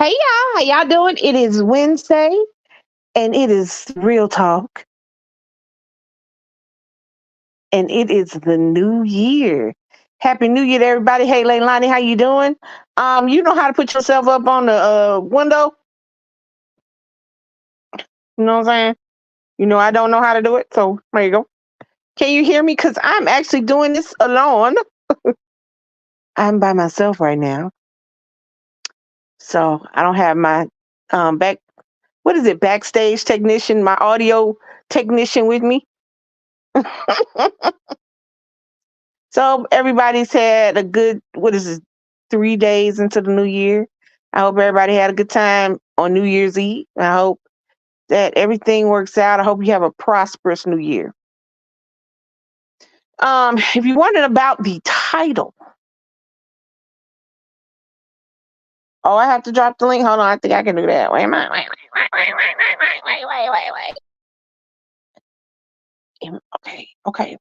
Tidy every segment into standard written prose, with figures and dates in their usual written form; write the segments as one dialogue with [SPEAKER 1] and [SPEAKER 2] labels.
[SPEAKER 1] Hey y'all, how y'all doing? It is Wednesday and it is real talk and it is the new year. Happy New Year to everybody. Hey Leilani, how you doing? You know how to put yourself up on the window? You know what I'm saying? You know I don't know how to do it, so there you go. Can you hear me? Because I'm actually doing this alone. I'm by myself right now. So I don't have my back what is it, backstage technician, my audio technician with me. So everybody's had a good, what is it, 3 days into the new year. I hope everybody had a good time on New Year's Eve. I hope that everything works out. I hope you have a prosperous new year. If you're wondering about the title, oh, I have to drop the link. Hold on, I think I can do that. Wait a minute. Wait. Okay.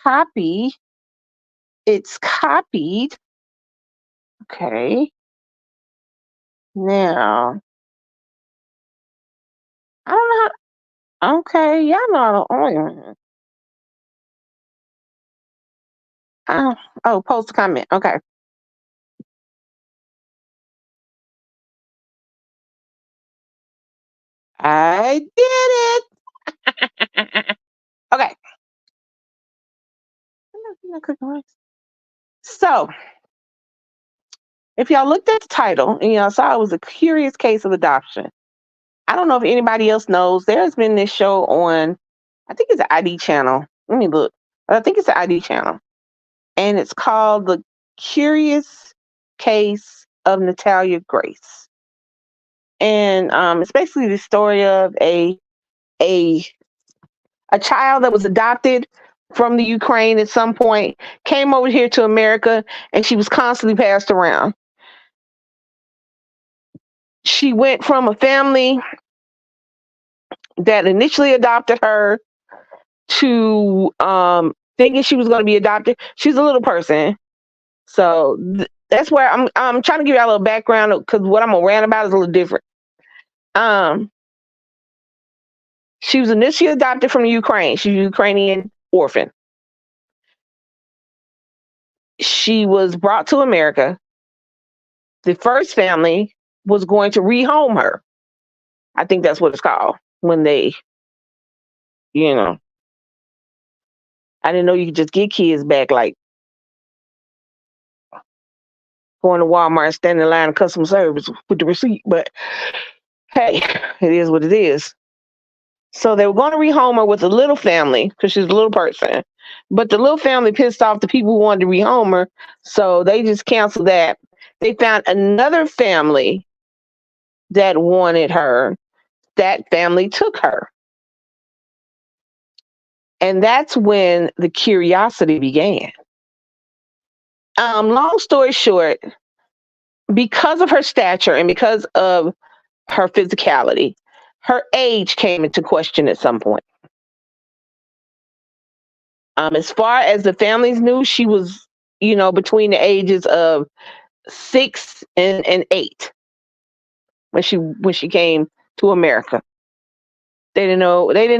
[SPEAKER 1] Copy. It's copied. Okay. Now, I don't know how. Okay, y'all know. Oh, post a comment. Okay. I did it. Okay. So, if y'all looked at the title and y'all saw it was a curious case of adoption, I don't know if anybody else knows. There's been this show on, I think it's an ID channel. Let me look. I think it's an ID channel. And it's called The Curious Case of Natalia Grace. And it's basically the story of a child that was adopted from the Ukraine at some point, came over here to America, and she was constantly passed around. She went from a family that initially adopted her to thinking she was going to be adopted. She's a little person. So that's where I'm trying to give you a little background because what I'm going to rant about is a little different. She was initially adopted from Ukraine. She's a Ukrainian orphan. She was brought to America. The first family was going to rehome her. I think that's what it's called when they, you know, I didn't know you could just get kids back like going to Walmart, standing in line of customer service with the receipt. But hey, it is what it is. So they were going to rehome her with a little family because she's a little person. But the little family pissed off the people who wanted to rehome her. So they just canceled that. They found another family that wanted her. That family took her. And that's when the curiosity began. Long story short, because of her stature and because of her physicality, her age came into question at some point. As far as the families knew, she was, between the ages of 6 and 8 when she came to America. They didn't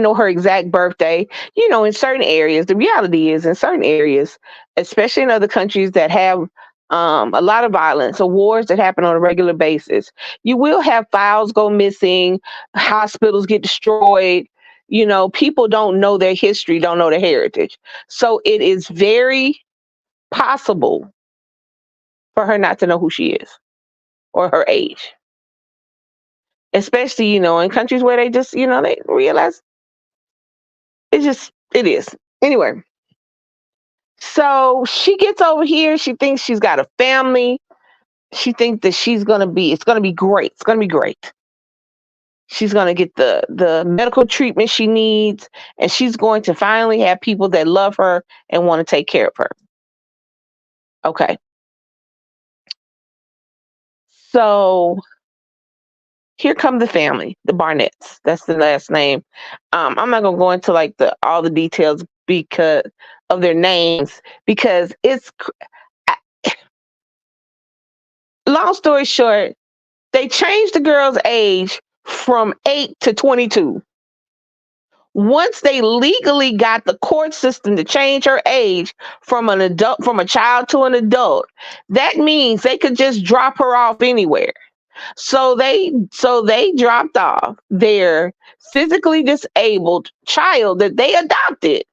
[SPEAKER 1] know her exact birthday. In certain areas, the reality is in certain areas, especially in other countries that have a lot of violence or wars that happen on a regular basis, you will have files go missing, hospitals get destroyed. People don't know their history, don't know their heritage. So it is very possible for her not to know who she is or her age. Especially, in countries where they just, they realize it is. Anyway, so she gets over here. She thinks she's got a family. She thinks that it's going to be great. It's going to be great. She's going to get the medical treatment she needs, and she's going to finally have people that love her and want to take care of her. Okay. So here come the family, the Barnetts. That's the last name. I'm not going to go into like all the details because of their names, because it's long story short, They changed the girl's age from 8 to 22. Once they legally got the court system to change her age from a child to an adult, that means they could just drop her off anywhere. So they dropped off their physically disabled child that they adopted.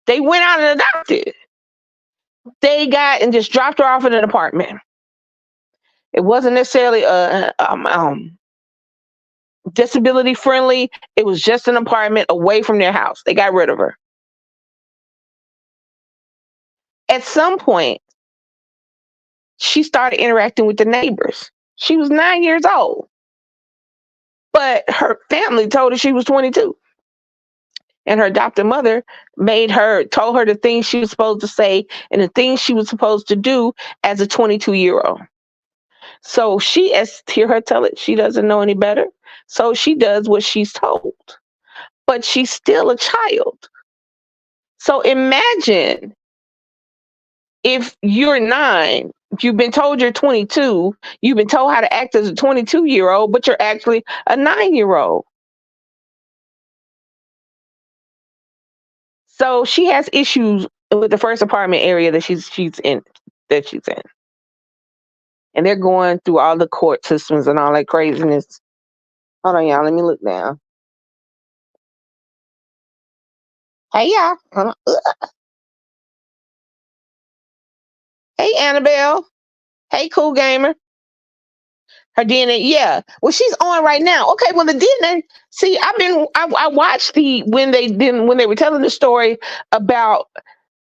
[SPEAKER 1] They went out and adopted. They got and just dropped her off in an apartment. It wasn't necessarily disability friendly. It was just an apartment away from their house. They got rid of her. At some point, she started interacting with the neighbors. She was 9 years old, but her family told her she was 22. And her adopted mother told her the things she was supposed to say and the things she was supposed to do as a 22-year-old. So hear her tell it, she doesn't know any better. So she does what she's told. But she's still a child. So imagine if you're 9, you've been told you're 22, you've been told how to act as a 22-year-old, but you're actually a 9-year-old. So she has issues with the first apartment area that she's in. And they're going through all the court systems and all that craziness. Hold on, y'all. Let me look down. Hey, y'all. Hold on. Hey, Annabelle. Hey, Cool Gamer. Her DNA, yeah. Well, she's on right now. Okay, well, the DNA. See, I watched when they were telling the story about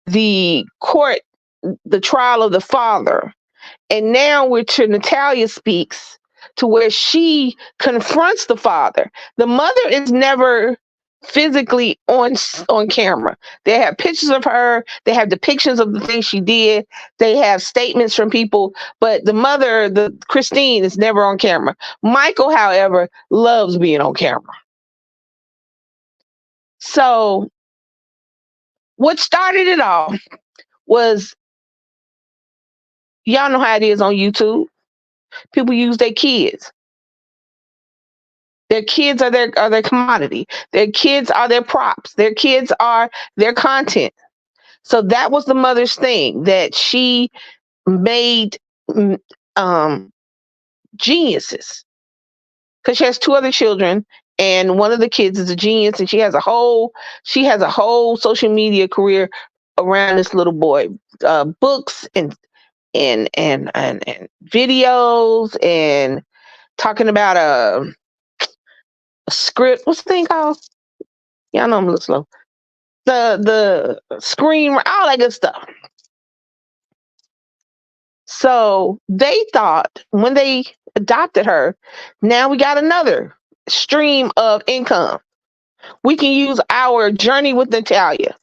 [SPEAKER 1] the court, the trial of the father, and now we're to Natalia speaks to where she confronts the father. The mother is never physically on camera. They have pictures of her, they have depictions of the things she did, they have statements from people, but the mother, the Christine, is never on camera. Michael, however, loves being on camera. So what started it all was, y'all know how it is on YouTube. People use their kids. Their kids are their commodity. Their kids are their props. Their kids are their content. So that was the mother's thing, that she made geniuses, because she has 2 other children, and one of the kids is a genius, and she has a whole social media career around this little boy, books and videos, and talking about a script. What's the thing called? Y'all know I'm a little slow. The screen, all that good stuff. So they thought when they adopted her, now we got another stream of income. We can use our journey with Natalia,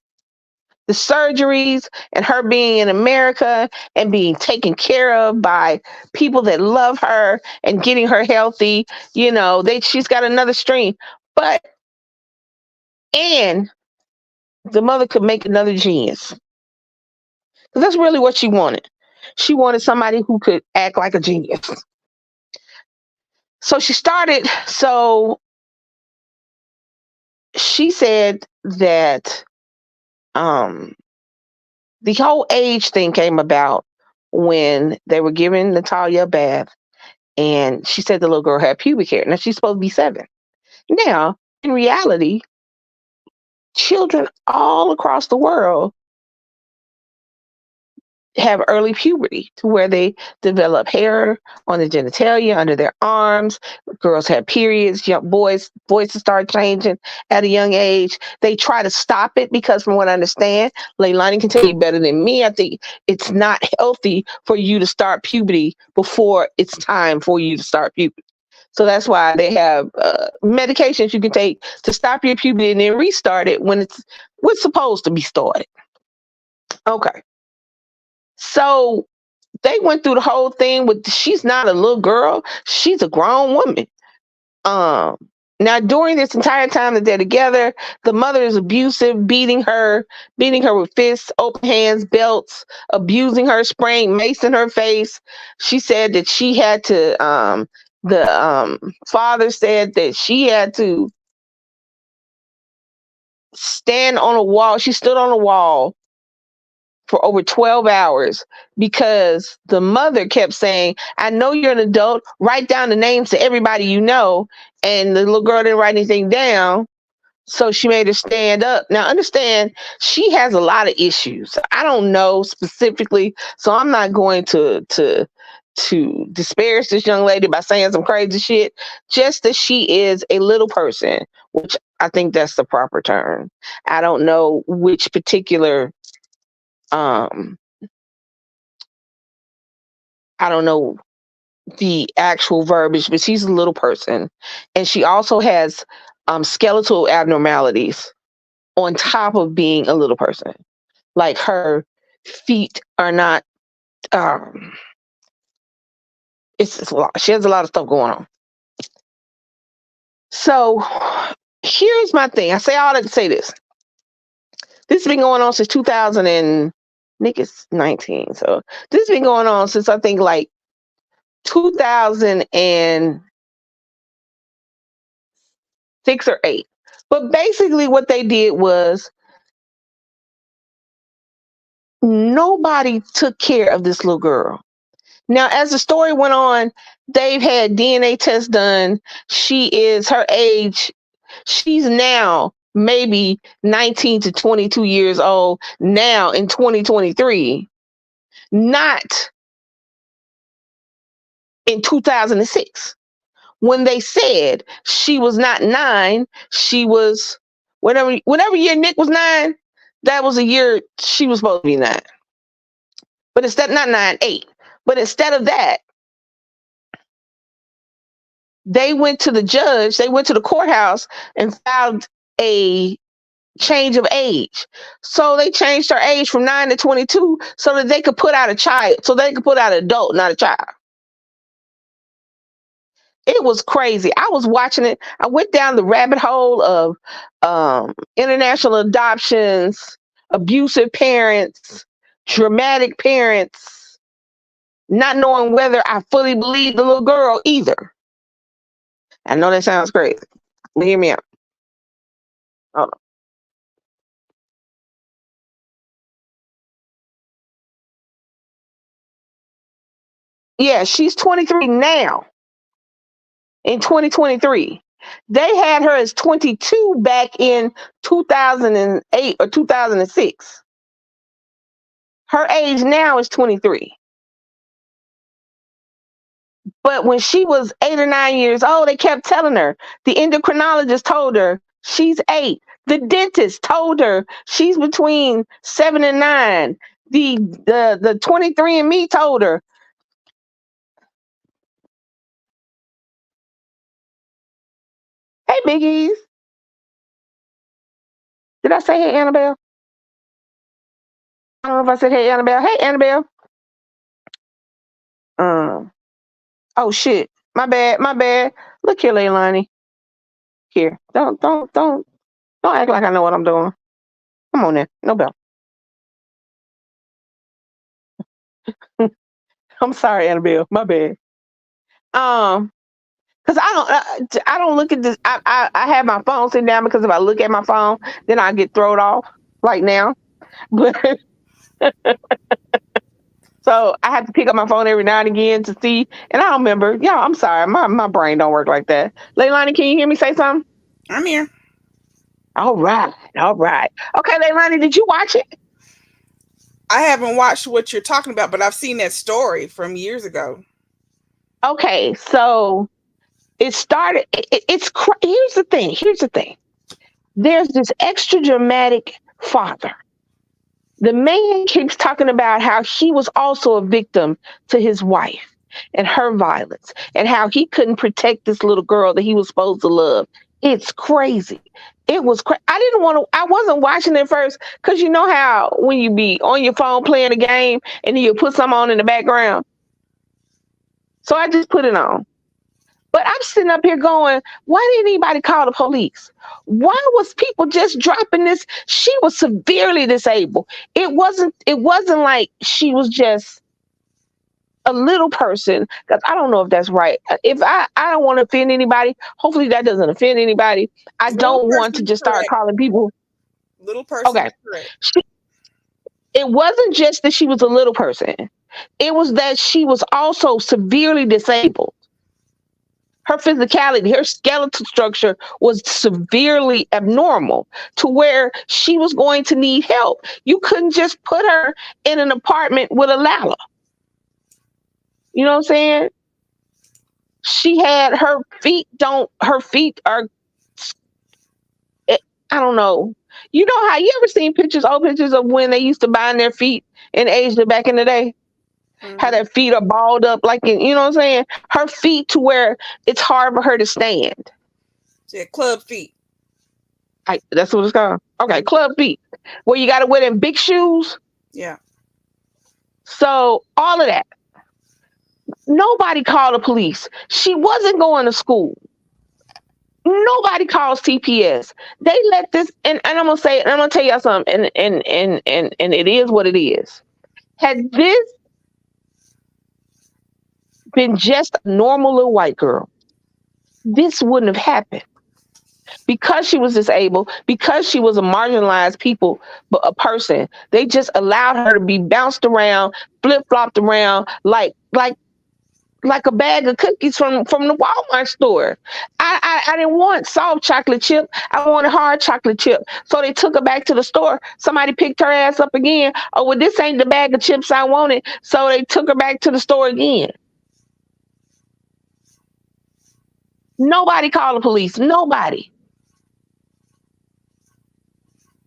[SPEAKER 1] the surgeries, and her being in America and being taken care of by people that love her and getting her healthy. She's got another stream. And the mother could make another genius. Because that's really what she wanted. She wanted somebody who could act like a genius. So she said that the whole age thing came about when they were giving Natalia a bath, and she said the little girl had pubic hair. Now she's supposed to be 7. Now, in reality, children all across the world have early puberty, to where they develop hair on the genitalia, under their arms. Girls have periods. Young voices start changing at a young age. They try to stop it because, from what I understand, Leilani can tell you better than me, I think it's not healthy for you to start puberty before it's time for you to start puberty. So that's why they have medications you can take to stop your puberty and then restart it when it's supposed to be started. Okay. So they went through the whole thing with, she's not a little girl, she's a grown woman. Now, during this entire time that they're together, the mother is abusive, beating her with fists, open hands, belts, abusing her, spraying mace in her face. She said that she had to, the father said that she had to stand on a wall. She stood on a wall for over 12 hours because the mother kept saying, I know you're an adult, write down the names to everybody you know. And the little girl didn't write anything down. So she made her stand up. Now, understand, she has a lot of issues. I don't know specifically, so I'm not going to disparage this young lady by saying some crazy shit. Just that she is a little person, which I think that's the proper term. I don't know which particular um I don't know the actual verbiage, but she's a little person, and she also has skeletal abnormalities on top of being a little person. Like her feet are not. Um, it's a lot. She has a lot of stuff going on. So here's my thing. I say all that to say this. This has been going on since 2000 and Nick is 19. So this has been going on since I think like 2006 or 8. But basically what they did was nobody took care of this little girl. Now, as the story went on, they've had DNA tests done. She is her age. She's now maybe 19 to 22 years old now in 2023, not in 2006. When they said she was not 9, she was whenever year Nick was 9, that was a year she was supposed to be 9. But instead, not 9, 8. But instead of that, they went to the judge, they went to the courthouse and filed a change of age. So they changed her age from 9 to 22 so that they could put out a child, so they could put out an adult, not a child. It was crazy. I was watching it. I went down the rabbit hole of international adoptions, abusive parents, dramatic parents, not knowing whether I fully believe the little girl either. I know that sounds crazy, but hear me out. Hold on. Yeah, she's 23 now in 2023. They had her as 22 back in 2008 or 2006. Her age now is 23. But when she was 8 or 9 years old, they kept telling her. The endocrinologist told her she's 8. The dentist told her she's between 7 and 9. The 23andMe told her. Hey, Biggies. Did I say hey, Annabelle? I don't know if I said hey, Annabelle. Hey, Annabelle. Um. Oh shit. My bad. My bad. Look here, Leilani. Here. Don't act like I know what I'm doing. Come on now. No bell. I'm sorry, Annabelle. My bad. Because I don't look at this. I have my phone sitting down because if I look at my phone, then I get thrown off like now. But so I have to pick up my phone every now and again to see. And I don't remember. Yeah, I'm sorry. My brain don't work like that. Leilani, can you hear me say something?
[SPEAKER 2] I'm here.
[SPEAKER 1] All right. All right. Okay, Leilani, did you watch it?
[SPEAKER 2] I haven't watched what you're talking about, but I've seen that story from years ago.
[SPEAKER 1] Okay, so it started. Here's the thing. Here's the thing. There's this extra dramatic father. The man keeps talking about how he was also a victim to his wife and her violence and how he couldn't protect this little girl that he was supposed to love. It's crazy. It was I didn't want to, I wasn't watching it first because you know how when you be on your phone playing a game and then you put some on in the background. So I just put it on. But I'm sitting up here going, why didn't anybody call the police? Why was people just dropping this? She was severely disabled. It wasn't like she was just a little person, because I don't know if that's right. If I don't want to offend anybody, hopefully that doesn't offend anybody. I
[SPEAKER 2] Little
[SPEAKER 1] don't want
[SPEAKER 2] person
[SPEAKER 1] to
[SPEAKER 2] is
[SPEAKER 1] just start
[SPEAKER 2] correct.
[SPEAKER 1] calling people.
[SPEAKER 2] Little person
[SPEAKER 1] Okay.
[SPEAKER 2] is correct.
[SPEAKER 1] She, it wasn't just that she was a little person. It was that she was also severely disabled. Her physicality, her skeletal structure was severely abnormal to where she was going to need help. You couldn't just put her in an apartment with a ladder. You know what I'm saying? She had her feet are, eh, I don't know. You know how you ever seen pictures, old pictures of when they used to bind their feet in Asia back in the day? How
[SPEAKER 2] Mm-hmm.
[SPEAKER 1] their feet are balled up, like you know what I'm saying? Her feet to where it's hard for her to stand.
[SPEAKER 2] She had club feet.
[SPEAKER 1] That's what it's called. Okay,
[SPEAKER 2] Mm-hmm.
[SPEAKER 1] club feet, where you got to wear them big shoes.
[SPEAKER 2] Yeah.
[SPEAKER 1] So all of that. Nobody called the police. She wasn't going to school. Nobody calls TPS. They let this, and I'm gonna say, and I'm gonna tell y'all something, and it is what it is. Had this been just a normal little white girl, this wouldn't have happened. Because she was disabled, because she was a marginalized a person, they just allowed her to be bounced around, flip flopped around like a bag of cookies from the Walmart store. I didn't want soft chocolate chip. I wanted hard chocolate chip. So they took her back to the store. Somebody picked her ass up again. Oh, well, this ain't the bag of chips I wanted. So they took her back to the store again. Nobody called the police. Nobody.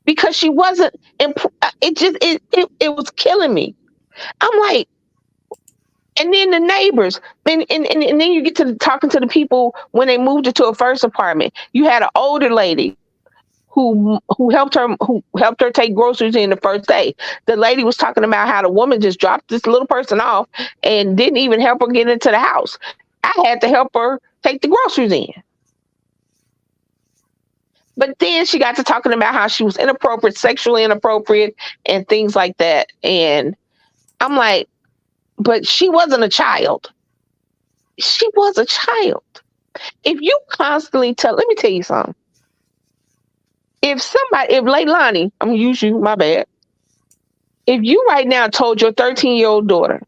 [SPEAKER 1] Because she wasn't, it was killing me. I'm like, and then the neighbors, and then you get to talking to the people when they moved her to a first apartment. You had an older lady who helped her take groceries in the first day. The lady was talking about how the woman just dropped this little person off and didn't even help her get into the house. I had to help her take the groceries in. But then she got to talking about how she was inappropriate, sexually inappropriate, and things like that. And I'm like, but she wasn't a child. She was a child. If you constantly let me tell you something. If Leilani, I'm gonna use you, my bad. If you right now told your 13-year-old daughter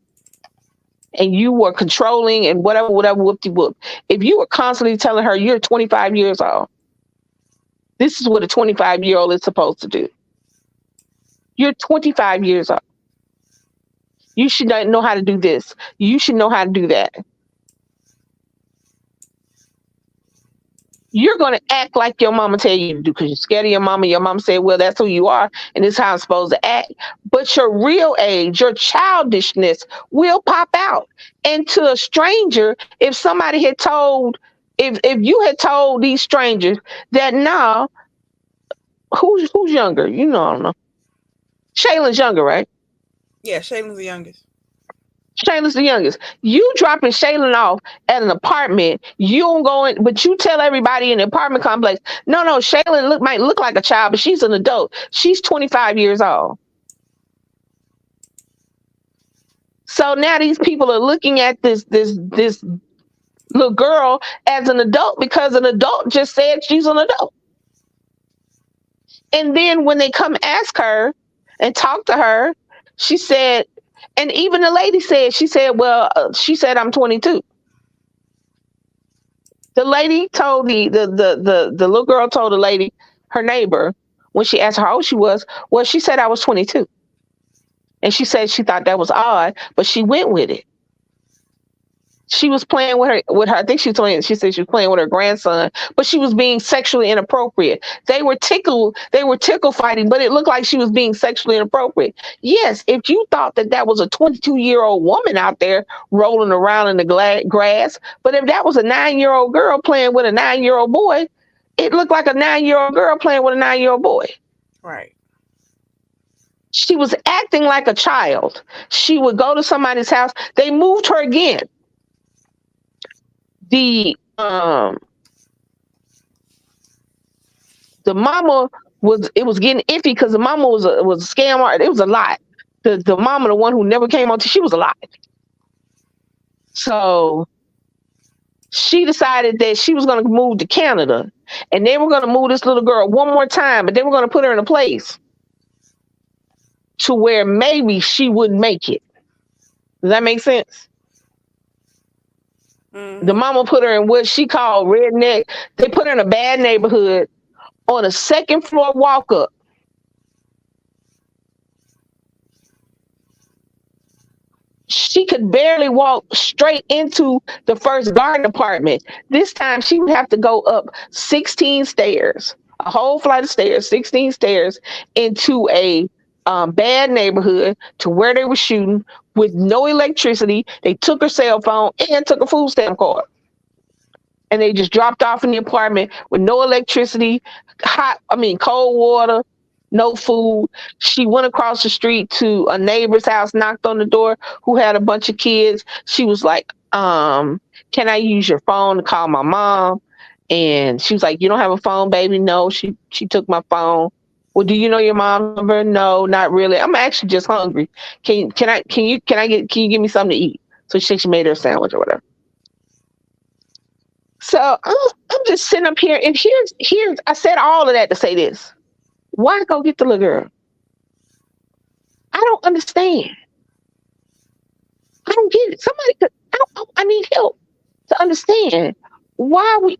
[SPEAKER 1] and you were controlling and whatever, whoop de whoop, if you were constantly telling her you're 25 years old, this is what a 25-year-old is supposed to do. You're 25 years old. You should know how to do this. You should know how to do that. You're going to act like your mama tell you to do because you're scared of your mama. Your mama said, well, that's who you are and this is how I'm supposed to act. But your real age, your childishness will pop out. And to a stranger, if you had told these strangers that now, who's younger? You know, I don't know. Shayla's younger, right?
[SPEAKER 2] Yeah, Shaylin's the youngest.
[SPEAKER 1] Shayla's the youngest. You dropping Shaylin off at an apartment, you don't go in, but you tell everybody in the apartment complex, no, Shaylin might look like a child, but she's an adult. She's 25 years old. So now these people are looking at this little girl as an adult because an adult just said she's an adult. And then when they come ask her and talk to her, she said, and even the lady said, well, she said, I'm 22. The lady told the little girl told the lady, her neighbor, when she asked her how old she was, well, she said I was 22. And she said she thought that was odd, but she went with it. She was playing with her. I think she said she was playing with her grandson, but she was being sexually inappropriate. They were tickle fighting, but it looked like she was being sexually inappropriate. Yes, if you thought that was a 22-year-old woman out there rolling around in the grass, but if that was a 9-year-old girl playing with a 9-year-old boy, it looked like a 9-year-old girl playing with a 9-year-old boy.
[SPEAKER 2] Right.
[SPEAKER 1] She was acting like a child. She would go to somebody's house. They moved her again. The um the mama it was getting iffy because the mama was a scam art. It was a lot. The mama, the one who never came on, she was alive. So she decided that she was going to move to Canada, and they were going to move this little girl one more time, but they were going to put her in a place to where maybe she wouldn't make it. Does that make sense? The mama put her in what she called redneck. They put her in a bad neighborhood on a second floor walk up. She could barely walk straight into the first garden apartment. This time she would have to go up 16 stairs, a whole flight of stairs, 16 stairs into a bad neighborhood to where they were shooting with no electricity. They took her cell phone and took a food stamp card. And they just dropped off in the apartment with no electricity, cold water, no food. She went across the street to a neighbor's house, knocked on the door, who had a bunch of kids. She was like, can I use your phone to call my mom? And she was like, you don't have a phone, baby? No. She took my phone. Well, do you know your mom's number? No, not really. I'm actually just hungry. Can you give me something to eat? So she made her a sandwich or whatever. So I'm just sitting up here, and here's I said all of that to say this. Why go get the little girl? I don't understand. I don't get it. Somebody could. I need help to understand why we.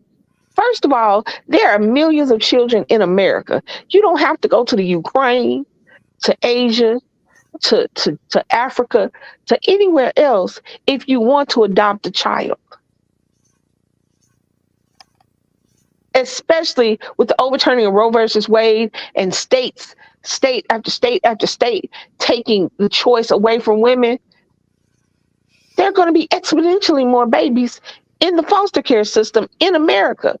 [SPEAKER 1] First of all, there are millions of children in America. You don't have to go to the Ukraine, to Asia, to Africa, to anywhere else if you want to adopt a child. Especially with the overturning of Roe versus Wade and state after state after state taking the choice away from women, there are going to be exponentially more babies in the foster care system in America.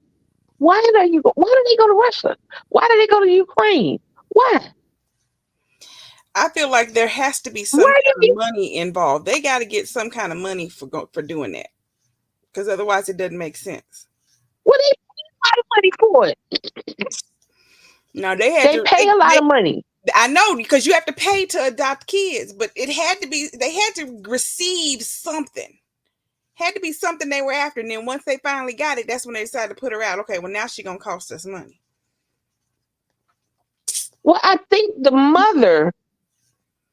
[SPEAKER 1] Why do they go to Russia? Why do they go to Ukraine? Why?
[SPEAKER 2] I feel like there has to be some kind of money involved. They got to get some kind of money for doing that, because otherwise it doesn't make sense.
[SPEAKER 1] Well, they pay a lot of money for it.
[SPEAKER 2] No,
[SPEAKER 1] they pay a lot of money.
[SPEAKER 2] I know, because you have to pay to adopt kids, but they had to receive something. Had to be something they were after. And then once they finally got it, that's when they decided to put her out. Okay, well, now she's going to cost us money.
[SPEAKER 1] Well, I think the mother,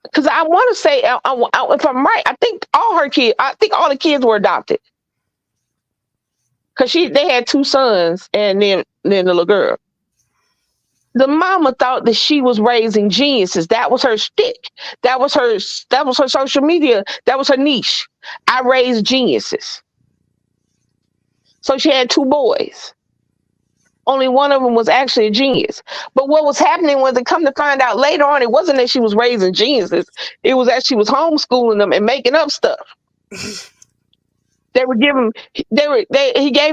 [SPEAKER 1] because I want to say, if I'm right, I think all the kids were adopted. Because they had 2 sons and then the little girl. The mama thought that she was raising geniuses. That was her shtick. That was her social media. That was her niche. I raised geniuses. So she had 2 boys. Only one of them was actually a genius. But what was happening was, it come to find out later on, it wasn't that she was raising geniuses. It was that she was homeschooling them and making up stuff. She gave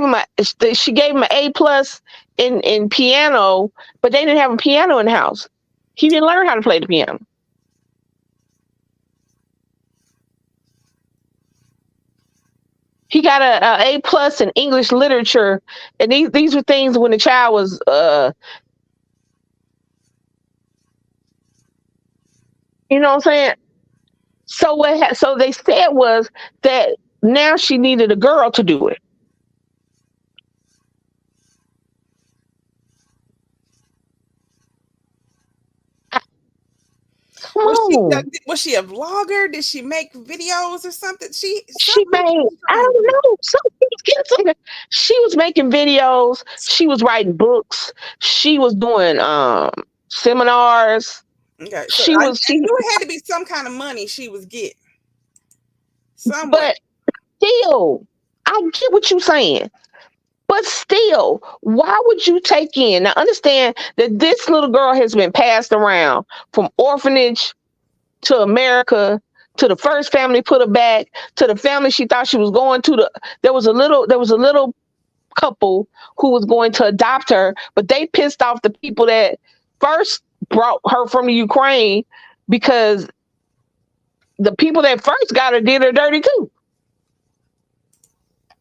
[SPEAKER 1] him an A+ in piano, but they didn't have a piano in the house. He didn't learn how to play the piano. He got a A+ in English literature, and these were things when the child was you know what I'm saying? So they said was that now she needed a girl to do it.
[SPEAKER 2] Was she a vlogger? Did she make videos or something? She
[SPEAKER 1] made, I don't know. She was making videos. She was writing books. She was doing seminars.
[SPEAKER 2] Okay, so she had to be some kind of money she was getting.
[SPEAKER 1] But still, I get what you're saying. But still, why would you take in? Now, understand that this little girl has been passed around from orphanage to America, to the first family put her back, to the family she thought she was going to. There was a little couple who was going to adopt her, but they pissed off the people that first brought her from the Ukraine, because the people that first got her did her dirty too.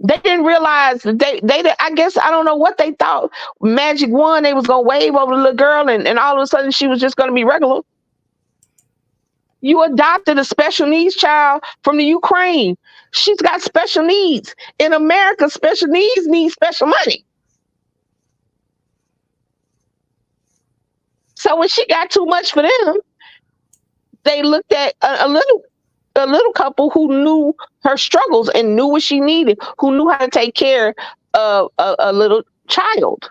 [SPEAKER 1] They didn't realize that I guess I don't know what they thought. Magic wand, they was gonna wave over the little girl, and all of a sudden she was just gonna be regular. You adopted a special needs child from the Ukraine. She's got special needs. In America, special needs need special money. So when she got too much for them, they looked at a little couple who knew her struggles and knew what she needed, who knew how to take care of a little child.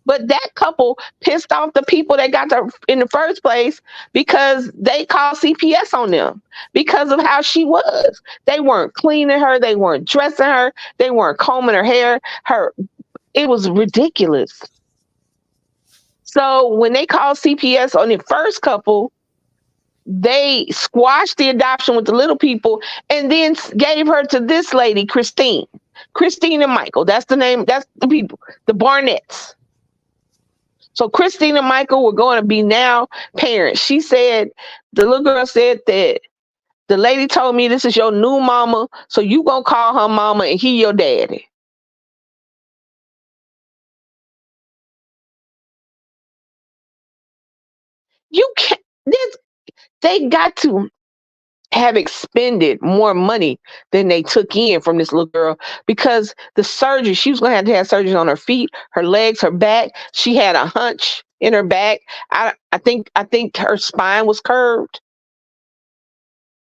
[SPEAKER 1] But that couple pissed off the people that got her in the first place because they called CPS on them because of how she was. They weren't cleaning her, they weren't dressing her, they weren't combing her hair. It was ridiculous. So when they called CPS on the first couple, they squashed the adoption with the little people and then gave her to this lady, Christine. Christine and Michael. That's the name. That's the people, the Barnetts. So Christine and Michael were going to be now parents. She said, the little girl said that the lady told me this is your new mama, so you gonna call her mama and he your daddy. You can't. They got to have expended more money than they took in from this little girl because the surgery, she was going to have surgery on her feet, her legs, her back. She had a hunch in her back. I think her spine was curved.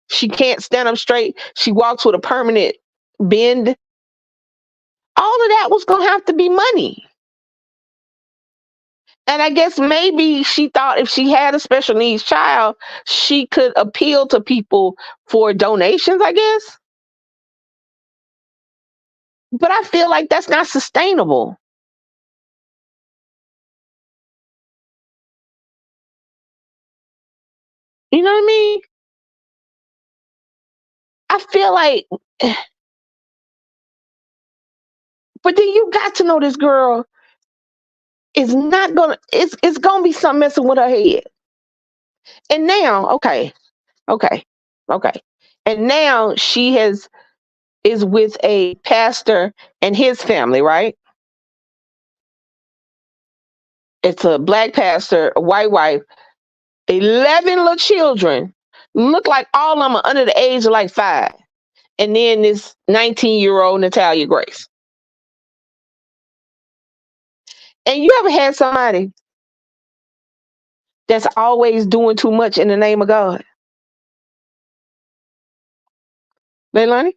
[SPEAKER 1] She can't stand up straight. She walks with a permanent bend. All of that was going to have to be money. And I guess maybe she thought if she had a special needs child, she could appeal to people for donations, I guess. But I feel like that's not sustainable. You know what I mean? I feel like, but then you got to know this girl is not gonna. It's gonna be something messing with her head. And now, okay, okay, and now she is with a pastor and his family, right? It's a black pastor, a white wife, 11 little children. Look like all of them are under the age of like 5. And then this 19-year-old Natalia Grace. And you ever had somebody that's always doing too much in the name of God? Leilani?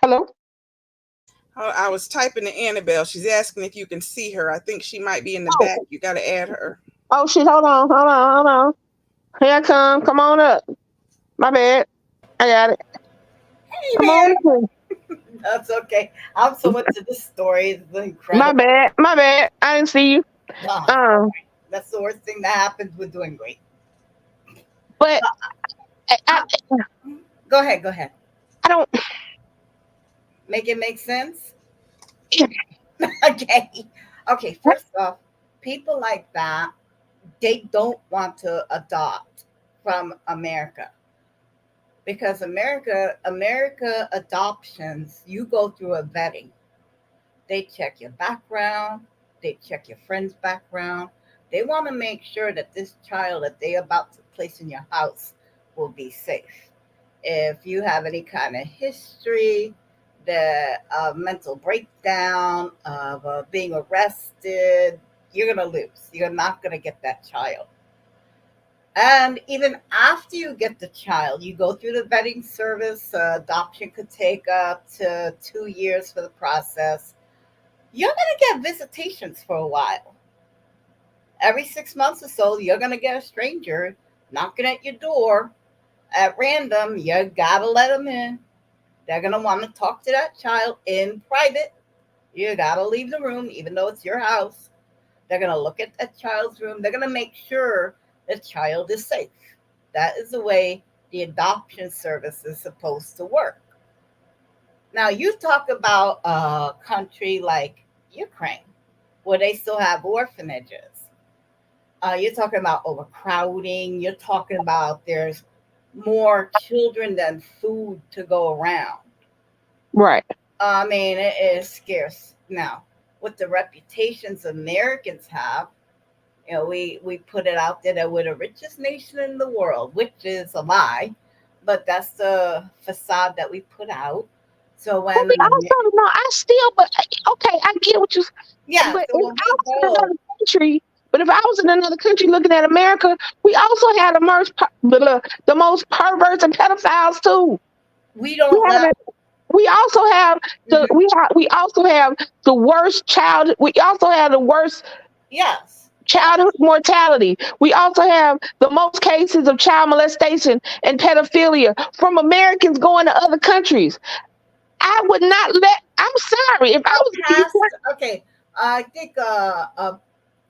[SPEAKER 1] Hello?
[SPEAKER 2] I was typing to Annabelle. She's asking if you can see her. I think she might be in the back.
[SPEAKER 1] Oh,
[SPEAKER 2] You got to add her.
[SPEAKER 1] oh shit, hold on. Here I come. Come on up. My bad. I got it.
[SPEAKER 3] Hey
[SPEAKER 1] Come
[SPEAKER 3] there.
[SPEAKER 1] on.
[SPEAKER 3] That's okay. I'm so into this story. It's
[SPEAKER 1] My
[SPEAKER 3] incredible.
[SPEAKER 1] bad. My bad. I didn't see you.
[SPEAKER 3] Ah,
[SPEAKER 1] Um,
[SPEAKER 3] that's the worst thing that happens. We're doing great.
[SPEAKER 1] but
[SPEAKER 3] Uh, Go ahead. Go ahead.
[SPEAKER 1] I don't.
[SPEAKER 3] Make it make sense. Okay. Okay. First off, people like that, they don't want to adopt from America because America adoptions, you go through a vetting. They check your background, they check your friend's background. They want to make sure that this child that they're about to place in your house will be safe. If you have any kind of history, the mental breakdown of being arrested, you're going to lose. You're not going to get that child. And even after you get the child, you go through the vetting service. Adoption could take up to 2 years for the process. You're going to get visitations for a while. Every 6 months or so, you're going to get a stranger knocking at your door at random. You got to let them in. They're going to want to talk to that child in private. You got to leave the room, even though it's your house. They're going to look at that child's room. They're going to make sure the child is safe. That is the way the adoption service is supposed to work. Now, you talk about a country like Ukraine, where they still have orphanages. You're talking about overcrowding. You're talking about there's more children than food to go around.
[SPEAKER 1] Right.
[SPEAKER 3] I mean, it is scarce now. With the reputations Americans have, we put it out there that we're the richest nation in the world, which is a lie, but that's the facade that we put out. So
[SPEAKER 1] But we also no, I still, but okay, I get what you.
[SPEAKER 3] yeah,
[SPEAKER 1] But
[SPEAKER 3] so
[SPEAKER 1] if
[SPEAKER 3] when
[SPEAKER 1] I
[SPEAKER 3] we
[SPEAKER 1] was in
[SPEAKER 3] go,
[SPEAKER 1] another country, but if I was in another country looking at America, we also had the most perverts and pedophiles too.
[SPEAKER 3] we
[SPEAKER 1] We
[SPEAKER 3] don't
[SPEAKER 1] have
[SPEAKER 3] let.
[SPEAKER 1] it. We also have
[SPEAKER 3] Mhm.
[SPEAKER 1] we also have the worst child. We also have the worst
[SPEAKER 3] Yes, yes.
[SPEAKER 1] childhood mortality. We also have the most cases of child molestation and pedophilia from Americans going to other countries. I would not let. I'm sorry if I
[SPEAKER 3] A
[SPEAKER 1] was in the
[SPEAKER 3] pastor, okay, I think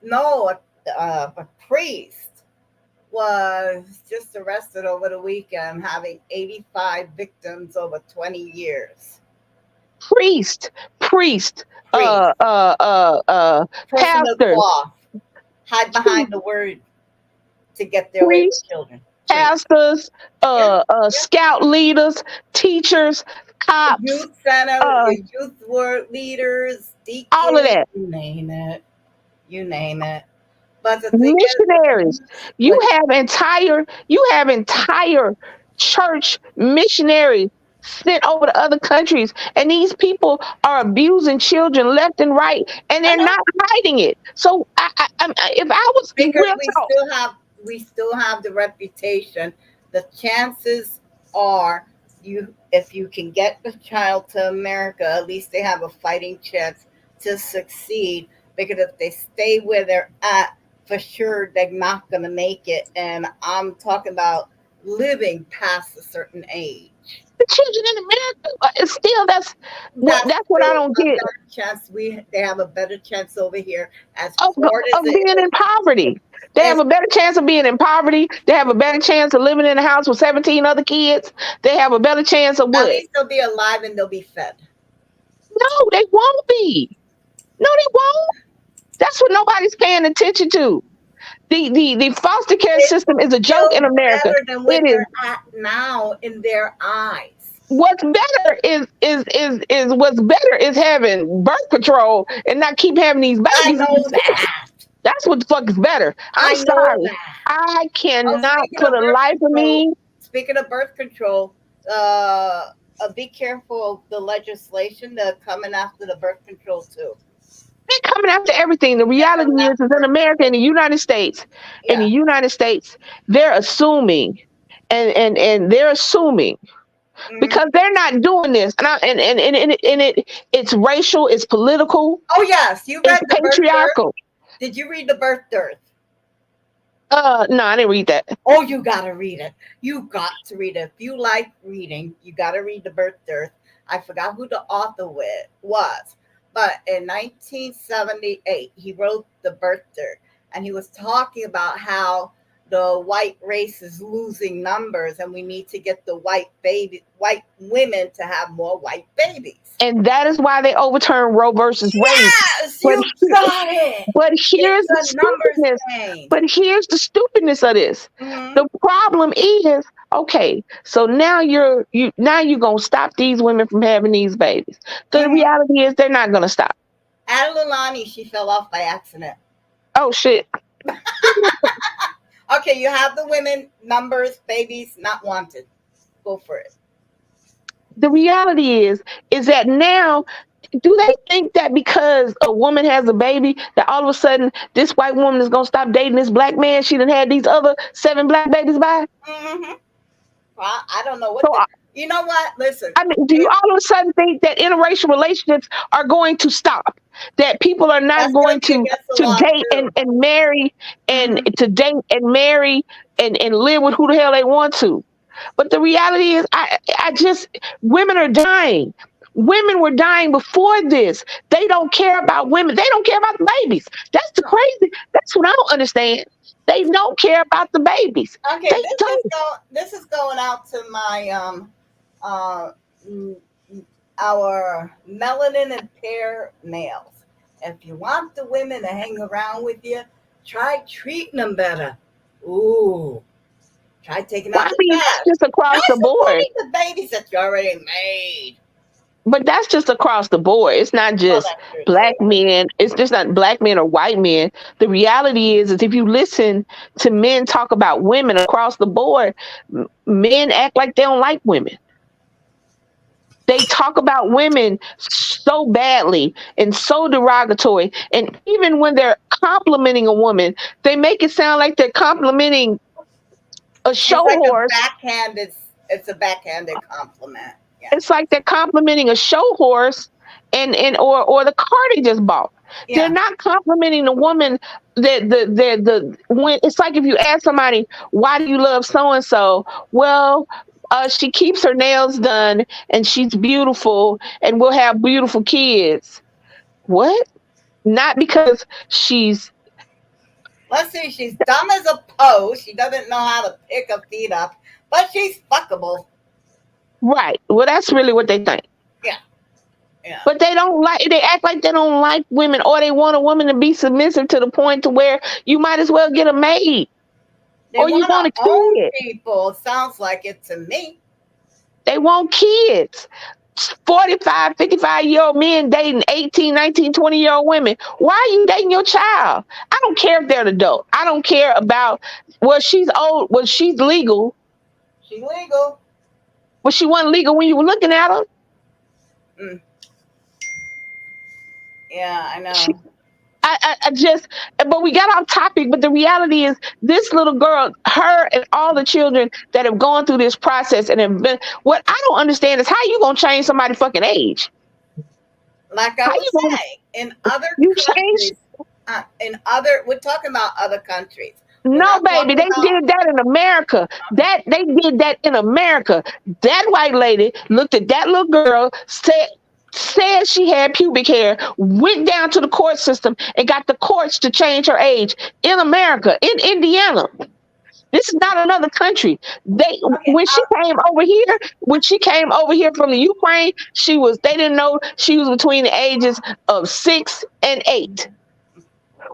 [SPEAKER 3] no, a priest was just arrested over the weekend, having 85 victims over 20 years.
[SPEAKER 1] priest, priest,
[SPEAKER 3] Priest, person of
[SPEAKER 1] pastors,
[SPEAKER 3] cloth, hide behind the word to get their way with
[SPEAKER 1] priests,
[SPEAKER 3] children. Priest,
[SPEAKER 1] pastors,
[SPEAKER 3] yeah, yeah.
[SPEAKER 1] scout leaders, teachers,
[SPEAKER 3] The
[SPEAKER 1] cops,
[SPEAKER 3] youth center,
[SPEAKER 1] uh,
[SPEAKER 3] your youth work leaders,
[SPEAKER 1] all of
[SPEAKER 3] deacons,
[SPEAKER 1] that.
[SPEAKER 3] you name it, you name it. But the thing is,
[SPEAKER 1] Missionaries. You
[SPEAKER 3] when
[SPEAKER 1] have entire church missionaries sent over to other countries, and these people are abusing children left and right, and
[SPEAKER 3] I
[SPEAKER 1] they're
[SPEAKER 3] know,
[SPEAKER 1] not hiding it. So if I was
[SPEAKER 3] because
[SPEAKER 1] real talk,
[SPEAKER 3] we still have the reputation. The chances are, you if you can get the child to America, at least they have a fighting chance to succeed, because if they stay where they're at, for sure they're not going to make it, and I'm talking about living past a certain age.
[SPEAKER 1] the children in America, it's still
[SPEAKER 3] That's
[SPEAKER 1] that's what I
[SPEAKER 3] still
[SPEAKER 1] don't
[SPEAKER 3] a
[SPEAKER 1] get.
[SPEAKER 3] better chance. They have a better chance over here, as
[SPEAKER 1] of,
[SPEAKER 3] hard as
[SPEAKER 1] of
[SPEAKER 3] it
[SPEAKER 1] being in poverty. They have
[SPEAKER 3] is.
[SPEAKER 1] a better chance of being in poverty. They have a better chance of living in a house with 17 other kids. They have a better chance of
[SPEAKER 3] At
[SPEAKER 1] what?
[SPEAKER 3] least they'll be alive and they'll be fed.
[SPEAKER 1] No, they won't be. No, they won't. That's what nobody's paying attention to. The foster care
[SPEAKER 3] It
[SPEAKER 1] system
[SPEAKER 3] will
[SPEAKER 1] is a joke
[SPEAKER 3] still
[SPEAKER 1] in
[SPEAKER 3] be
[SPEAKER 1] America.
[SPEAKER 3] better than
[SPEAKER 1] It
[SPEAKER 3] where
[SPEAKER 1] is.
[SPEAKER 3] they're at now in their eyes.
[SPEAKER 1] What's better is having birth control and not keep having these
[SPEAKER 3] I
[SPEAKER 1] babies.
[SPEAKER 3] know that.
[SPEAKER 1] That's what the fuck is better. I'm
[SPEAKER 3] I know
[SPEAKER 1] sorry.
[SPEAKER 3] that.
[SPEAKER 1] I
[SPEAKER 3] Oh,
[SPEAKER 1] cannot
[SPEAKER 3] speaking
[SPEAKER 1] for
[SPEAKER 3] of
[SPEAKER 1] the
[SPEAKER 3] birth
[SPEAKER 1] life of
[SPEAKER 3] control,
[SPEAKER 1] me.
[SPEAKER 3] speaking of birth control, uh, be careful of the legislation that's coming after the birth control too.
[SPEAKER 1] They're coming after everything. The
[SPEAKER 3] They're
[SPEAKER 1] reality
[SPEAKER 3] coming
[SPEAKER 1] is
[SPEAKER 3] after
[SPEAKER 1] in
[SPEAKER 3] birth
[SPEAKER 1] America, in
[SPEAKER 3] control.
[SPEAKER 1] the United States, in the
[SPEAKER 3] Yeah.
[SPEAKER 1] United States, they're assuming, and they're assuming
[SPEAKER 3] Hmm.
[SPEAKER 1] because they're not doing this, it's racial, it's political,
[SPEAKER 3] Oh yes, you
[SPEAKER 1] it's
[SPEAKER 3] read the birth dearth.
[SPEAKER 1] patriarchal.
[SPEAKER 3] Did you read the birth dearth?
[SPEAKER 1] No, I didn't read that.
[SPEAKER 3] Oh, you gotta read it. You got to read it. If you like reading, you gotta read the birth dearth. I forgot who the author was, but in 1978, he wrote the birth dearth, and he was talking about how the white race is losing numbers, and we need to get the white women to have more white babies.
[SPEAKER 1] And that is why they overturned Roe versus Wade.
[SPEAKER 3] Yes,
[SPEAKER 1] But
[SPEAKER 3] you got it.
[SPEAKER 1] but
[SPEAKER 3] It's
[SPEAKER 1] here's the
[SPEAKER 3] a numbers
[SPEAKER 1] stupidness.
[SPEAKER 3] game.
[SPEAKER 1] But here's the stupidness of this.
[SPEAKER 3] Hmm.
[SPEAKER 1] The problem is, okay, so now you're gonna stop these women from having these babies. The
[SPEAKER 3] Hmm.
[SPEAKER 1] reality is they're not gonna stop.
[SPEAKER 3] Adelalani, she fell off by accident.
[SPEAKER 1] Oh shit.
[SPEAKER 3] Okay, you have the women, numbers, babies, not wanted. Go for it.
[SPEAKER 1] The reality is that now, do they think that because a woman has a baby that all of a sudden this white woman is gonna stop dating this black man she done had these other 7 black babies by?
[SPEAKER 3] Hmm. Well, I don't know what
[SPEAKER 1] So
[SPEAKER 3] the. You know what? Listen,
[SPEAKER 1] I mean, do you
[SPEAKER 3] it,
[SPEAKER 1] all of a sudden think that interracial relationships are going to stop? That people are not
[SPEAKER 3] that's going
[SPEAKER 1] going
[SPEAKER 3] to be against the
[SPEAKER 1] to
[SPEAKER 3] law
[SPEAKER 1] date
[SPEAKER 3] too.
[SPEAKER 1] and marry and
[SPEAKER 3] Hmm.
[SPEAKER 1] to date and marry and live with who the hell they want to? But the reality is, I just women are dying. Women were dying before this. They don't care about women. They don't care about the babies. That's the
[SPEAKER 3] No.
[SPEAKER 1] crazy. That's what I don't understand. They don't care about the babies.
[SPEAKER 3] Okay,
[SPEAKER 1] They don't.
[SPEAKER 3] this is going out to my uh mm, our melanin and pear males. If you want the women to hang around with you, try treating them better. Ooh, Try taking
[SPEAKER 1] Well,
[SPEAKER 3] out
[SPEAKER 1] I
[SPEAKER 3] the
[SPEAKER 1] mean, that's
[SPEAKER 3] trash.
[SPEAKER 1] just across the
[SPEAKER 3] Nice
[SPEAKER 1] board.
[SPEAKER 3] avoiding the babies that you already made.
[SPEAKER 1] But that's just across the board. It's not
[SPEAKER 3] Well,
[SPEAKER 1] just
[SPEAKER 3] that's true
[SPEAKER 1] black
[SPEAKER 3] too.
[SPEAKER 1] men. It's just not black men or white men. The reality is if you listen to men talk about women across the board, men act like they don't like women. They talk about women so badly and so derogatory. And even when they're complimenting a woman, they make it sound like they're complimenting a
[SPEAKER 3] It's
[SPEAKER 1] show
[SPEAKER 3] like a
[SPEAKER 1] horse.
[SPEAKER 3] backhanded. It's a backhanded compliment. Yeah.
[SPEAKER 1] It's like they're complimenting a show horse and or the car they just bought. They're
[SPEAKER 3] Yeah.
[SPEAKER 1] not complimenting the woman that the when it's like if you ask somebody, why do you love so and so? Well, she keeps her nails done and she's beautiful and we'll have beautiful kids. What? Not because she's
[SPEAKER 3] Let's see. She's dumb as a post. She doesn't know how to pick her feet up, but she's fuckable.
[SPEAKER 1] right. Well, that's really what they think.
[SPEAKER 3] Yeah. Yeah.
[SPEAKER 1] But they don't like they act like they don't like women or they want a woman to be submissive to the point to where you might as well get a maid
[SPEAKER 3] They
[SPEAKER 1] or you
[SPEAKER 3] want
[SPEAKER 1] want a
[SPEAKER 3] to own
[SPEAKER 1] kid.
[SPEAKER 3] people. Sounds like it to me.
[SPEAKER 1] They want kids. 45, 55-year-old men dating 18, 19, 20-year-old women. Why are you dating your child? I don't care if they're an adult. I don't care about, well, she's old, well, she's legal.
[SPEAKER 3] She's legal.
[SPEAKER 1] Well, she wasn't legal when you were looking at her.
[SPEAKER 3] Mm. Yeah, I know.
[SPEAKER 1] I just, but we got off topic. But the reality is, this little girl, her and all the children that have gone through this process and have been, what I don't understand is how you gonna change somebody's fucking age?
[SPEAKER 3] Like I
[SPEAKER 1] How
[SPEAKER 3] was
[SPEAKER 1] you gonna,
[SPEAKER 3] saying, in other
[SPEAKER 1] you change?
[SPEAKER 3] countries, we're talking about other countries. We're
[SPEAKER 1] No,
[SPEAKER 3] not
[SPEAKER 1] baby,
[SPEAKER 3] talking
[SPEAKER 1] they
[SPEAKER 3] about.
[SPEAKER 1] did that in America. That they did that in America. That white lady looked at that little girl, said she had pubic hair, went down to the court system and got the courts to change her age in America, in Indiana. This is not another country. They
[SPEAKER 3] Okay,
[SPEAKER 1] when she came over here from the Ukraine, they didn't know she was between the ages of 6 and 8.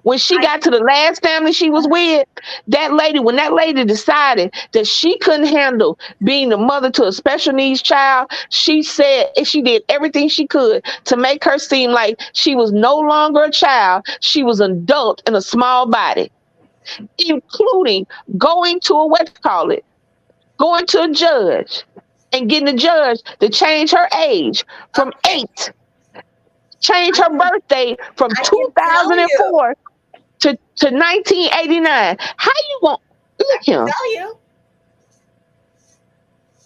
[SPEAKER 1] When she got to the last family she was with, when that lady decided that she couldn't handle being the mother to a special needs child, she said she did everything she could to make her seem like she was no longer a child. She was an adult in a small body, including going to going to a judge and getting the judge to change her age from
[SPEAKER 3] okay.
[SPEAKER 1] 8, change her birthday from
[SPEAKER 3] I can tell you.
[SPEAKER 1] 2004 to 1989. How you want?
[SPEAKER 3] I
[SPEAKER 1] Look at
[SPEAKER 3] can
[SPEAKER 1] him.
[SPEAKER 3] tell you.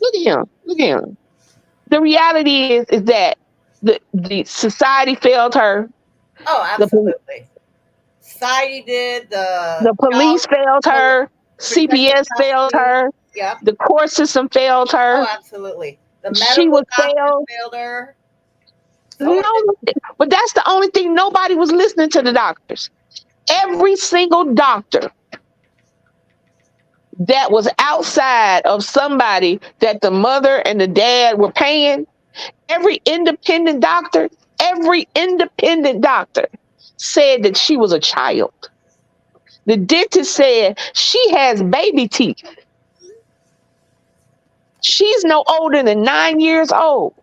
[SPEAKER 1] Look at him. Look at him. The reality is that the society failed her.
[SPEAKER 3] Oh,
[SPEAKER 1] The
[SPEAKER 3] absolutely. Society did
[SPEAKER 1] the
[SPEAKER 3] child
[SPEAKER 1] police failed her.
[SPEAKER 3] protective
[SPEAKER 1] CPS failed
[SPEAKER 3] custody.
[SPEAKER 1] her.
[SPEAKER 3] Yep.
[SPEAKER 1] The court system failed
[SPEAKER 3] Oh,
[SPEAKER 1] her.
[SPEAKER 3] absolutely. The
[SPEAKER 1] She
[SPEAKER 3] medical
[SPEAKER 1] was
[SPEAKER 3] doctors
[SPEAKER 1] failed.
[SPEAKER 3] failed her. So
[SPEAKER 1] No,
[SPEAKER 3] did.
[SPEAKER 1] but that's the only thing. Nobody was listening to the doctors. Every single doctor that was outside of somebody that the mother and the dad were paying, every independent doctor said that she was a child. The dentist said she has baby teeth. She's no older than 9 years old.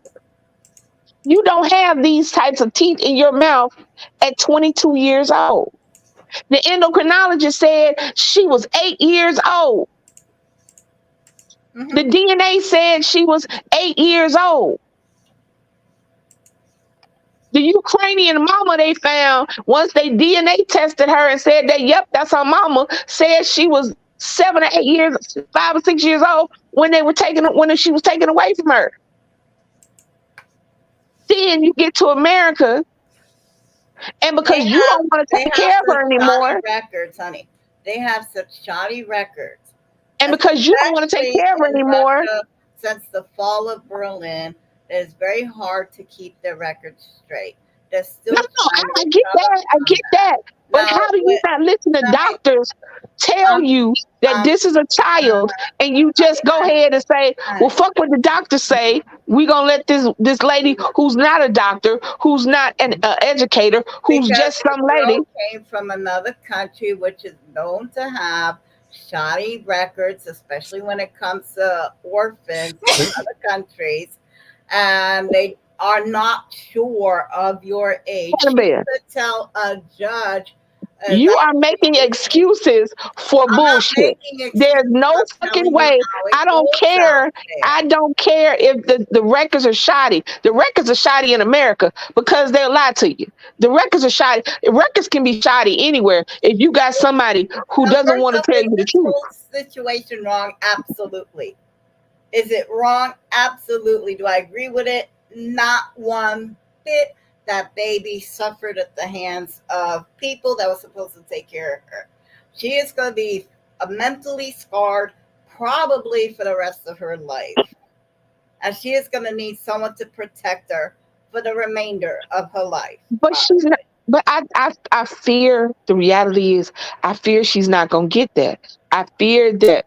[SPEAKER 1] You don't have these types of teeth in your mouth at 22 years old. The endocrinologist said she was 8 years old.
[SPEAKER 3] Mm-hmm.
[SPEAKER 1] The DNA said she was 8 years old. The Ukrainian mama they found, once they DNA tested her and said that, yep, that's her mama, said she was 7 or 8 years, 5 or 6 years old when she was taken away from her. Then you get to America, and because you don't want to take care of her anymore,
[SPEAKER 3] records, honey. They have such shoddy records.
[SPEAKER 1] and because you don't want to take care of her anymore,
[SPEAKER 3] Russia, since the fall of Berlin, it's very hard to keep their records straight. They're still
[SPEAKER 1] no, I get that. But
[SPEAKER 3] Now,
[SPEAKER 1] how do you not listen to doctors tell you that this is a child, and you just go ahead and say, well, fuck what the doctors say. We're going to let this lady who's not a doctor, who's not an educator, who's
[SPEAKER 3] because
[SPEAKER 1] just some
[SPEAKER 3] the girl
[SPEAKER 1] lady.
[SPEAKER 3] came from another country which is known to have shoddy records, especially when it comes to orphans in other countries, and they are not sure of your age. She
[SPEAKER 1] Annabelle,
[SPEAKER 3] could tell a judge, as
[SPEAKER 1] you are making excuses for
[SPEAKER 3] I'm not
[SPEAKER 1] bullshit.
[SPEAKER 3] making
[SPEAKER 1] There's
[SPEAKER 3] excuses.
[SPEAKER 1] no
[SPEAKER 3] I'm
[SPEAKER 1] fucking
[SPEAKER 3] telling you
[SPEAKER 1] way.
[SPEAKER 3] how it
[SPEAKER 1] I don't
[SPEAKER 3] goes out
[SPEAKER 1] care.
[SPEAKER 3] there.
[SPEAKER 1] I don't care if the records are shoddy. The records are shoddy in America because they'll lie to you. The records are shoddy. Records can be shoddy anywhere if you got somebody who
[SPEAKER 3] Now,
[SPEAKER 1] doesn't
[SPEAKER 3] first
[SPEAKER 1] want to
[SPEAKER 3] off,
[SPEAKER 1] tell
[SPEAKER 3] is
[SPEAKER 1] you the
[SPEAKER 3] this
[SPEAKER 1] truth.
[SPEAKER 3] whole situation wrong? Absolutely. Is it wrong? Absolutely. Do I agree with it? Not one bit. That baby suffered at the hands of people that were supposed to take care of her. She is going to be mentally scarred probably for the rest of her life. And she is going to need someone to protect her for the remainder of her life.
[SPEAKER 1] But she's not. But I fear the reality is I fear she's not gonna get that. I fear that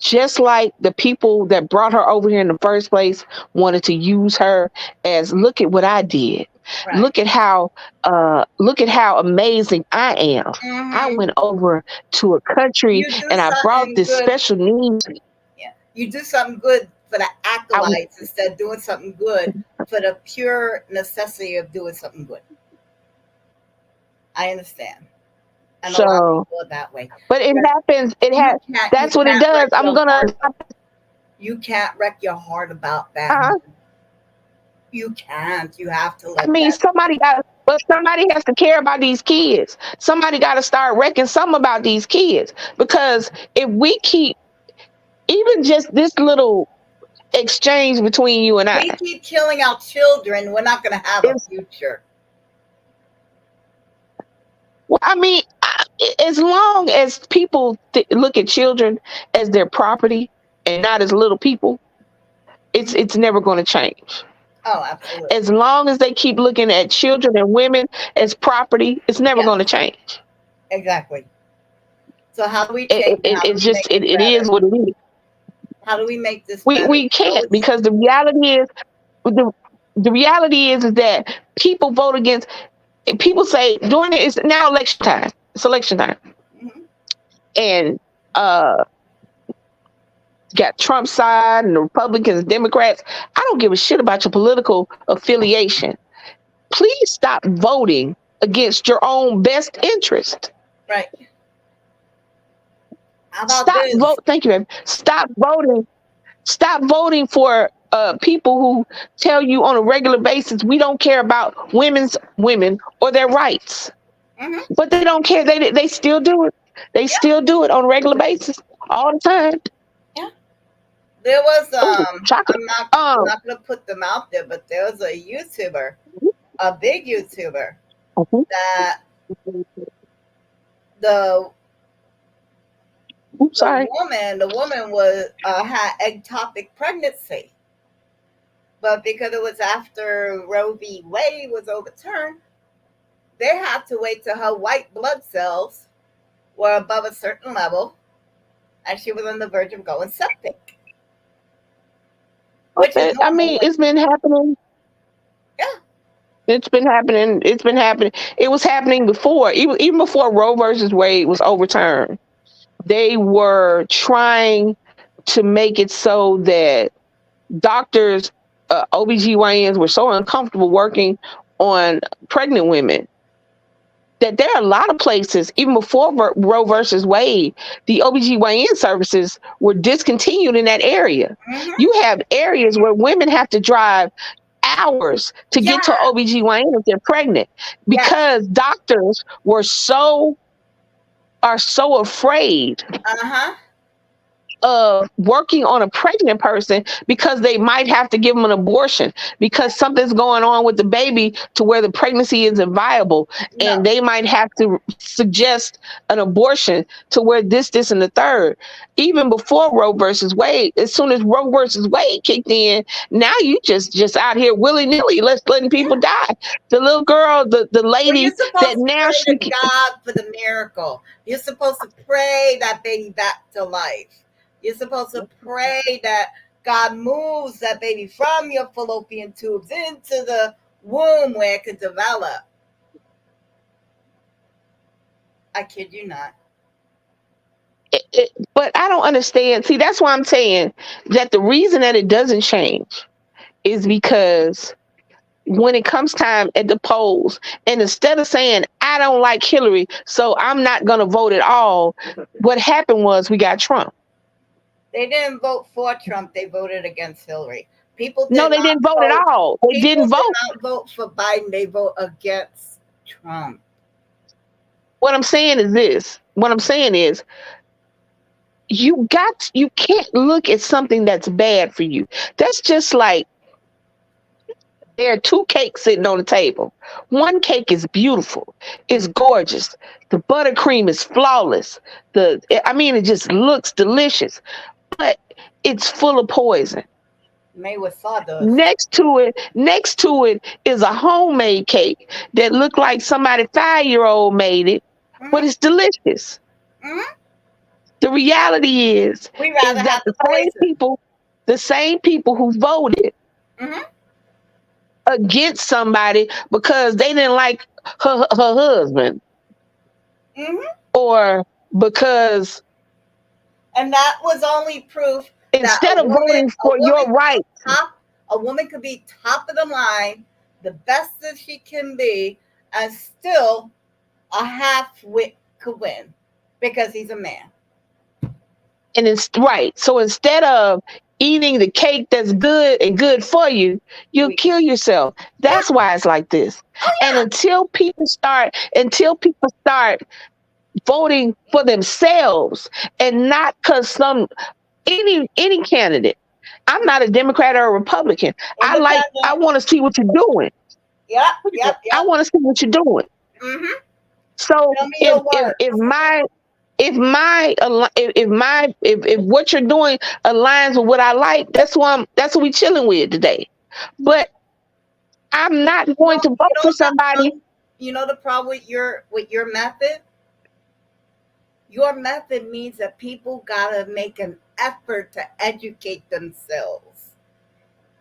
[SPEAKER 1] just like the people that brought her over here in the first place wanted to use her as look at what I did.
[SPEAKER 3] Right.
[SPEAKER 1] Look at how amazing I am. I
[SPEAKER 3] Mm-hmm.
[SPEAKER 1] went over to a country
[SPEAKER 3] You do
[SPEAKER 1] and I brought
[SPEAKER 3] something
[SPEAKER 1] this
[SPEAKER 3] good.
[SPEAKER 1] special needs.
[SPEAKER 3] Yeah. You do something good for the
[SPEAKER 1] I,
[SPEAKER 3] acolytes instead of doing something good for the pure necessity of doing something good. I understand. And a lot of
[SPEAKER 1] so
[SPEAKER 3] people are that way.
[SPEAKER 1] but it happens, it
[SPEAKER 3] You
[SPEAKER 1] has
[SPEAKER 3] you
[SPEAKER 1] that's what it
[SPEAKER 3] can't
[SPEAKER 1] does.
[SPEAKER 3] wreck
[SPEAKER 1] I'm
[SPEAKER 3] your
[SPEAKER 1] gonna
[SPEAKER 3] heart. You can't wreck your heart about that.
[SPEAKER 1] uh,
[SPEAKER 3] You can't. You have to
[SPEAKER 1] I
[SPEAKER 3] let
[SPEAKER 1] mean,
[SPEAKER 3] that.
[SPEAKER 1] somebody has to care about these kids. Somebody got to start wrecking some about these kids because if we keep even just this little exchange between you and I,
[SPEAKER 3] We keep killing our children. We're not going to have a
[SPEAKER 1] it's
[SPEAKER 3] future.
[SPEAKER 1] well, I mean, as long as people look at children as their property and not as little people, it's never going to change.
[SPEAKER 3] Oh, absolutely.
[SPEAKER 1] As long as they keep looking at children and women as property, it's never
[SPEAKER 3] Yeah,
[SPEAKER 1] going to change.
[SPEAKER 3] exactly. So how do we change it? How do
[SPEAKER 1] It's
[SPEAKER 3] we
[SPEAKER 1] just
[SPEAKER 3] make it
[SPEAKER 1] it
[SPEAKER 3] better?
[SPEAKER 1] is what it is.
[SPEAKER 3] How do we make this better?
[SPEAKER 1] We
[SPEAKER 3] You know,
[SPEAKER 1] can't
[SPEAKER 3] it's
[SPEAKER 1] because the the reality is that people vote against. People say during it's now election time. It's election time,
[SPEAKER 3] mhm.
[SPEAKER 1] and uh, got Trump side and the Republicans, Democrats. I don't give a shit about your political affiliation. Please stop voting against your own best interest.
[SPEAKER 3] Right. How about
[SPEAKER 1] Stop
[SPEAKER 3] this?
[SPEAKER 1] vote. Thank you, babe. Stop voting. Stop voting for people who tell you on a regular basis we don't care about women or their rights,
[SPEAKER 3] Hmm.
[SPEAKER 1] but they don't care. They still do it. They
[SPEAKER 3] Yeah,
[SPEAKER 1] still do it on a regular basis all the time.
[SPEAKER 3] yeah. There was
[SPEAKER 1] Ooh, chocolate.
[SPEAKER 3] I'm not gonna put them out there, but there was a YouTuber, a big YouTuber
[SPEAKER 1] Mhm.
[SPEAKER 3] that the
[SPEAKER 1] Oops, sorry.
[SPEAKER 3] the woman was had ectopic pregnancy, but because it was after Roe v. Wade was overturned, they had to wait till her white blood cells were above a certain level, and she was on the verge of going septic, which is
[SPEAKER 1] I
[SPEAKER 3] normal.
[SPEAKER 1] mean, it's been happening.
[SPEAKER 3] Yeah.
[SPEAKER 1] It's been happening. It's been happening. It was happening before, even before Roe versus Wade was overturned. They were trying to make it so that doctors, OBGYNs were so uncomfortable working on pregnant women that there are a lot of places, even before Roe versus Wade, the OBGYN services were discontinued in that area.
[SPEAKER 3] Hmm.
[SPEAKER 1] You have areas where women have to drive hours to
[SPEAKER 3] Yeah.
[SPEAKER 1] get to OBGYN if they're pregnant
[SPEAKER 3] Yes.
[SPEAKER 1] because doctors are so afraid
[SPEAKER 3] Uh-huh.
[SPEAKER 1] of working on a pregnant person because they might have to give them an abortion because something's going on with the baby to where the pregnancy isn't viable,
[SPEAKER 3] No.
[SPEAKER 1] and they might have to suggest an abortion to where this and the third. Even before Roe versus Wade, as soon as Roe versus Wade kicked in, now you just out here willy-nilly letting people
[SPEAKER 3] Yeah.
[SPEAKER 1] die. The little girl, the
[SPEAKER 3] Well, you're
[SPEAKER 1] lady that
[SPEAKER 3] supposed to
[SPEAKER 1] now
[SPEAKER 3] pray
[SPEAKER 1] she
[SPEAKER 3] to God for the miracle. You're supposed to pray that baby back to life. You're supposed to pray that God moves that baby from your fallopian tubes into the womb where it can develop. I kid you not.
[SPEAKER 1] But I don't understand. See, that's why I'm saying that the reason that it doesn't change is because when it comes time at the polls, and instead of saying, I don't like Hillary, so I'm not going to vote at all, what happened was we got Trump.
[SPEAKER 3] They didn't vote for Trump. They voted against Hillary. People did
[SPEAKER 1] No, they didn't vote at all. They didn't vote.
[SPEAKER 3] People did not vote for Biden. They vote against Trump.
[SPEAKER 1] What I'm saying is this. What I'm saying is you can't look at something that's bad for you. That's just like there are two cakes sitting on the table. One cake is beautiful. It's gorgeous. The buttercream is flawless. It just looks delicious, but it's full of poison.
[SPEAKER 3] Made with sawdust.
[SPEAKER 1] Next to it is a homemade cake that looked like somebody 5-year-old made it, but it's delicious.
[SPEAKER 3] Mm-hmm.
[SPEAKER 1] The reality is that the same people who voted against somebody because they didn't like her husband, or because,
[SPEAKER 3] and that was only proof.
[SPEAKER 1] Instead of voting for your rights,
[SPEAKER 3] a woman could be top of the line, the best that she can be, and still a half-wit could win because he's a man.
[SPEAKER 1] And it's right. So instead of eating the cake that's good and good for you, you'll kill yourself. That's why it's like this.
[SPEAKER 3] Oh, yeah.
[SPEAKER 1] And until people start voting for themselves and not because any candidate. I'm not a Democrat or a Republican. I want to see what you're doing.
[SPEAKER 3] Yep.
[SPEAKER 1] I want to see what you're doing.
[SPEAKER 3] Mm-hmm.
[SPEAKER 1] So if what you're doing aligns with what I like, that's what we chilling with today. But I'm not going to vote for somebody.
[SPEAKER 3] You know the problem with your method? Your method means that people gotta make an effort to educate themselves.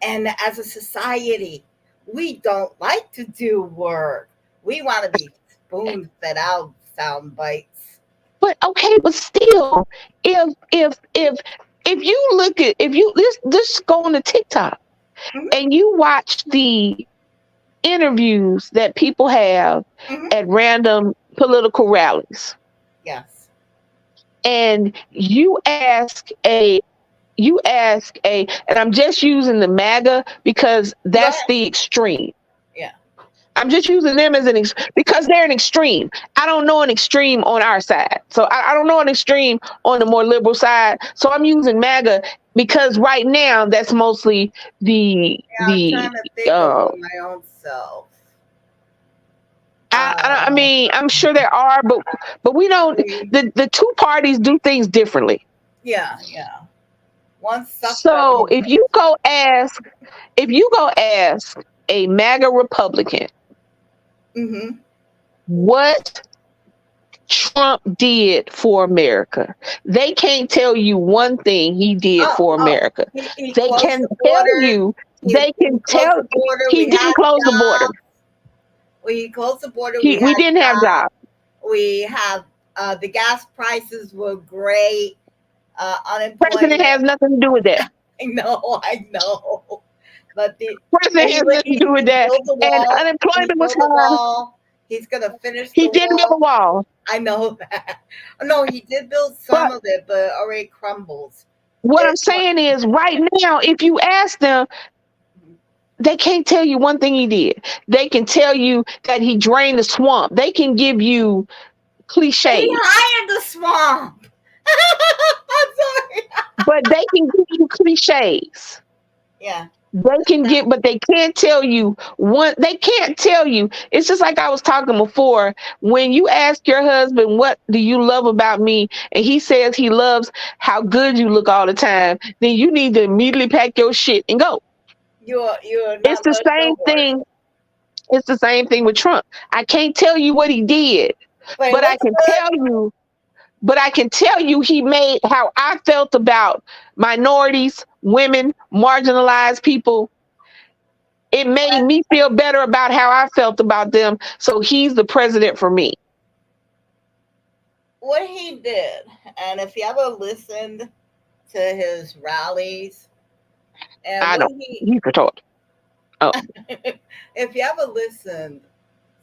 [SPEAKER 3] And as a society, we don't like to do work. We want to be spoon-fed out sound bites.
[SPEAKER 1] But okay, but still, if you look at just go on to TikTok and you watch the interviews that people have at random political rallies.
[SPEAKER 3] Yes.
[SPEAKER 1] And you ask and I'm just using the MAGA because that's the extreme.
[SPEAKER 3] Yeah.
[SPEAKER 1] I'm just using them as because they're an extreme. I don't know an extreme on our side. So I don't know an extreme on the more liberal side. So I'm using MAGA because right now that's mostly I'm trying to think of
[SPEAKER 3] my own self.
[SPEAKER 1] I mean, I'm sure there are, but we don't. The two parties do things differently.
[SPEAKER 3] Yeah. One sucks.
[SPEAKER 1] So if you go ask a MAGA Republican what Trump did for America, they can't tell you one thing he did for America. They can tell you. They can tell he didn't close the border.
[SPEAKER 3] We closed the border.
[SPEAKER 1] We didn't have jobs.
[SPEAKER 3] We have the gas prices were great. Unemployment.
[SPEAKER 1] President has nothing to do with that.
[SPEAKER 3] I know. But the
[SPEAKER 1] president has nothing to do with that. And unemployment was high.
[SPEAKER 3] He's gonna finish.
[SPEAKER 1] He didn't build a wall.
[SPEAKER 3] I know that. No, he did build some of it, but it already crumbles.
[SPEAKER 1] What I'm saying is, right now, if you ask them, they can't tell you one thing he did. They can tell you that he drained the swamp. They can give you cliches.
[SPEAKER 3] He hired the swamp. I'm sorry.
[SPEAKER 1] But they can give you cliches.
[SPEAKER 3] Yeah.
[SPEAKER 1] They can get, but they can't tell you one. They can't tell you. It's just like I was talking before. When you ask your husband, "What do you love about me?" and he says he loves how good you look all the time, then you need to immediately pack your shit and go. It's the same thing. It's the same thing with Trump. I can't tell you what he did, but I can tell you. But I can tell you he made how I felt about minorities, women, marginalized people. It made me feel better about how I felt about them. So he's the president for me.
[SPEAKER 3] what he did, and if you ever listened to his rallies, and
[SPEAKER 1] I
[SPEAKER 3] what
[SPEAKER 1] don't.
[SPEAKER 3] he,
[SPEAKER 1] He's retarded. Oh,
[SPEAKER 3] if you ever listened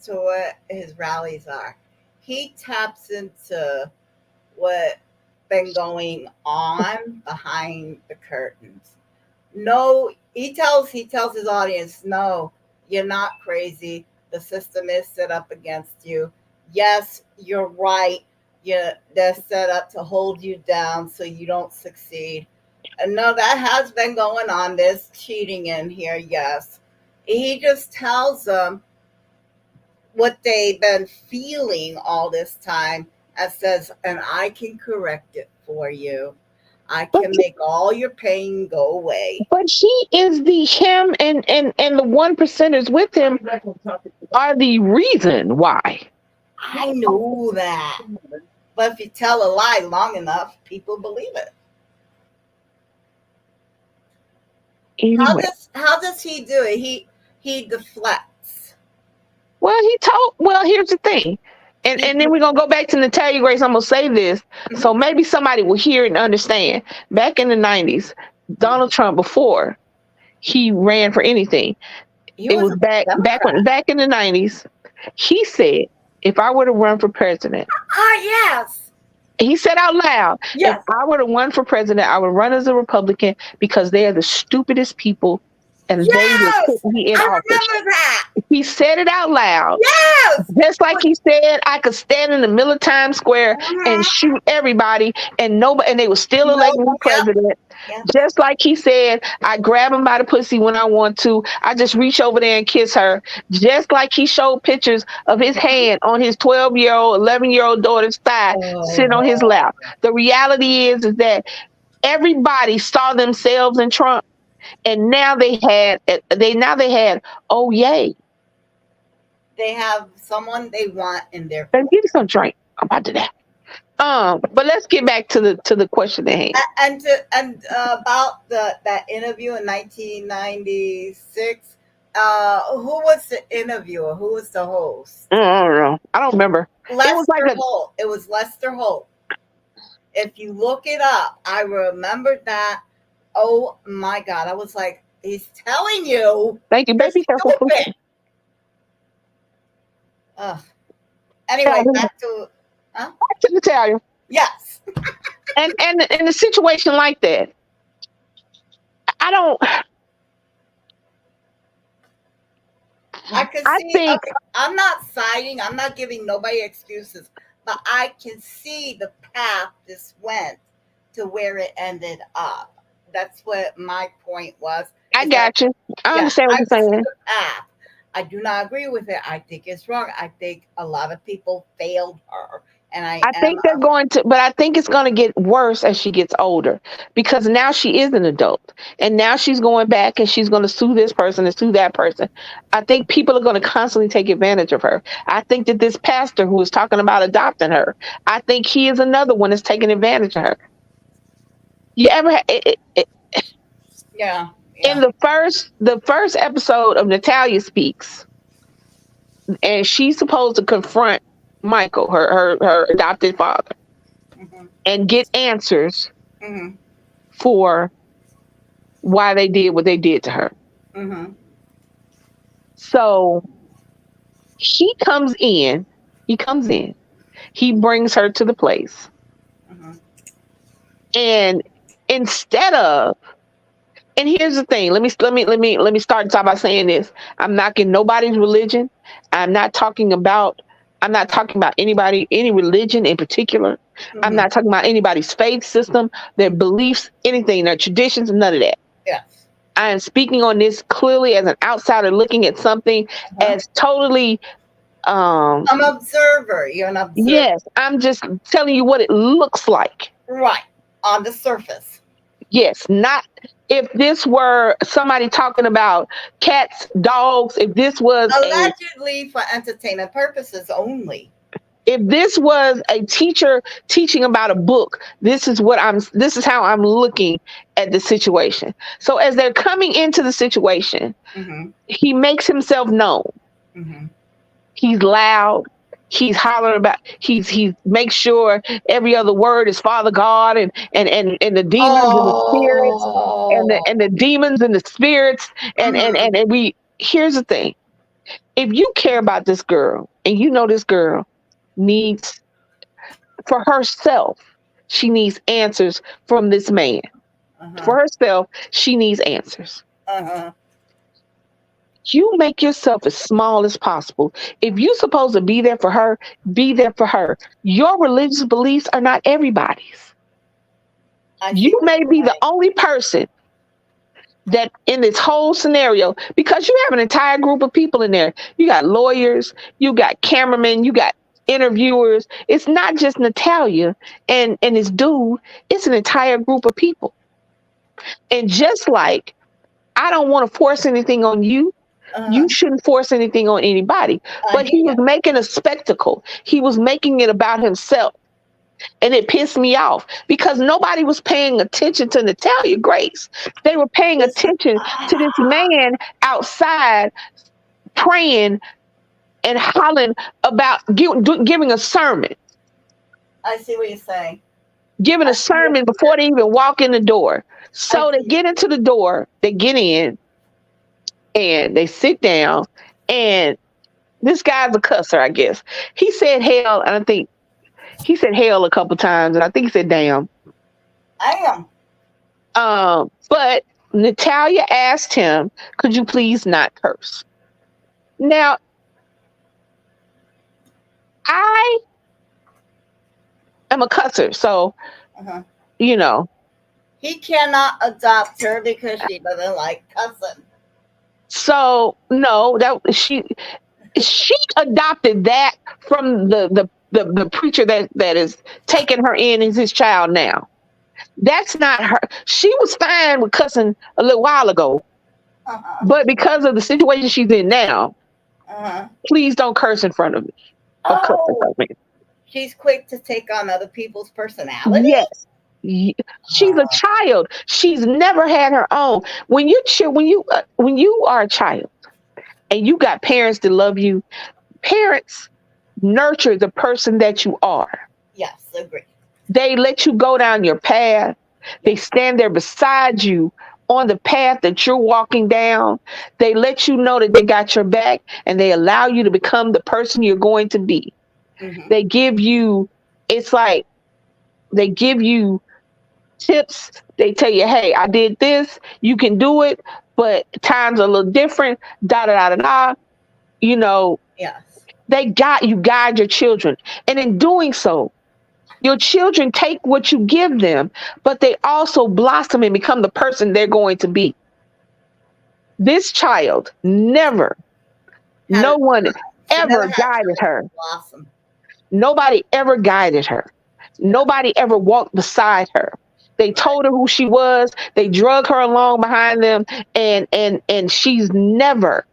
[SPEAKER 3] to what his rallies are, he taps into what been going on behind the curtains. No, he tells his audience, no, you're not crazy. The system is set up against you. Yes, you're right. They're set up to hold you down so you don't succeed. And no, that has been going on. There's cheating in here, yes. He just tells them what they've been feeling all this time and says, and I can correct it for you. I
[SPEAKER 1] but
[SPEAKER 3] can make all your pain go away.
[SPEAKER 1] but he is the him and the 1%ers with him are the reason why.
[SPEAKER 3] I know that. But if you tell a lie long enough, people believe it. How
[SPEAKER 1] Anyway,
[SPEAKER 3] does he do it? He deflects.
[SPEAKER 1] well, here's the thing.
[SPEAKER 3] He
[SPEAKER 1] And then we're gonna go back to Natalia Grace. I'm gonna say this so
[SPEAKER 3] Mhm.
[SPEAKER 1] maybe somebody will hear it and understand. Back in the 90s, Donald Trump, before he ran for anything,
[SPEAKER 3] He
[SPEAKER 1] it
[SPEAKER 3] was
[SPEAKER 1] was
[SPEAKER 3] a
[SPEAKER 1] back
[SPEAKER 3] Democrat.
[SPEAKER 1] back in the 90s, he said, if I were to run for president,
[SPEAKER 3] Ah, yes.
[SPEAKER 1] he said out loud, if
[SPEAKER 3] Yes.
[SPEAKER 1] I were to run for president, I would run as a Republican because they are the stupidest people and they will put
[SPEAKER 3] Yes.
[SPEAKER 1] me in
[SPEAKER 3] I
[SPEAKER 1] office.
[SPEAKER 3] remember that.
[SPEAKER 1] He said it out loud.
[SPEAKER 3] Yes.
[SPEAKER 1] Just like he said, I could stand in the middle of Times Square and
[SPEAKER 3] Mhm.
[SPEAKER 1] shoot everybody, and nobody, and they would still elect me
[SPEAKER 3] No, yep.
[SPEAKER 1] president.
[SPEAKER 3] Yep.
[SPEAKER 1] Just like he said, I grab him by the pussy when I want to. I just reach over there and kiss her. Just like he showed pictures of his hand on his 12-year-old, 11-year-old daughter's thigh, sitting on his
[SPEAKER 3] Oh,
[SPEAKER 1] lap. The reality is that everybody saw themselves in Trump, and now they had, oh yay,
[SPEAKER 3] they have someone they want in their
[SPEAKER 1] let's
[SPEAKER 3] corner.
[SPEAKER 1] give you some drink. I'm about to that. But let's get back to the question at hand.
[SPEAKER 3] And about that interview in 1996. Who was the interviewer? Who was the host?
[SPEAKER 1] I don't know. I don't remember. It was like
[SPEAKER 3] Lester Holt. It was Lester Holt. If you look it up, I remember that. Oh my God. I was like, he's telling you
[SPEAKER 1] thank you,
[SPEAKER 3] you're
[SPEAKER 1] baby. Careful,
[SPEAKER 3] stupid. Ugh. Anyway, back to, huh?
[SPEAKER 1] Back to Natalia.
[SPEAKER 3] Yes.
[SPEAKER 1] And in a situation like that, I don't.
[SPEAKER 3] I could
[SPEAKER 1] I
[SPEAKER 3] see,
[SPEAKER 1] think
[SPEAKER 3] okay, I'm not siding, I'm not giving nobody excuses, but I can see the path this went to where it ended up. That's what my point was.
[SPEAKER 1] I
[SPEAKER 3] Is that,
[SPEAKER 1] got you. I
[SPEAKER 3] yeah,
[SPEAKER 1] understand what
[SPEAKER 3] I
[SPEAKER 1] you're
[SPEAKER 3] can see
[SPEAKER 1] saying.
[SPEAKER 3] the path. I do not agree with it. I think it's wrong. I think a lot of people failed her. And I
[SPEAKER 1] I
[SPEAKER 3] am,
[SPEAKER 1] think they're going to, but I think it's going to get worse as she gets older because now she is an adult and now she's going back and she's going to sue this person and sue that person. I think people are going to constantly take advantage of her. I think that this pastor who was talking about adopting her, I think he is another one that's taking advantage of her. You ever
[SPEAKER 3] yeah,
[SPEAKER 1] in
[SPEAKER 3] yeah.
[SPEAKER 1] the first episode of Natalia Speaks, and she's supposed to confront Michael, her adopted father,
[SPEAKER 3] Hmm.
[SPEAKER 1] and get answers
[SPEAKER 3] Hmm.
[SPEAKER 1] for why they did what they did to her.
[SPEAKER 3] Hmm.
[SPEAKER 1] So he comes in, he brings her to the place,
[SPEAKER 3] Hmm.
[SPEAKER 1] and instead of and here's the thing, let me start top by saying this. I'm knocking nobody's religion. I'm not talking about I'm not talking about anybody, any religion in particular. I'm
[SPEAKER 3] Hmm.
[SPEAKER 1] not talking about anybody's faith system, their beliefs, anything, their traditions, none of that.
[SPEAKER 3] Yes.
[SPEAKER 1] I am speaking on this clearly as an outsider looking at something
[SPEAKER 3] Uh-huh.
[SPEAKER 1] as totally
[SPEAKER 3] I'm an observer. You're an observer.
[SPEAKER 1] yes, I'm just telling you what it looks like.
[SPEAKER 3] Right. On the surface.
[SPEAKER 1] Yes, not if this were somebody talking about cats, dogs,
[SPEAKER 3] Allegedly for entertainment purposes only.
[SPEAKER 1] if this was a teacher teaching about a book, this is how I'm looking at the situation. So as they're coming into the situation,
[SPEAKER 3] Hmm.
[SPEAKER 1] he makes himself known.
[SPEAKER 3] Hmm.
[SPEAKER 1] He's loud. He's hollering about, he makes sure every other word is Father God, and the demons and the spirits,
[SPEAKER 3] Oh.
[SPEAKER 1] and the demons and the spirits,
[SPEAKER 3] Mm.
[SPEAKER 1] and we here's the thing. If you care about this girl and you know this girl needs, for herself, she needs answers from this man.
[SPEAKER 3] Uh-huh.
[SPEAKER 1] For herself, she needs answers.
[SPEAKER 3] Uh-huh.
[SPEAKER 1] You make yourself as small as possible. If you're supposed to be there for her, be there for her. Your religious beliefs are not everybody's.
[SPEAKER 3] I
[SPEAKER 1] You
[SPEAKER 3] see what
[SPEAKER 1] may
[SPEAKER 3] you're
[SPEAKER 1] be the
[SPEAKER 3] saying.
[SPEAKER 1] only person that in this whole scenario, because you have an entire group of people in there. You got lawyers, you got cameramen, you got interviewers. It's not just Natalia and this dude, it's an entire group of people. And just like I don't want to force anything on you, you
[SPEAKER 3] Uh-huh.
[SPEAKER 1] shouldn't force anything on anybody.
[SPEAKER 3] I
[SPEAKER 1] But
[SPEAKER 3] hear
[SPEAKER 1] he
[SPEAKER 3] you.
[SPEAKER 1] was making a spectacle. He was making it about himself. And it pissed me off because nobody was paying attention to Natalia Grace. They were paying
[SPEAKER 3] This,
[SPEAKER 1] attention to this man outside praying and hollering about giving a sermon,
[SPEAKER 3] I see what you're saying.
[SPEAKER 1] giving
[SPEAKER 3] I
[SPEAKER 1] a
[SPEAKER 3] see what
[SPEAKER 1] sermon before they even walk in the door.
[SPEAKER 3] I
[SPEAKER 1] So they
[SPEAKER 3] see.
[SPEAKER 1] get into the door, they get in, and they sit down. And this guy's a cusser, I guess. He said hell, and I think he said hell a couple times, and I think he said damn.
[SPEAKER 3] I am.
[SPEAKER 1] But Natalia asked him, "Could you please not curse?" Now, I am a cusser, so
[SPEAKER 3] Uh-huh.
[SPEAKER 1] you know.
[SPEAKER 3] He cannot adopt her because she doesn't like cussing.
[SPEAKER 1] So no, that she adopted that from the preacher that is taking her in as his child now. That's not her. She was fine with cussing a little while ago,
[SPEAKER 3] Uh-huh.
[SPEAKER 1] but because of the situation she's in now,
[SPEAKER 3] Uh-huh.
[SPEAKER 1] please don't curse in front of me or cuss in front
[SPEAKER 3] Oh,
[SPEAKER 1] of me.
[SPEAKER 3] she's quick to take on other people's personality.
[SPEAKER 1] Yes. Ye- She's a
[SPEAKER 3] Oh,
[SPEAKER 1] child. She's never had her own. When you are a child and you got parents that love you, parents nurture the person that you are.
[SPEAKER 3] yes, agree.
[SPEAKER 1] They let you go down your path. They
[SPEAKER 3] Yes.
[SPEAKER 1] stand there beside you on the path that you're walking down. They let you know that they got your back and they allow you to become the person you're going to be.
[SPEAKER 3] Mm-hmm.
[SPEAKER 1] They give you, it's like they give you tips. They tell you, hey, I did this, you can do it, but times are a little different, da da da da da. You know,
[SPEAKER 3] Yes.
[SPEAKER 1] you guide your children. And in doing so, your children take what you give them, but they also blossom and become the person they're going to be. This child never,
[SPEAKER 3] Had
[SPEAKER 1] no one
[SPEAKER 3] she never
[SPEAKER 1] ever
[SPEAKER 3] had a
[SPEAKER 1] guided
[SPEAKER 3] chance
[SPEAKER 1] her.
[SPEAKER 3] to blossom.
[SPEAKER 1] Nobody ever guided her.
[SPEAKER 3] Yeah.
[SPEAKER 1] Nobody ever walked beside her. They
[SPEAKER 3] Right.
[SPEAKER 1] told her who she was. They drug her along behind them, and she's never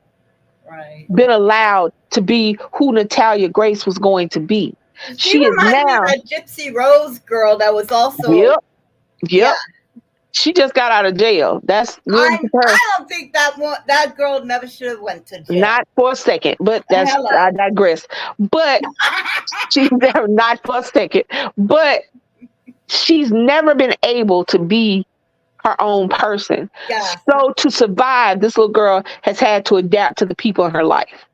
[SPEAKER 3] Right.
[SPEAKER 1] been allowed to be who Natalia Grace was going to be.
[SPEAKER 3] She
[SPEAKER 1] She is
[SPEAKER 3] reminded me of
[SPEAKER 1] now,
[SPEAKER 3] that Gypsy Rose girl that was also.
[SPEAKER 1] yep,
[SPEAKER 3] Yeah.
[SPEAKER 1] yep. She just got out of jail. That's we'll get to
[SPEAKER 3] I
[SPEAKER 1] her.
[SPEAKER 3] don't think that girl never should have went to jail.
[SPEAKER 1] Not for a second, but that's I
[SPEAKER 3] Hello.
[SPEAKER 1] digress. But she's never not for a second. But she's never been able to be her own person.
[SPEAKER 3] Yes.
[SPEAKER 1] So to survive, this little girl has had to adapt to the people in her life.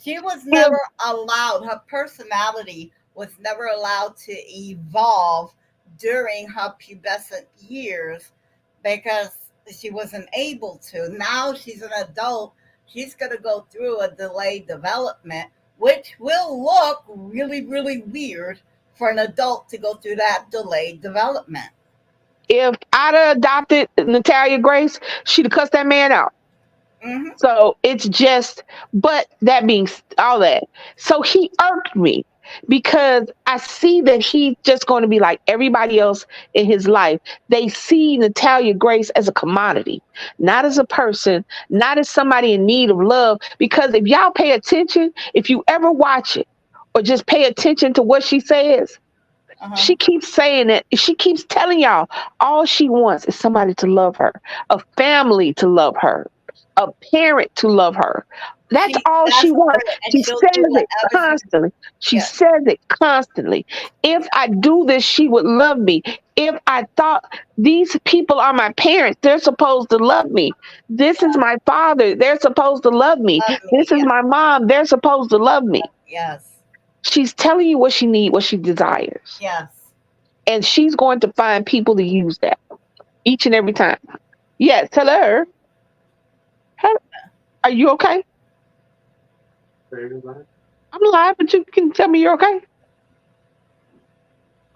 [SPEAKER 3] She was
[SPEAKER 1] If
[SPEAKER 3] never allowed, her personality was never allowed to evolve during her pubescent years because she wasn't able to. Now she's an adult. She's going to go through a delayed development, which will look really, really weird for an adult to go through that delayed development.
[SPEAKER 1] if I'd have adopted Natalia Grace, she'd have cussed that man out.
[SPEAKER 3] Hmm.
[SPEAKER 1] So it's just, but that being all that. So he irked me because I see that he's just going to be like everybody else in his life. They see Natalia Grace as a commodity, not as a person, not as somebody in need of love. Because if y'all pay attention, if you ever watch it or just pay attention to what she says,
[SPEAKER 3] Uh-huh.
[SPEAKER 1] she keeps saying it. She keeps telling y'all all she wants is somebody to love her, a family to love her. a parent to love her. That's all she
[SPEAKER 3] That's
[SPEAKER 1] wants.
[SPEAKER 3] her, and
[SPEAKER 1] She
[SPEAKER 3] she'll
[SPEAKER 1] says
[SPEAKER 3] do
[SPEAKER 1] it
[SPEAKER 3] whatever she.
[SPEAKER 1] constantly. She
[SPEAKER 3] Yeah,
[SPEAKER 1] says it constantly. If I do this, she would love me. If I thought these people are my parents, they're supposed to love me. This is my father. They're supposed to love me.
[SPEAKER 3] love me.
[SPEAKER 1] This is
[SPEAKER 3] Yeah,
[SPEAKER 1] my mom. They're supposed to love me.
[SPEAKER 3] yes,
[SPEAKER 1] She's telling you what she needs, what she desires.
[SPEAKER 3] yes.
[SPEAKER 1] And she's going to find people to use that each and every time. Yes, tell her. Hey, are you okay? I'm alive, but you can tell me you're okay.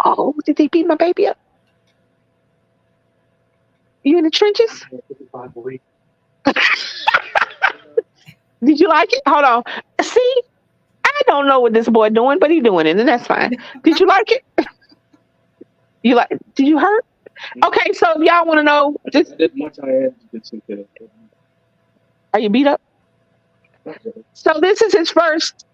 [SPEAKER 1] Oh, did they beat my baby up? You in the trenches? Did you like it? Hold on. See, I don't know what this boy doing, but he doing it, and that's fine. Did you like it? You like? Did you hurt? Okay, so if y'all want to know, just are you beat up? So this is his first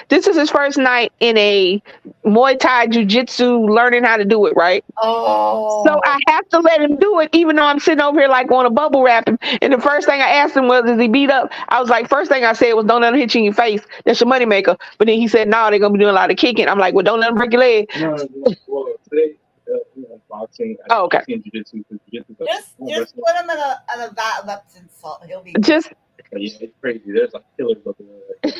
[SPEAKER 1] this is his first night in a Muay Thai Jiu-Jitsu learning how to do it, right?
[SPEAKER 3] Oh,
[SPEAKER 1] So I have to let him do it, even though I'm sitting over here like on a bubble wrap. And the first thing I asked him was, is he beat up? I was like, first thing I said was, don't let him hit you in your face. That's your moneymaker. But then he said, no, they're going to be doing a lot of kicking. I'm like, well, don't let him break your leg.
[SPEAKER 4] No, well, today, boxing.
[SPEAKER 1] Oh, okay.
[SPEAKER 4] Jiu-jitsu,
[SPEAKER 3] just put him in a vat of Epsom salt. He'll be
[SPEAKER 1] Just
[SPEAKER 4] yeah, it's crazy. There's like killers over there.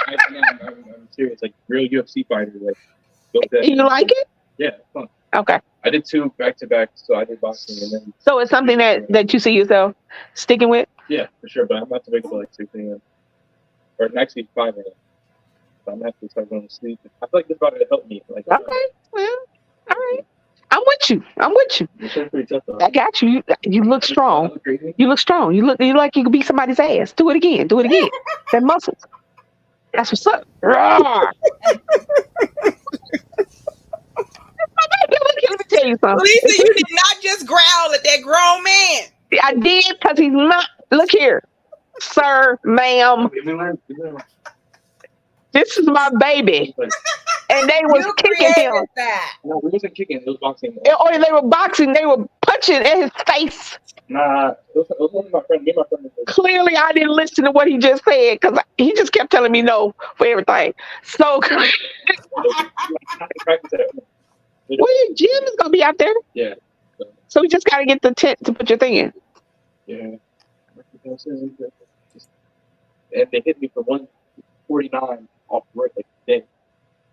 [SPEAKER 4] I'm serious. Like real UFC fighters. Like,
[SPEAKER 1] you like it?
[SPEAKER 4] Yeah, it's fun.
[SPEAKER 1] Okay.
[SPEAKER 4] I did 2 back-to-back, so I did boxing and then.
[SPEAKER 1] So it's something that you see yourself sticking with?
[SPEAKER 4] Yeah, for sure. But I'm about to wake up at like 6 a.m. Or actually 5 a.m. So I'm gonna have to start going to sleep. I feel like this is about to help me. Like,
[SPEAKER 1] Okay. Well, all right. I'm with you.
[SPEAKER 4] It's pretty tough though.
[SPEAKER 1] I got you. You look strong.
[SPEAKER 4] Look crazy.
[SPEAKER 1] You look strong. You like you could beat somebody's ass. Do it again. That muscles. That's what's up. Rawr. Let me tell you something.
[SPEAKER 2] Lisa, you did not just growl at that grown man.
[SPEAKER 1] I did because he's not. Look here, sir, ma'am. This is my baby. And they was
[SPEAKER 3] you
[SPEAKER 1] kicking him.
[SPEAKER 3] that.
[SPEAKER 4] No, we wasn't kicking. It was boxing.
[SPEAKER 1] Or they were boxing. They were punching at his face.
[SPEAKER 4] Nah, it was only my friend. Me and my friend.
[SPEAKER 1] Clearly, I didn't listen to what he just said because he just kept telling me no for everything. So, well, your gym is gonna be out there.
[SPEAKER 4] Yeah.
[SPEAKER 1] So we just gotta get the tent to put your thing in.
[SPEAKER 4] Yeah. And they hit me for 149 off work like today.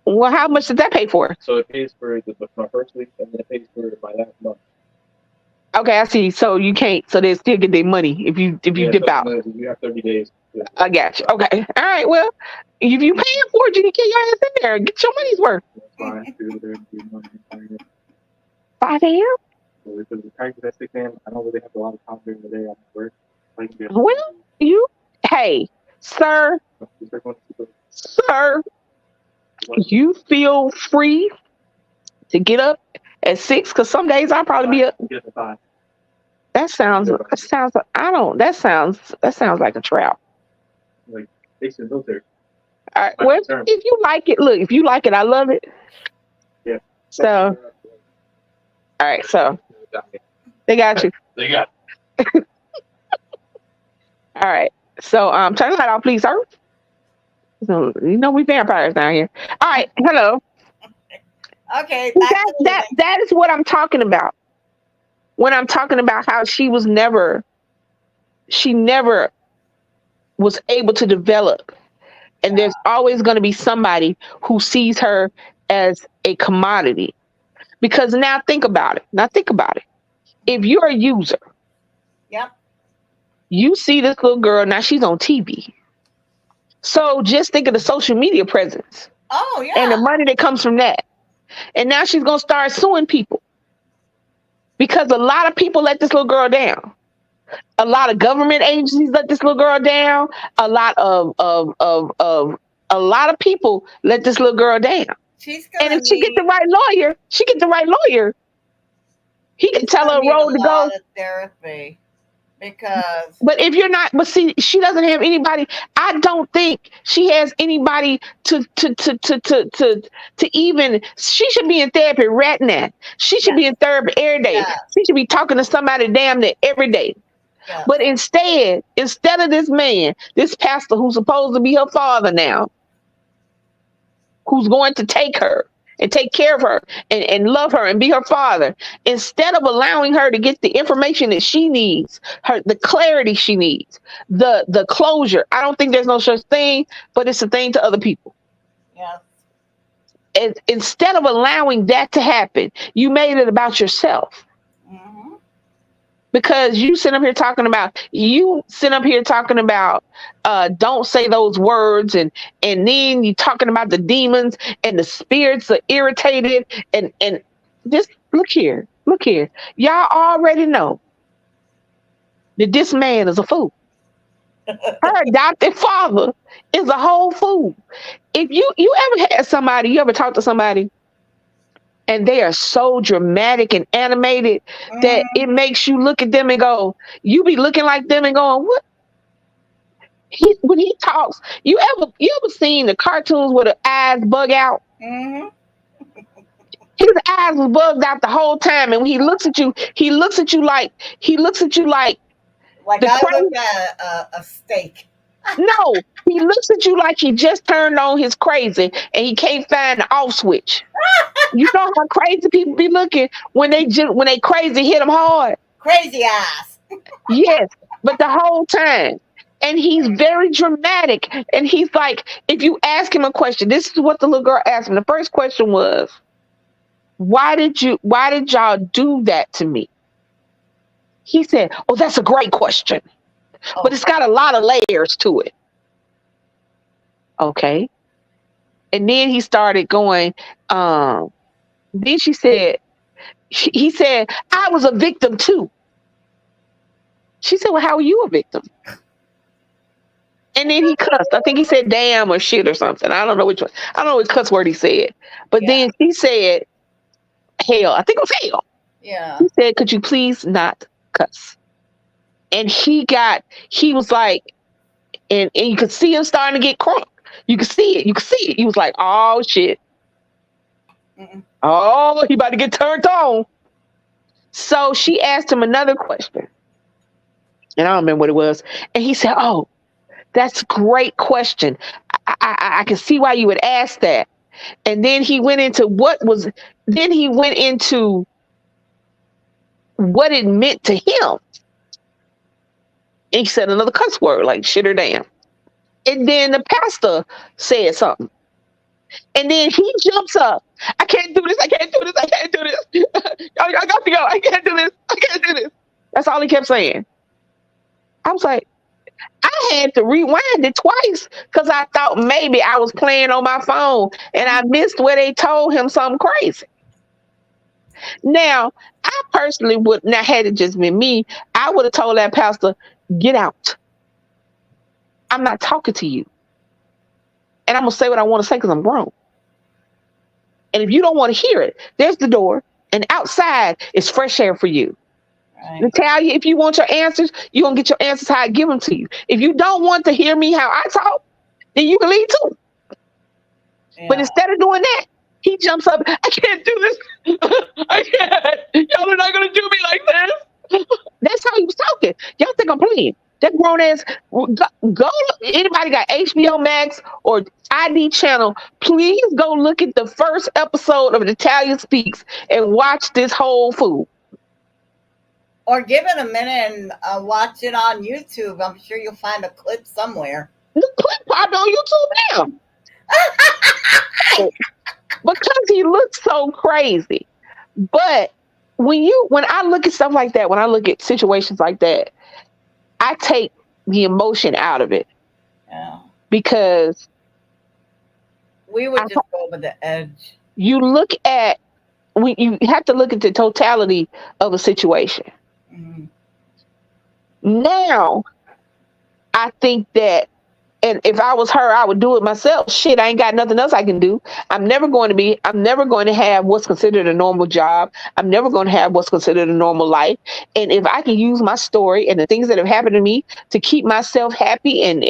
[SPEAKER 1] Well, how much did that pay for?
[SPEAKER 4] So it pays for my first week, and then it pays for my last month.
[SPEAKER 1] Okay, I see. So you can't. So they still get their money if you dip out.
[SPEAKER 4] You have 30 days. Yeah.
[SPEAKER 1] I got you. Okay. All right. Well, if you paying for it, you can get your ass in there. Get your money's worth.
[SPEAKER 4] That's fine.
[SPEAKER 1] 5 a.m.
[SPEAKER 4] So because the practice at 6 a.m., I don't really have a lot of time during the day. I'm at work.
[SPEAKER 1] Well, hey, sir, you feel free to get up at 6 because some days I'll probably be up.
[SPEAKER 4] Get at 5.
[SPEAKER 1] That sounds like a trap.
[SPEAKER 4] Like they should go there.
[SPEAKER 1] All right. Well, if you like it, look, if you like it, I love it.
[SPEAKER 4] Yeah.
[SPEAKER 1] So, all right. So they got you.
[SPEAKER 4] They got.
[SPEAKER 1] All right. So turn the light off, please, sir. So, we vampires down here. All right. Hello.
[SPEAKER 3] Okay.
[SPEAKER 1] That is what I'm talking about. When I'm talking about how she never was able to develop. And there's always going to be somebody who sees her as a commodity. Because now think about it. If you're a user,
[SPEAKER 3] yep,
[SPEAKER 1] you see this little girl, now she's on TV. So just think of the social media presence.
[SPEAKER 3] Oh, yeah.
[SPEAKER 1] And the money that comes from that. And now she's going to start suing people. Because a lot of people let this little girl down. A lot of government agencies let this little girl down. A lot of people let this little girl down. And if she get the right lawyer, he can tell her road to go.
[SPEAKER 3] Therapy, because.
[SPEAKER 1] But if you're not, but see, she doesn't have anybody. I don't think she has anybody to even. She should be in therapy right now. She should be in therapy every day. Yeah. She should be talking to somebody damn near every day.
[SPEAKER 3] Yeah.
[SPEAKER 1] But instead of this man, this pastor who's supposed to be her father now, who's going to take her and take care of her and love her and be her father, instead of allowing her to get the information that she needs, the clarity she needs, the closure. I don't think there's no such thing, but it's a thing to other people.
[SPEAKER 3] Yeah.
[SPEAKER 1] And instead of allowing that to happen, you made it about yourself.
[SPEAKER 3] Mm-hmm.
[SPEAKER 1] Because you sit up here talking about don't say those words, and then you talking about the demons and the spirits are irritated, and just look here. Y'all already know that this man is a fool. Her adopted father is a whole fool. If you ever talk to somebody and they are so dramatic and animated that it makes you look at them and go, you be looking like them and going, what? When he talks, you ever seen the cartoons where the eyes bug out?
[SPEAKER 3] Mm-hmm.
[SPEAKER 1] His eyes was bugged out the whole time, and when he looks at you like
[SPEAKER 3] Like
[SPEAKER 1] the
[SPEAKER 3] I
[SPEAKER 1] crazy.
[SPEAKER 3] look at a steak.
[SPEAKER 1] No, he looks at you like he just turned on his crazy and he can't find the off switch. You know how crazy people be looking when they crazy hit them hard.
[SPEAKER 3] Crazy ass.
[SPEAKER 1] Yes, but the whole time. And he's very dramatic. And he's like, if you ask him a question, this is what the little girl asked him. The first question was, why did y'all do that to me? He said, oh, that's a great question.
[SPEAKER 3] Oh.
[SPEAKER 1] But it's got a lot of layers to it. Okay. And then he started going, then he said, I was a victim too. She said, well, how are you a victim? And then he cussed. I think he said damn or shit or something. I don't know which one. I don't know what cuss word he said. But then he said hell. I think it was hell.
[SPEAKER 3] Yeah.
[SPEAKER 1] He said, could you please not cuss? And he was like, and you could see him starting to get crunk. You could see it. He was like, oh shit.
[SPEAKER 3] Mm-mm.
[SPEAKER 1] Oh, he about to get turned on. So she asked him another question. And I don't remember what it was. And he said, oh, that's a great question. I can see why you would ask that. And then he went into what it meant to him. And he said another cuss word like shit or damn. And then the pastor said something. And then he jumps up. I can't do this. I got to go. I can't do this. That's all he kept saying. I was like, I had to rewind it twice because I thought maybe I was playing on my phone and I missed where they told him something crazy. Now, I personally would not, had it just been me, I would have told that pastor, get out. I'm not talking to you. And I'm going to say what I want to say because I'm grown. And if you don't want to hear it, there's the door. And outside is fresh air for you.
[SPEAKER 3] Right.
[SPEAKER 1] Natalia, if you want your answers, you're going to get your answers how I give them to you. If you don't want to hear me how I talk, then you can leave too. Yeah. But instead of doing that, he jumps up. I can't do this. I can't. Y'all are not going to do me like this. That's how he was talking. Y'all think I'm playing. That grown ass, go, anybody got HBO Max or ID channel, please go look at the first episode of Natalia Speaks and watch this whole fool.
[SPEAKER 3] Or give it a minute and watch it on YouTube. I'm sure you'll find a clip somewhere.
[SPEAKER 1] The clip popped on YouTube now. Because he looks so crazy. But when I look at stuff like that, when I look at situations like that, I take the emotion out of it.
[SPEAKER 3] Yeah.
[SPEAKER 1] Because
[SPEAKER 3] we would just go over the edge. You
[SPEAKER 1] have to look at the totality of a situation.
[SPEAKER 3] Mm-hmm. Now,
[SPEAKER 1] I think that, and if I was her, I would do it myself. Shit, I ain't got nothing else I can do. I'm never going to have what's considered a normal job. I'm never going to have what's considered a normal life. And if I can use my story and the things that have happened to me to keep myself happy and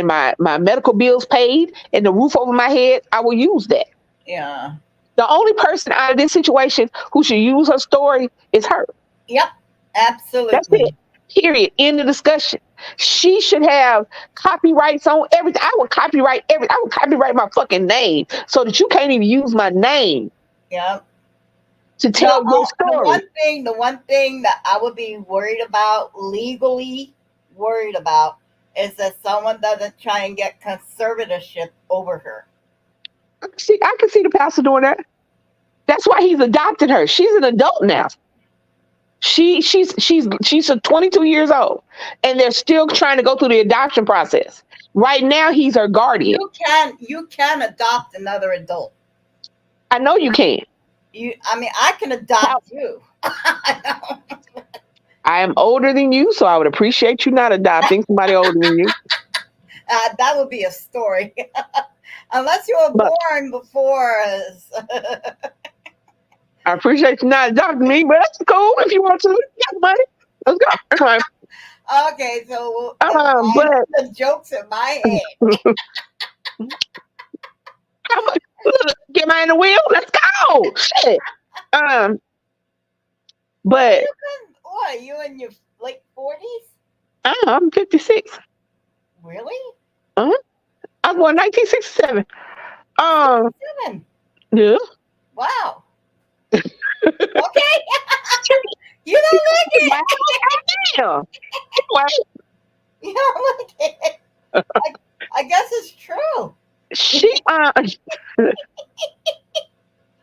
[SPEAKER 1] my medical bills paid and the roof over my head, I will use that.
[SPEAKER 3] Yeah.
[SPEAKER 1] The only person out of this situation who should use her story is her.
[SPEAKER 3] Yep. Absolutely.
[SPEAKER 1] That's it. Period. End of discussion. She should have copyrights on everything. I would copyright everything. I would copyright my fucking name so that you can't even use my name
[SPEAKER 3] Yeah.
[SPEAKER 1] to tell your story.
[SPEAKER 3] The one thing that I would be worried about, legally worried about, is that someone doesn't try and get conservatorship over her.
[SPEAKER 1] I can see the pastor doing that. That's why he's adopted her. She's an adult now. She's 22 years old, and they're still trying to go through the adoption process. Right now, he's her guardian.
[SPEAKER 3] You can adopt another adult.
[SPEAKER 1] I know you can.
[SPEAKER 3] I can adopt you.
[SPEAKER 1] I am older than you, so I would appreciate you not adopting somebody older than you.
[SPEAKER 3] That would be a story. Unless you were born before us.
[SPEAKER 1] I appreciate you not adopting me, but that's cool if you want to. You got money. Let's go. That's fine.
[SPEAKER 3] Okay, so
[SPEAKER 1] but
[SPEAKER 3] the jokes in my head.
[SPEAKER 1] Get mine in the wheel. Let's go. Shit. But
[SPEAKER 3] what? You in your late 40s?
[SPEAKER 1] I'm 56.
[SPEAKER 3] Really?
[SPEAKER 1] I was born 1967.
[SPEAKER 3] 67.
[SPEAKER 1] Yeah.
[SPEAKER 3] Wow. Okay. You don't like it.
[SPEAKER 1] Yeah.
[SPEAKER 3] You don't like it. I guess it's true.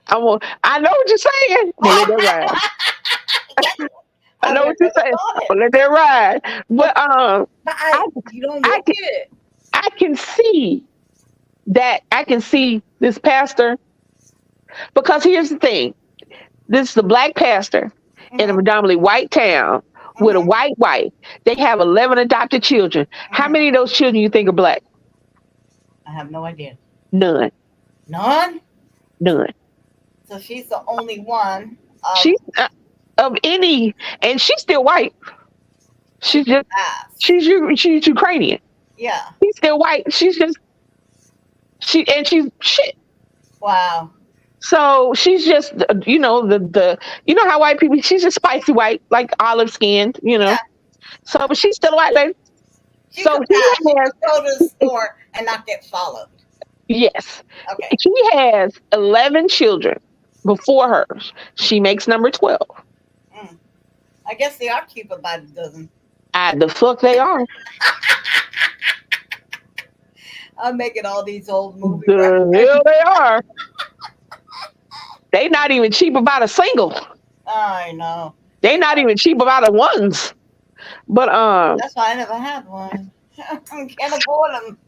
[SPEAKER 1] I know what you're saying. Well, let that ride. I know what you're saying. Well, let that ride. But
[SPEAKER 3] you don't like it.
[SPEAKER 1] I can see that. I can see this pastor, because here's the thing. This is the black pastor in a predominantly white town with a white wife. They have 11 adopted children. How many of those children you think are black?
[SPEAKER 3] I have no idea.
[SPEAKER 1] None.
[SPEAKER 3] None?
[SPEAKER 1] None.
[SPEAKER 3] So she's the only one.
[SPEAKER 1] She's of any, and she's still white. She's Ukrainian.
[SPEAKER 3] Yeah.
[SPEAKER 1] She's still white. She's shit.
[SPEAKER 3] Wow.
[SPEAKER 1] So she's just, you know how white people, she's just spicy white, like olive skinned, Yeah. So, but she's still a white lady.
[SPEAKER 3] She could go to the store and not get followed.
[SPEAKER 1] Yes.
[SPEAKER 3] Okay.
[SPEAKER 1] She has 11 children before her. She makes number 12.
[SPEAKER 3] I guess they are cheaper by the dozen.
[SPEAKER 1] The fuck they are.
[SPEAKER 3] I'm making all these old movies.
[SPEAKER 1] The hell they are. They not even cheap about a single.
[SPEAKER 3] I know. They
[SPEAKER 1] not even cheap about the ones. But
[SPEAKER 3] that's why I never had one. I can't afford them.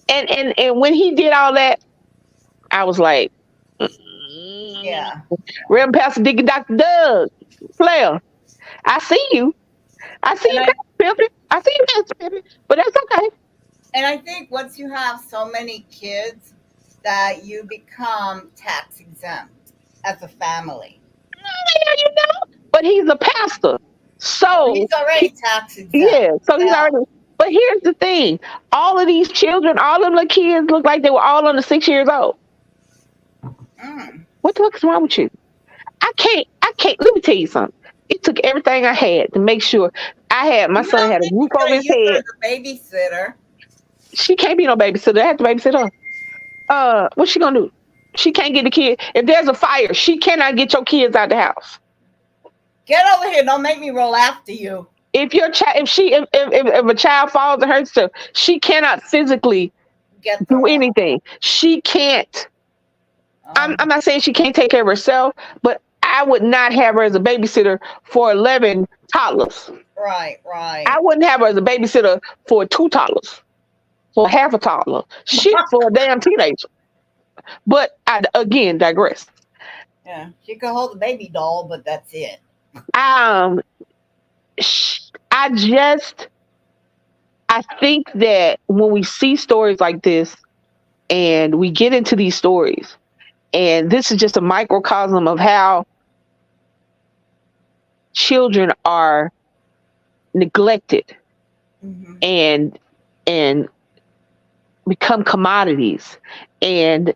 [SPEAKER 1] And when he did all that, I was like,
[SPEAKER 3] yeah.
[SPEAKER 1] Reverend Pastor Deacon Dr. Doug, player, I see you. I see you, Pastor Pimpin. I see you, Pastor Pimpin. But that's okay.
[SPEAKER 3] And I think once you have so many kids, that you become tax exempt as a family.
[SPEAKER 1] But he's a pastor. So
[SPEAKER 3] he's already tax exempt.
[SPEAKER 1] Yeah, so he's already. But here's the thing. All of these children, all of the kids look like they were all under 6 years old. What the fuck is wrong with you? I can't, let me tell you something. It took everything I had to make sure my son had a roof over his head.
[SPEAKER 3] A babysitter.
[SPEAKER 1] She can't be no babysitter. I have to babysit her. What's she gonna do? She can't get the kid. If there's a fire, she cannot get your kids out the house.
[SPEAKER 3] Get over here! Don't make me roll after you.
[SPEAKER 1] If your child, if a child falls and hurts her, she cannot physically do anything. She can't. I'm not saying she can't take care of herself, but I would not have her as a babysitter for 11 toddlers.
[SPEAKER 3] Right.
[SPEAKER 1] I wouldn't have her as a babysitter for 2 toddlers. For half a toddler. Shit, for a damn teenager. But I, again, digress.
[SPEAKER 3] Yeah, she could hold a baby doll, but that's it.
[SPEAKER 1] I think that when we see stories like this and we get into these stories, and this is just a microcosm of how children are neglected and become commodities, and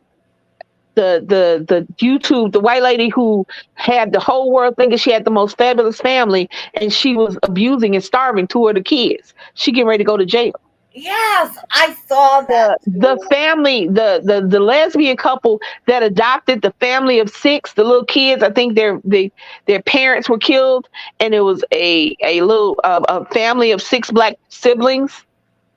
[SPEAKER 1] the YouTube, the white lady who had the whole world thinking she had the most fabulous family, and she was abusing and starving two of the kids. She getting ready to go to jail.
[SPEAKER 3] Yes, I saw that
[SPEAKER 1] The
[SPEAKER 3] too.
[SPEAKER 1] family, the lesbian couple that adopted the family of six, the little kids. I think their parents were killed, and it was a little a family of six black siblings,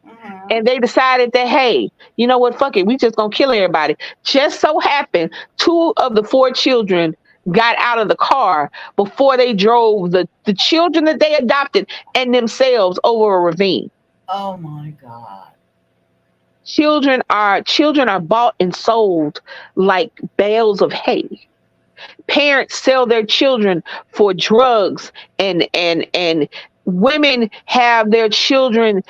[SPEAKER 3] Mhm.
[SPEAKER 1] and they decided that, hey, you know what, fuck it, we just gonna kill everybody. Just so happened two of the four children got out of the car before they drove the children that they adopted and themselves over a ravine.
[SPEAKER 3] Oh my God.
[SPEAKER 1] Children are bought and sold like bales of hay. Parents sell their children for drugs, and women have their children.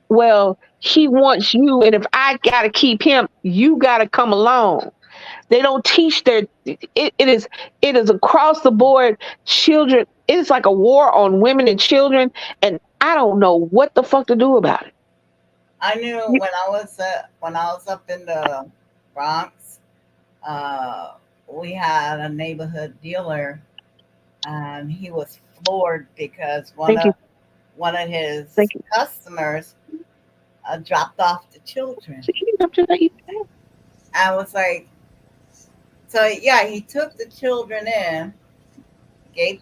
[SPEAKER 1] Well, he wants you, and if I gotta keep him, you gotta come along. They don't teach it is across the board. Children, it's like a war on women and children, and I don't know what the fuck to do about it.
[SPEAKER 3] I knew
[SPEAKER 1] You
[SPEAKER 3] when I was up in the Bronx, uh, we had a neighborhood dealer, and he was floored because
[SPEAKER 1] Thank you,
[SPEAKER 3] one of his
[SPEAKER 1] thank you.
[SPEAKER 3] customers dropped off the children.
[SPEAKER 1] So you have to let you know.
[SPEAKER 3] I was like, so yeah, he took the children in, gave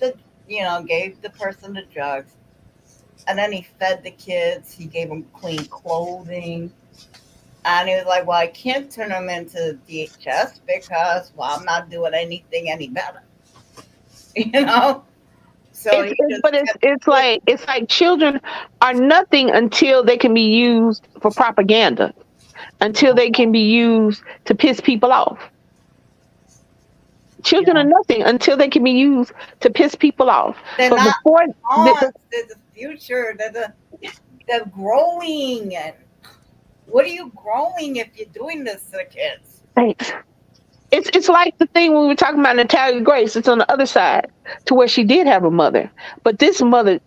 [SPEAKER 3] gave the person the drugs, and then he fed the kids. He gave them clean clothing. And he was like, well, I can't turn them into DHS because, well, I'm not doing anything any better, you know? So
[SPEAKER 1] It's,
[SPEAKER 3] he
[SPEAKER 1] it's
[SPEAKER 3] just
[SPEAKER 1] but it's
[SPEAKER 3] kept
[SPEAKER 1] it's
[SPEAKER 3] putting,
[SPEAKER 1] like it's like children are nothing until they can be used for propaganda, until they can be used to piss people off. Children are
[SPEAKER 3] yeah.
[SPEAKER 1] nothing until they can be used to piss people off.
[SPEAKER 3] They're
[SPEAKER 1] But
[SPEAKER 3] not
[SPEAKER 1] before
[SPEAKER 3] pawns. They're the future. They're growing. And what are you growing if you're doing this to the kids?
[SPEAKER 1] thanks. It's like the thing when we were talking about Natalia Grace. It's on the other side to where she did have a mother, but this mother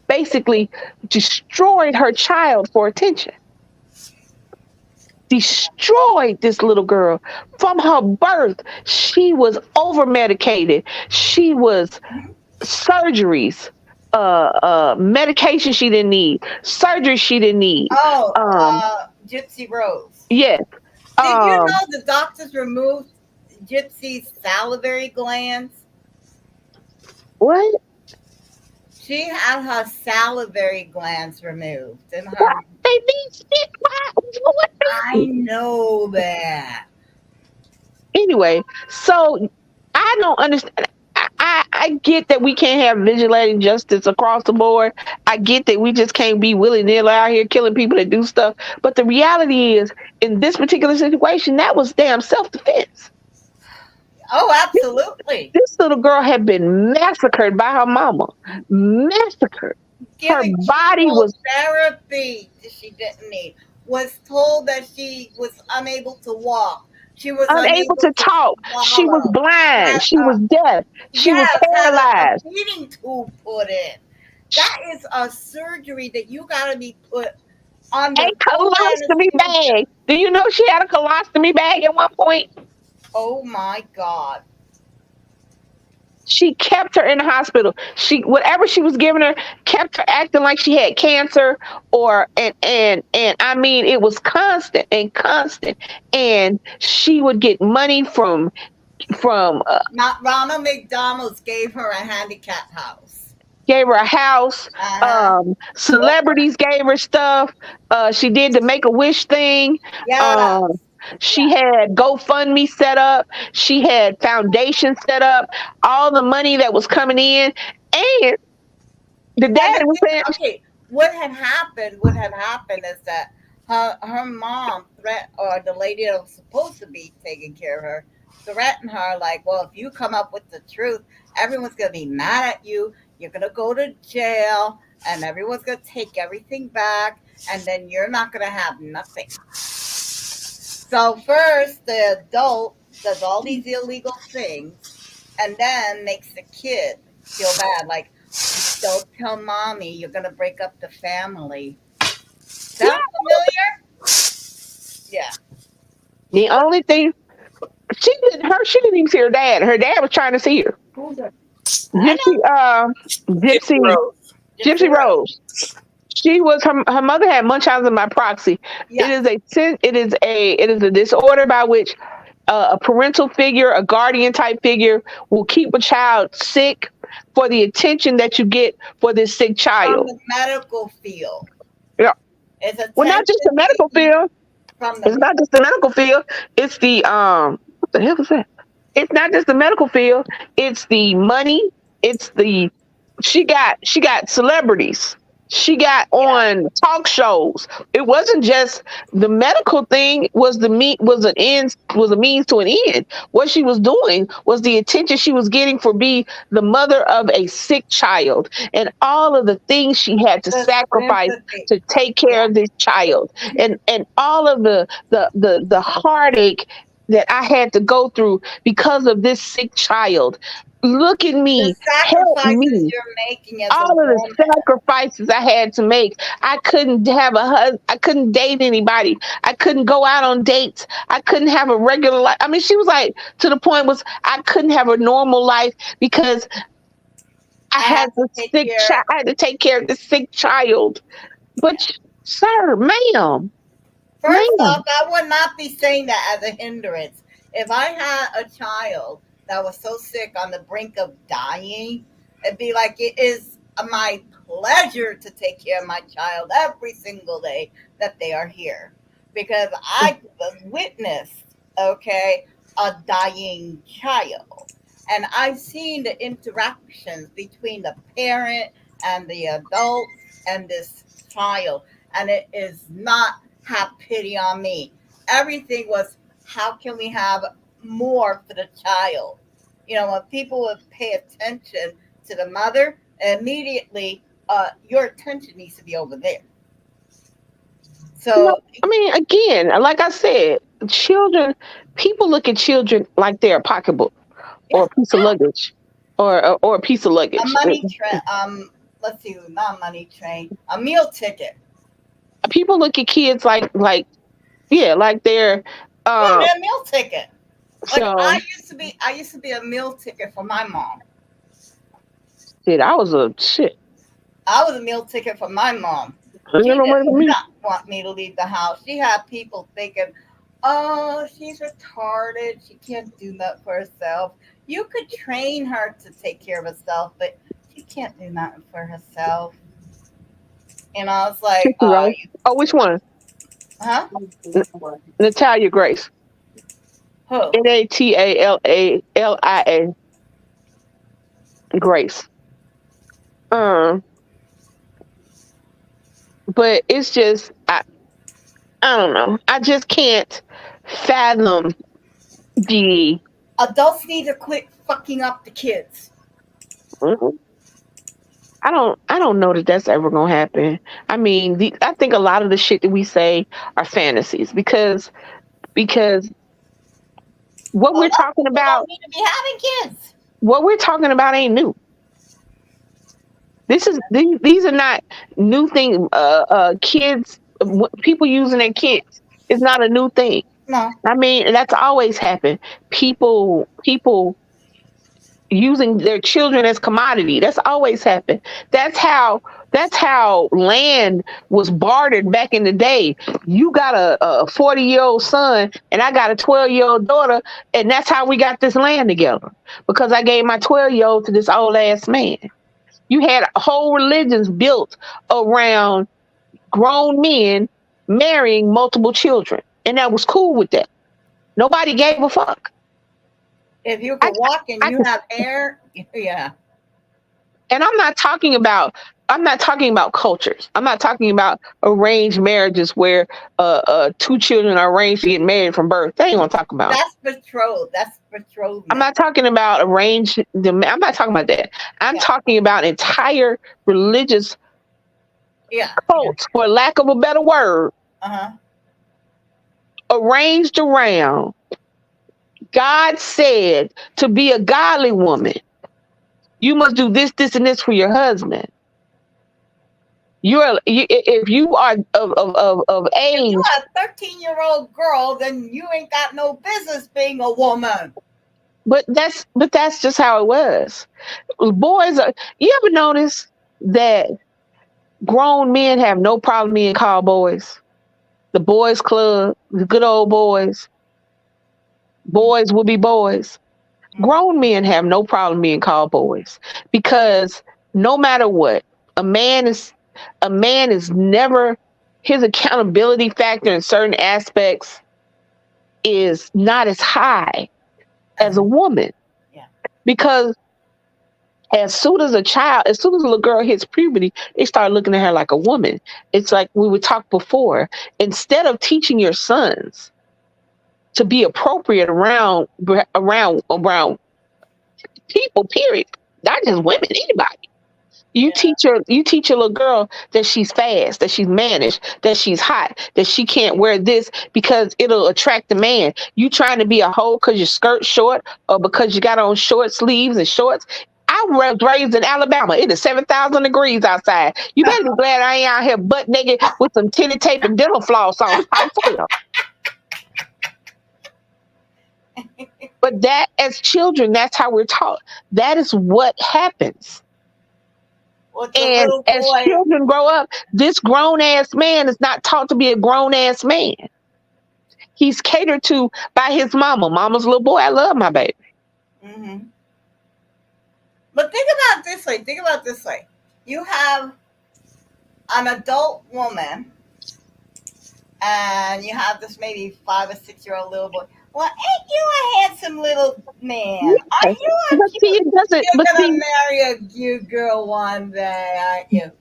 [SPEAKER 1] basically destroyed her child for attention. Destroyed this little girl from her birth. She was over medicated. She was
[SPEAKER 3] Mhm.
[SPEAKER 1] surgeries, medication she didn't need, surgery she didn't need.
[SPEAKER 3] Oh,
[SPEAKER 1] Um,
[SPEAKER 3] Gypsy Rose.
[SPEAKER 1] yes.
[SPEAKER 3] Did you
[SPEAKER 1] Um,
[SPEAKER 3] know the doctors removed Gypsy's salivary glands?
[SPEAKER 1] what?
[SPEAKER 3] She had her salivary glands removed in
[SPEAKER 1] What?
[SPEAKER 3] her.
[SPEAKER 1] They need shit. What?
[SPEAKER 3] I know that.
[SPEAKER 1] Anyway, so I don't understand. I get that we can't have vigilante justice across the board. I get that we just can't be willy nilly out here killing people that do stuff. But the reality is, in this particular situation, that was damn self defense.
[SPEAKER 3] Oh,
[SPEAKER 1] This,
[SPEAKER 3] absolutely.
[SPEAKER 1] this little girl had been massacred by her mama. Massacred. Her
[SPEAKER 3] Giving
[SPEAKER 1] body was
[SPEAKER 3] chemotherapy that she didn't need. Was told that she was unable to walk. She was
[SPEAKER 1] unable
[SPEAKER 3] unable
[SPEAKER 1] to
[SPEAKER 3] to
[SPEAKER 1] talk. She was
[SPEAKER 3] swallow.
[SPEAKER 1] blind.
[SPEAKER 3] Had
[SPEAKER 1] She was deaf. She was
[SPEAKER 3] yes, had a
[SPEAKER 1] paralyzed.
[SPEAKER 3] feeding tube put in. That is a surgery that you got to be put
[SPEAKER 1] A
[SPEAKER 3] under full
[SPEAKER 1] colostomy
[SPEAKER 3] anesthesia.
[SPEAKER 1] bag. Do you know she had a colostomy bag at one point?
[SPEAKER 3] Oh my God.
[SPEAKER 1] She kept her in the hospital. She whatever she was giving her kept her acting like she had cancer, or and I mean it was constant and constant. And she would get money from
[SPEAKER 3] Not Ronald McDonald's gave her a handicap house.
[SPEAKER 1] gave her a house.
[SPEAKER 3] Uh huh.
[SPEAKER 1] Celebrities gave her stuff. She did the Make a Wish thing. Um,
[SPEAKER 3] Yes.
[SPEAKER 1] she
[SPEAKER 3] Yes.
[SPEAKER 1] had GoFundMe set up. She had foundation set up. All the money that was coming in, and the
[SPEAKER 3] And the
[SPEAKER 1] dad was
[SPEAKER 3] thing,
[SPEAKER 1] saying,
[SPEAKER 3] okay, what had happened is that her mom threat or the lady that was supposed to be taking care of her threatened her like, well, if you come up with the truth, everyone's gonna be mad at you. You're gonna go to jail, and everyone's gonna take everything back, and then you're not gonna have nothing. So first, the adult does all these illegal things, and then makes the kid feel bad, like, don't tell mommy, you're gonna break up the family.
[SPEAKER 1] "Yeah."
[SPEAKER 3] Sound familiar? Yeah.
[SPEAKER 1] The only thing, She didn't even see her dad. Her dad was trying to see her.
[SPEAKER 3] I
[SPEAKER 1] Gypsy,
[SPEAKER 2] Gypsy
[SPEAKER 1] Gypsy,
[SPEAKER 2] Rose.
[SPEAKER 3] know.
[SPEAKER 1] Gypsy Rose. She was her mother had Munchausen by proxy.
[SPEAKER 3] Yeah.
[SPEAKER 1] It is a disorder by which a parental figure, a guardian type figure, will keep a child sick for the attention that you get for this sick
[SPEAKER 3] From
[SPEAKER 1] child.
[SPEAKER 3] the medical field.
[SPEAKER 1] Yeah.
[SPEAKER 3] It's
[SPEAKER 1] Well, not just the
[SPEAKER 3] attention
[SPEAKER 1] medical
[SPEAKER 3] seeking
[SPEAKER 1] field.
[SPEAKER 3] from
[SPEAKER 1] It's
[SPEAKER 3] the
[SPEAKER 1] not just the medical field. It's the what the hell is that? It's not just the medical field. It's the money. It's the she got celebrities. She got
[SPEAKER 3] yeah.
[SPEAKER 1] on talk shows. It wasn't just the medical thing was the meat was an end was a means to an end. What she was doing was the attention she was getting for being the mother of a sick child and all of the things she had to
[SPEAKER 3] The
[SPEAKER 1] sacrifice
[SPEAKER 3] sympathy.
[SPEAKER 1] to take care
[SPEAKER 3] Yeah.
[SPEAKER 1] of this child and all of the heartache that I had to go through because of this sick child. Look at
[SPEAKER 3] The
[SPEAKER 1] me, help
[SPEAKER 3] sacrifices
[SPEAKER 1] me.
[SPEAKER 3] you're making as a
[SPEAKER 1] All of the
[SPEAKER 3] woman.
[SPEAKER 1] sacrifices I had to make. I couldn't have a husband. I couldn't date anybody. I couldn't go out on dates. I couldn't have a regular life. I mean, she was like to the point was I couldn't have a normal life because I
[SPEAKER 3] I have
[SPEAKER 1] had
[SPEAKER 3] to
[SPEAKER 1] this
[SPEAKER 3] take
[SPEAKER 1] sick
[SPEAKER 3] care.
[SPEAKER 1] child. I had to take care of this sick child. But sir,
[SPEAKER 3] First
[SPEAKER 1] ma'am.
[SPEAKER 3] off, I would not be saying that as a hindrance. If I had a child that was so sick on the brink of dying, it'd be like it is my pleasure to take care of my child every single day that they are here. Because I witnessed, okay, a dying child. And I've seen the interactions between the parent and the adult and this child. And it is not have pity on me. Everything was how can we have more for the child? You know, when people would pay attention to the mother, immediately your attention needs to be over there.
[SPEAKER 1] No,
[SPEAKER 3] So
[SPEAKER 1] I mean, again, like I said, children. People look at children like they're a pocketbook or
[SPEAKER 3] yeah,
[SPEAKER 1] a piece of luggage, or a piece of
[SPEAKER 3] a
[SPEAKER 1] luggage.
[SPEAKER 3] money train. Let's see, not a money train, a meal ticket.
[SPEAKER 1] People look at kids like yeah, like they're
[SPEAKER 3] Yeah,
[SPEAKER 1] um.
[SPEAKER 3] they're a meal ticket. Like
[SPEAKER 1] So
[SPEAKER 3] I used to be a meal ticket for my mom.
[SPEAKER 1] shit, I was a shit.
[SPEAKER 3] I was a meal ticket for my mom.
[SPEAKER 1] You
[SPEAKER 3] She
[SPEAKER 1] know
[SPEAKER 3] did
[SPEAKER 1] what I mean?
[SPEAKER 3] not want me to leave the house. She had people thinking, oh, she's retarded. She can't do that for herself. You could train her to take care of herself, but she can't do nothing for herself. And I was like,
[SPEAKER 1] Trixie Rose. Oh, which one?
[SPEAKER 3] huh?
[SPEAKER 1] Natalia Grace.
[SPEAKER 3] Who?
[SPEAKER 1] NATALALIA Grace. Um, but it's just I don't know. I just can't fathom the.
[SPEAKER 3] Adults need to quit fucking up the kids.
[SPEAKER 1] I don't know that that's ever gonna happen. I mean, I think a lot of the shit that we say are fantasies because what
[SPEAKER 3] A
[SPEAKER 1] we're
[SPEAKER 3] lot of
[SPEAKER 1] talking
[SPEAKER 3] people
[SPEAKER 1] about
[SPEAKER 3] don't need to be having kids.
[SPEAKER 1] what we're talking about ain't new. These are not new things. Kids, people using their kids. It's not a new thing.
[SPEAKER 3] No,
[SPEAKER 1] I mean, that's always happened. People using their children as commodity. That's always happened. That's how land was bartered back in the day. You got a 40-year-old son and I got a 12-year-old daughter, and that's how we got this land together. Because I gave my 12-year-old to this old ass man. You had whole religions built around grown men marrying multiple children. And that was cool with that. Nobody gave a fuck.
[SPEAKER 3] if you
[SPEAKER 1] I,
[SPEAKER 3] could walk and
[SPEAKER 1] I
[SPEAKER 3] you have hair, yeah.
[SPEAKER 1] and I'm not talking about cultures. I'm not talking about arranged marriages where two children are arranged to get married from birth. They ain't gonna talk about.
[SPEAKER 3] That's betrothed. That's
[SPEAKER 1] I'm
[SPEAKER 3] betrothment.
[SPEAKER 1] not talking about arranged. I'm not talking about that. I'm
[SPEAKER 3] Yeah,
[SPEAKER 1] talking about entire religious
[SPEAKER 3] yeah, yeah.
[SPEAKER 1] cults, for lack of a better word,
[SPEAKER 3] Uh huh.
[SPEAKER 1] arranged around. God said to be a godly woman, you must do this, this, and this for your husband. if you are of
[SPEAKER 3] If
[SPEAKER 1] age.
[SPEAKER 3] you're a 13-year-old girl, then you ain't got no business being a woman.
[SPEAKER 1] But that's just how it was. Boys are. You ever notice that grown men have no problem being called boys? The boys club, the good old boys. Boys will be boys. Grown men have no problem being called boys because no matter what, a man is a man is never his accountability factor in certain aspects is not as high as a woman.
[SPEAKER 3] Yeah.
[SPEAKER 1] Because as soon as as soon as a little girl hits puberty, they start looking at her like a woman. It's like we would talk before. Instead of teaching your sons to be appropriate around people, period. Not just women, anybody. You teach your little girl that she's fast, that she's managed, that she's hot, that she can't wear this because it'll attract the man. You trying to be a hoe because your skirt's short or because you got on short sleeves and shorts. I was raised in Alabama. It is 7,000 degrees outside. You better be glad I ain't out here butt naked with some tinted tape and dental floss on. I'm telling you. But that, as children, that's how we're taught. That is what happens. And as children grow up, this grown ass man is not taught to be a grown ass man. He's catered to by his mama. Mama's little boy. I love my baby.
[SPEAKER 3] Mm-hmm. But think about it this way. You have an adult woman, and you have this maybe 5 or 6-year-old little boy. Well, ain't you a handsome little man? Are you you're gonna marry a cute girl one day, aren't you?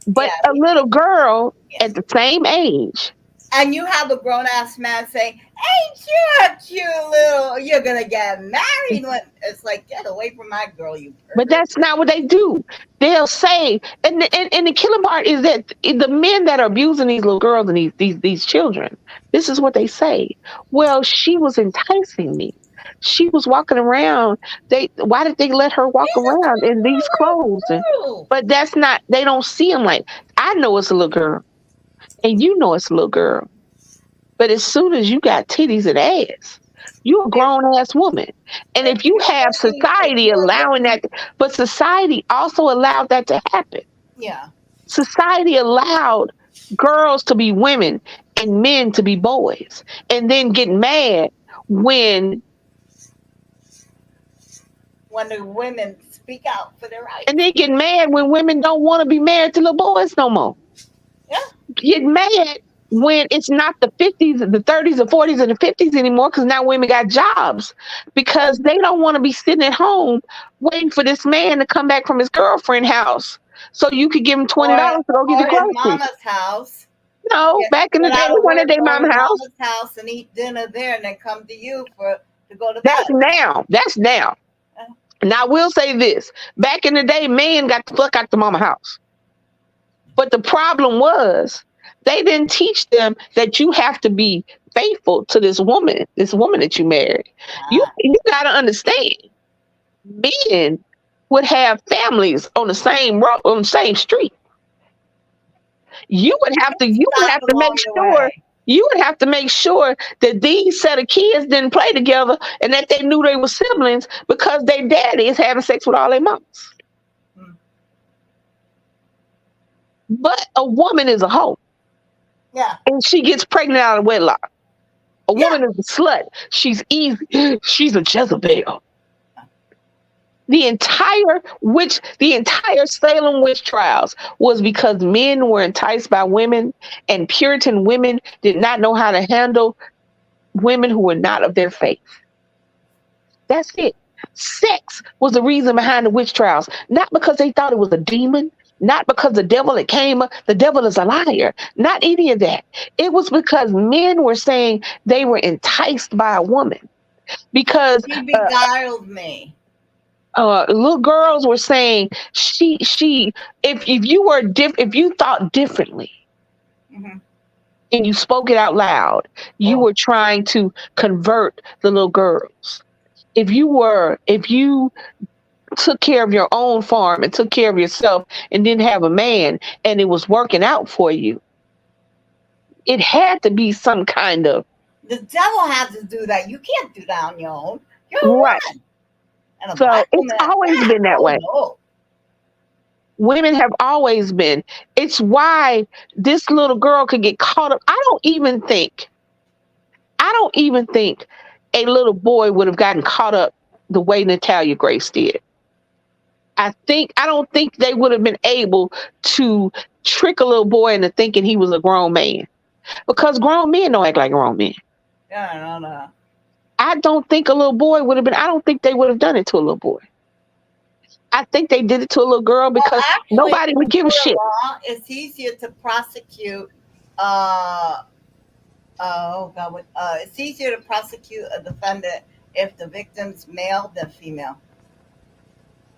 [SPEAKER 1] But a little girl at the same age.
[SPEAKER 3] And you have a grown-ass man saying, ain't you a cute little, you're gonna get married when it's like, get away from my girl, you pervert.
[SPEAKER 1] But that's not what they do. They'll say, and the killing part is that the men that are abusing these little girls and these children, this is what they say. Well, she was enticing me. She was walking around. Why did they let her walk around in these clothes? But that's not, they don't see them like, I know it's a little girl. And you know it's a little girl. But as soon as you got titties and ass, you're a grown ass woman. And if you have society allowing that, but society also allowed that to happen.
[SPEAKER 3] Yeah.
[SPEAKER 1] Society allowed girls to be women and men to be boys, and then get mad when
[SPEAKER 3] the women speak out for their rights.
[SPEAKER 1] And they get mad when women don't want to be married to little boys no more.
[SPEAKER 3] Yeah.
[SPEAKER 1] Get mad when it's not the 50s, the 30s, the 40s, and the 50s anymore, because now women got jobs, because they don't want to be sitting at home waiting for this man to come back from his girlfriend's house so you could give him $20 to go get the groceries.
[SPEAKER 3] Mama's house.
[SPEAKER 1] No, back in the day, they went at their mama's
[SPEAKER 3] house and eat dinner there, and then come to you to go to bed.
[SPEAKER 1] That's now. That's now. Now, I will say this. Back in the day, men got the fuck out the mama house. But the problem was, they didn't teach them that you have to be faithful to this woman that you married. You got to understand, men would have families on the same road, on the same street. You would have to make sure that these set of kids didn't play together and that they knew they were siblings because their daddy is having sex with all their mamas. But a woman is a hoe.
[SPEAKER 3] Yeah.
[SPEAKER 1] And she gets pregnant out of wedlock. A woman is a slut. She's easy. She's a Jezebel. The entire Salem witch trials was because men were enticed by women, and Puritan women did not know how to handle women who were not of their faith. That's it. Sex was the reason behind the witch trials, not because they thought it was a demon, not because the devil that came up, the devil is a liar, not any of that. It was because men were saying they were enticed by a woman. Because
[SPEAKER 3] she beguiled me.
[SPEAKER 1] Little girls were saying if you thought differently, and you spoke it out loud, you were trying to convert the little girls. If you took care of your own farm and took care of yourself and didn't have a man and it was working out for you, it had to be some kind of
[SPEAKER 3] The devil has to do that. You can't do that on your own. You're a
[SPEAKER 1] right.
[SPEAKER 3] woman. And a
[SPEAKER 1] So
[SPEAKER 3] black
[SPEAKER 1] it's
[SPEAKER 3] woman at
[SPEAKER 1] always
[SPEAKER 3] that.
[SPEAKER 1] been that
[SPEAKER 3] Oh
[SPEAKER 1] way.
[SPEAKER 3] no.
[SPEAKER 1] Women have always been. It's why this little girl could get caught up. I don't even think a little boy would have gotten caught up the way Natalia Grace did. I don't think they would have been able to trick a little boy into thinking he was a grown man, because grown men don't act like grown men.
[SPEAKER 3] Yeah, no.
[SPEAKER 1] I don't think a little boy would have been. I don't think they would have done it to a little boy. I think they did it to a little girl because
[SPEAKER 3] actually,
[SPEAKER 1] nobody would give a shit.
[SPEAKER 3] Law, it's easier to prosecute. It's easier to prosecute a defendant if the victim's male than female.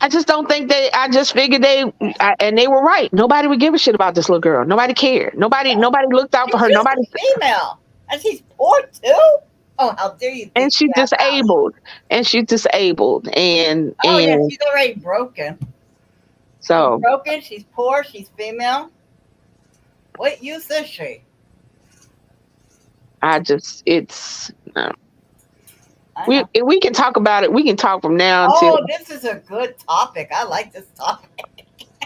[SPEAKER 1] I just don't think they. I just figured and they were right. Nobody would give a shit about this little girl. Nobody cared. Nobody looked out for her.
[SPEAKER 3] She's
[SPEAKER 1] Nobody.
[SPEAKER 3] Female, and she's poor too. Oh, how dare you!
[SPEAKER 1] And she's disabled. And
[SPEAKER 3] yeah, she's already broken.
[SPEAKER 1] So
[SPEAKER 3] she's broken. She's poor. She's female. What use is she?
[SPEAKER 1] We can talk about it. We can talk from now until.
[SPEAKER 3] Oh, this is a good topic. I like this topic.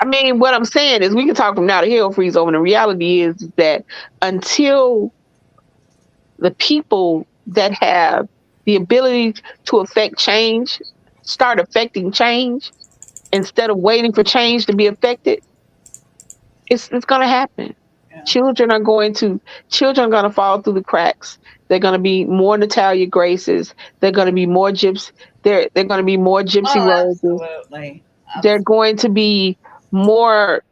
[SPEAKER 1] I mean, what I'm saying is we can talk from now to hell freeze over. And the reality is that until the people that have the ability to affect change start affecting change instead of waiting for change to be affected, it's going to happen. Yeah. Children are going to fall through the cracks. They're going to be more Natalia Graces. They're going to be more gypsy. They're going to be more Gypsy Roses.
[SPEAKER 3] Absolutely.
[SPEAKER 1] They're going to be more.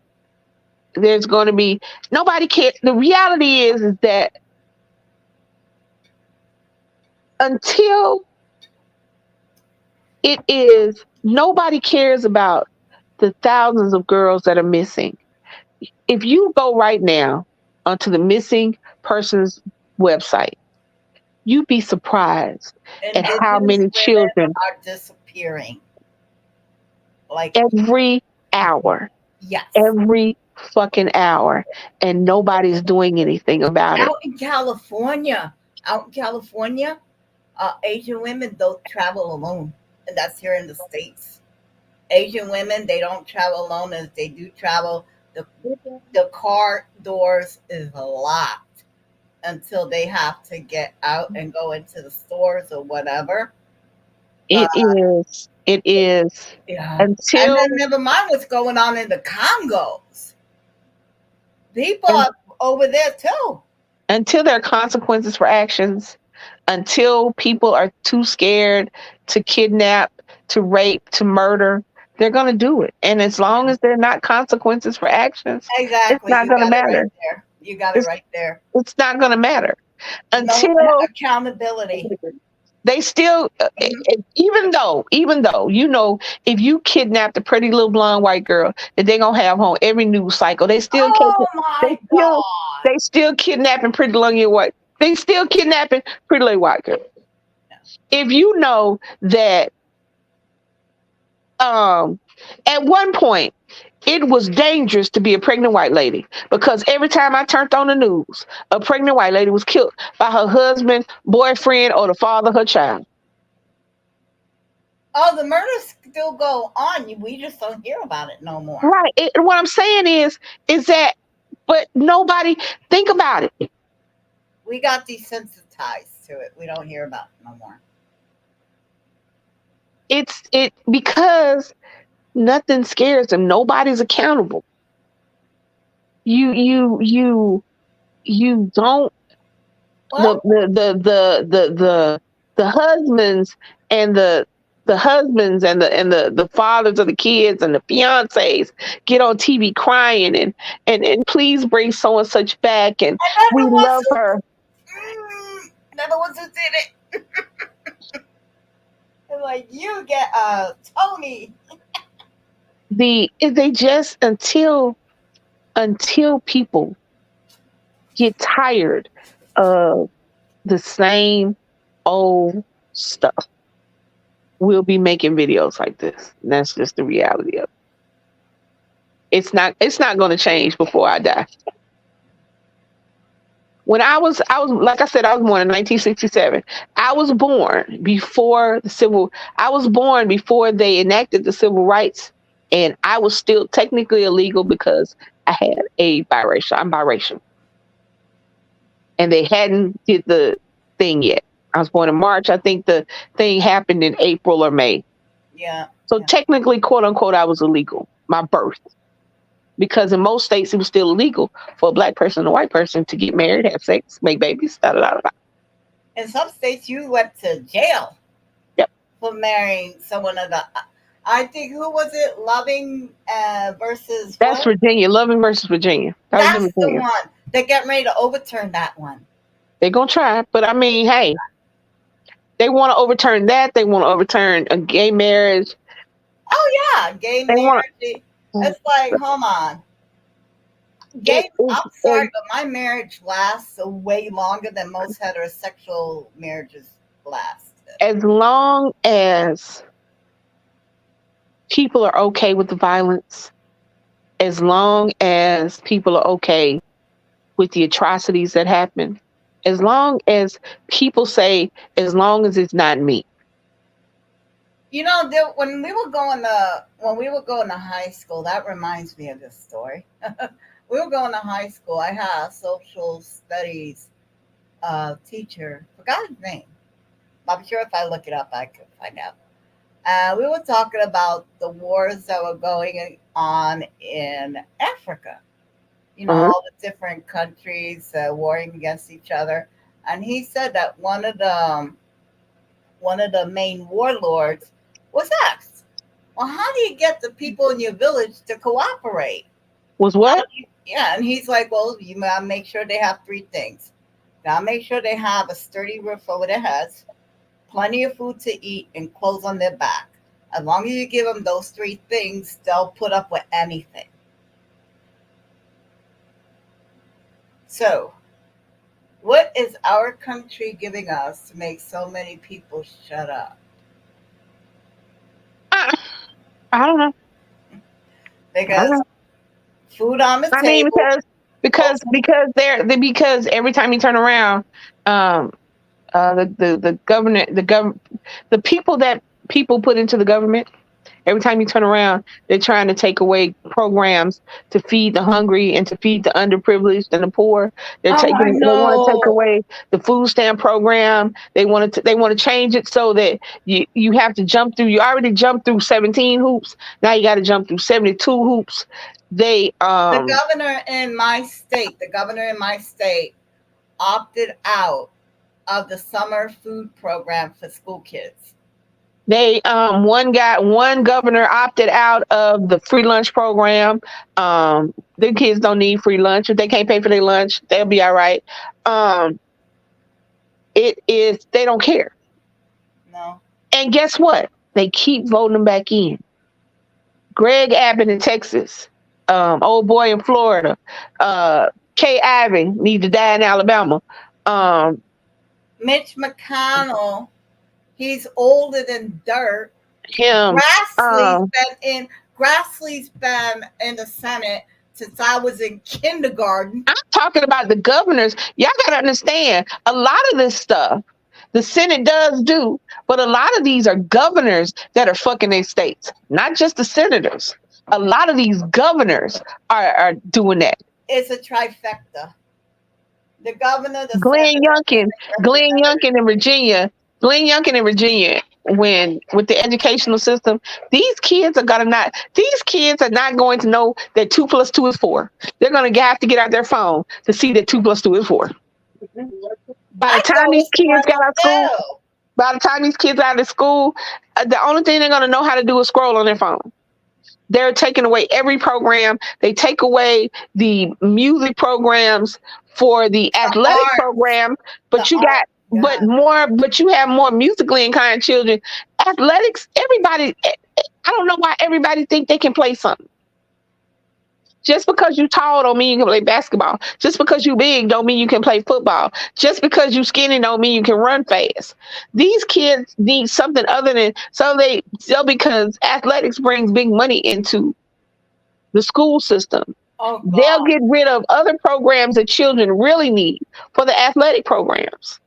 [SPEAKER 1] There's going to be nobody cares. The reality is that until it is, nobody cares about the thousands of girls that are missing. If you go right now onto the missing persons website, you'd be surprised at how many children
[SPEAKER 3] are disappearing. Like
[SPEAKER 1] every hour.
[SPEAKER 3] Yes.
[SPEAKER 1] Every fucking hour. And nobody's doing anything about it.
[SPEAKER 3] Out in California, Asian women don't travel alone. And that's here in the States. Asian women, they don't travel alone. As they do travel, the car doors is locked until they have to get out and go into the stores or whatever.
[SPEAKER 1] It is.
[SPEAKER 3] Yeah.
[SPEAKER 1] Until,
[SPEAKER 3] and then never mind what's going on in the Congos. People are over there too.
[SPEAKER 1] Until there are consequences for actions, until people are too scared to kidnap, to rape, to murder, they're going to do it. And as long as there are not consequences for actions,
[SPEAKER 3] exactly,
[SPEAKER 1] it's not going to matter.
[SPEAKER 3] Right, you got it right there.
[SPEAKER 1] It's not going to matter. Until
[SPEAKER 3] accountability.
[SPEAKER 1] They still, even though, if you kidnapped a pretty little blonde white girl that they're going to have home every news cycle, they still kidnapping pretty little white. They still kidnapping pretty little white girl. Yeah. If you know that at one point it was dangerous to be a pregnant white lady, because every time I turned on the news, a pregnant white lady was killed by her husband, boyfriend, or the father of her child.
[SPEAKER 3] Oh, the murders still go on. We just don't hear about it no more.
[SPEAKER 1] Right. What I'm saying is that, but nobody, think about it.
[SPEAKER 3] We got desensitized to it. We don't hear about it no more.
[SPEAKER 1] Because nothing scares them. Nobody's accountable. You don't. Well, the husbands and the fathers of the kids and the fiancés get on TV crying and please bring so and such back, and we love her.
[SPEAKER 3] They're the ones who did it. Like, you get Tony.
[SPEAKER 1] They just until people get tired of the same old stuff. will be making videos like this. And that's just the reality of it. It's not going to change before I die. When I was like I said, I was born in 1967. I was born before I was born before they enacted the civil rights, and I was still technically illegal because I had a biracial. I'm biracial, and they hadn't did the thing yet. I was born in March. I think the thing happened in April or May.
[SPEAKER 3] Yeah.
[SPEAKER 1] So technically, quote unquote, I was illegal. My birth. Because in most states, it was still illegal for a black person and a white person to get married, have sex, make babies, da da da da.
[SPEAKER 3] In some states, you went to jail.
[SPEAKER 1] Yep.
[SPEAKER 3] For marrying someone of the. I think who was it? Loving versus.
[SPEAKER 1] That's
[SPEAKER 3] what?
[SPEAKER 1] Virginia. Loving versus Virginia.
[SPEAKER 3] That's the one. They're getting ready to overturn that one.
[SPEAKER 1] They're gonna try, but I mean, hey, they want to overturn that. They want to overturn a gay marriage.
[SPEAKER 3] Oh yeah, gay marriage. It's like, hold on. I'm sorry, but my marriage lasts way longer than most heterosexual marriages last.
[SPEAKER 1] As long as people are okay with the violence, as long as people are okay with the atrocities that happen, as long as people say, as long as it's not me.
[SPEAKER 3] You know, when we were going to high school, that reminds me of this story. We were going to high school. I had a social studies teacher. Forgot his name. I'm sure if I look it up, I could find out. We were talking about the wars that were going on in Africa. You know, all the different countries warring against each other. And he said that one of the main warlords was asked, well, how do you get the people in your village to cooperate?
[SPEAKER 1] Was what?
[SPEAKER 3] Yeah, and he's like, well, you gotta make sure they have three things. Gotta make sure they have a sturdy roof over their heads, plenty of food to eat, and clothes on their back. As long as you give them those three things, they'll put up with anything. So, what is our country giving us to make so many people shut up?
[SPEAKER 1] I don't know.
[SPEAKER 3] Because food on the table.
[SPEAKER 1] I mean, because every time you turn around, the people that people put into the government. Every time you turn around, they're trying to take away programs to feed the hungry and to feed the underprivileged and the poor. They want to take away the food stamp program. They want to change it so that you have to jump through. You already jumped through 17 hoops. Now you got to jump through 72 hoops. The
[SPEAKER 3] governor in my state opted out of the summer food program for school kids.
[SPEAKER 1] They one governor opted out of the free lunch program. The kids don't need free lunch. If they can't pay for their lunch, they'll be all right. They don't care.
[SPEAKER 3] No.
[SPEAKER 1] And guess what? They keep voting them back in. Greg Abbott in Texas, old boy in Florida, Kay Ivey need to die in Alabama.
[SPEAKER 3] Mitch McConnell. He's older than dirt. Grassley's been in the Senate since I was in kindergarten.
[SPEAKER 1] I'm talking about the governors. Y'all got to understand, a lot of this stuff the Senate does do, but a lot of these are governors that are fucking their states, not just the senators. A lot of these governors are doing that.
[SPEAKER 3] It's a trifecta. The governor, the
[SPEAKER 1] Glenn Youngkin in Virginia. Glenn Youngkin in Virginia, when with the educational system, these kids are not going to know that 2 + 2 is 4. They're going to have to get out their phone to see that 2 + 2 is 4. By the time these kids got out of school, the only thing they're going to know how to do is scroll on their phone. They're taking away every program. They take away the music programs for the athletic program, but you have more musically inclined children. Athletics, everybody, I don't know why everybody think they can play something. Just because you tall don't mean you can play basketball. Just because you big don't mean you can play football. Just because you skinny don't mean you can run fast. These kids need something other than because athletics brings big money into the school system.
[SPEAKER 3] Oh
[SPEAKER 1] They'll
[SPEAKER 3] God.
[SPEAKER 1] get rid of other programs that children really need for the athletic programs.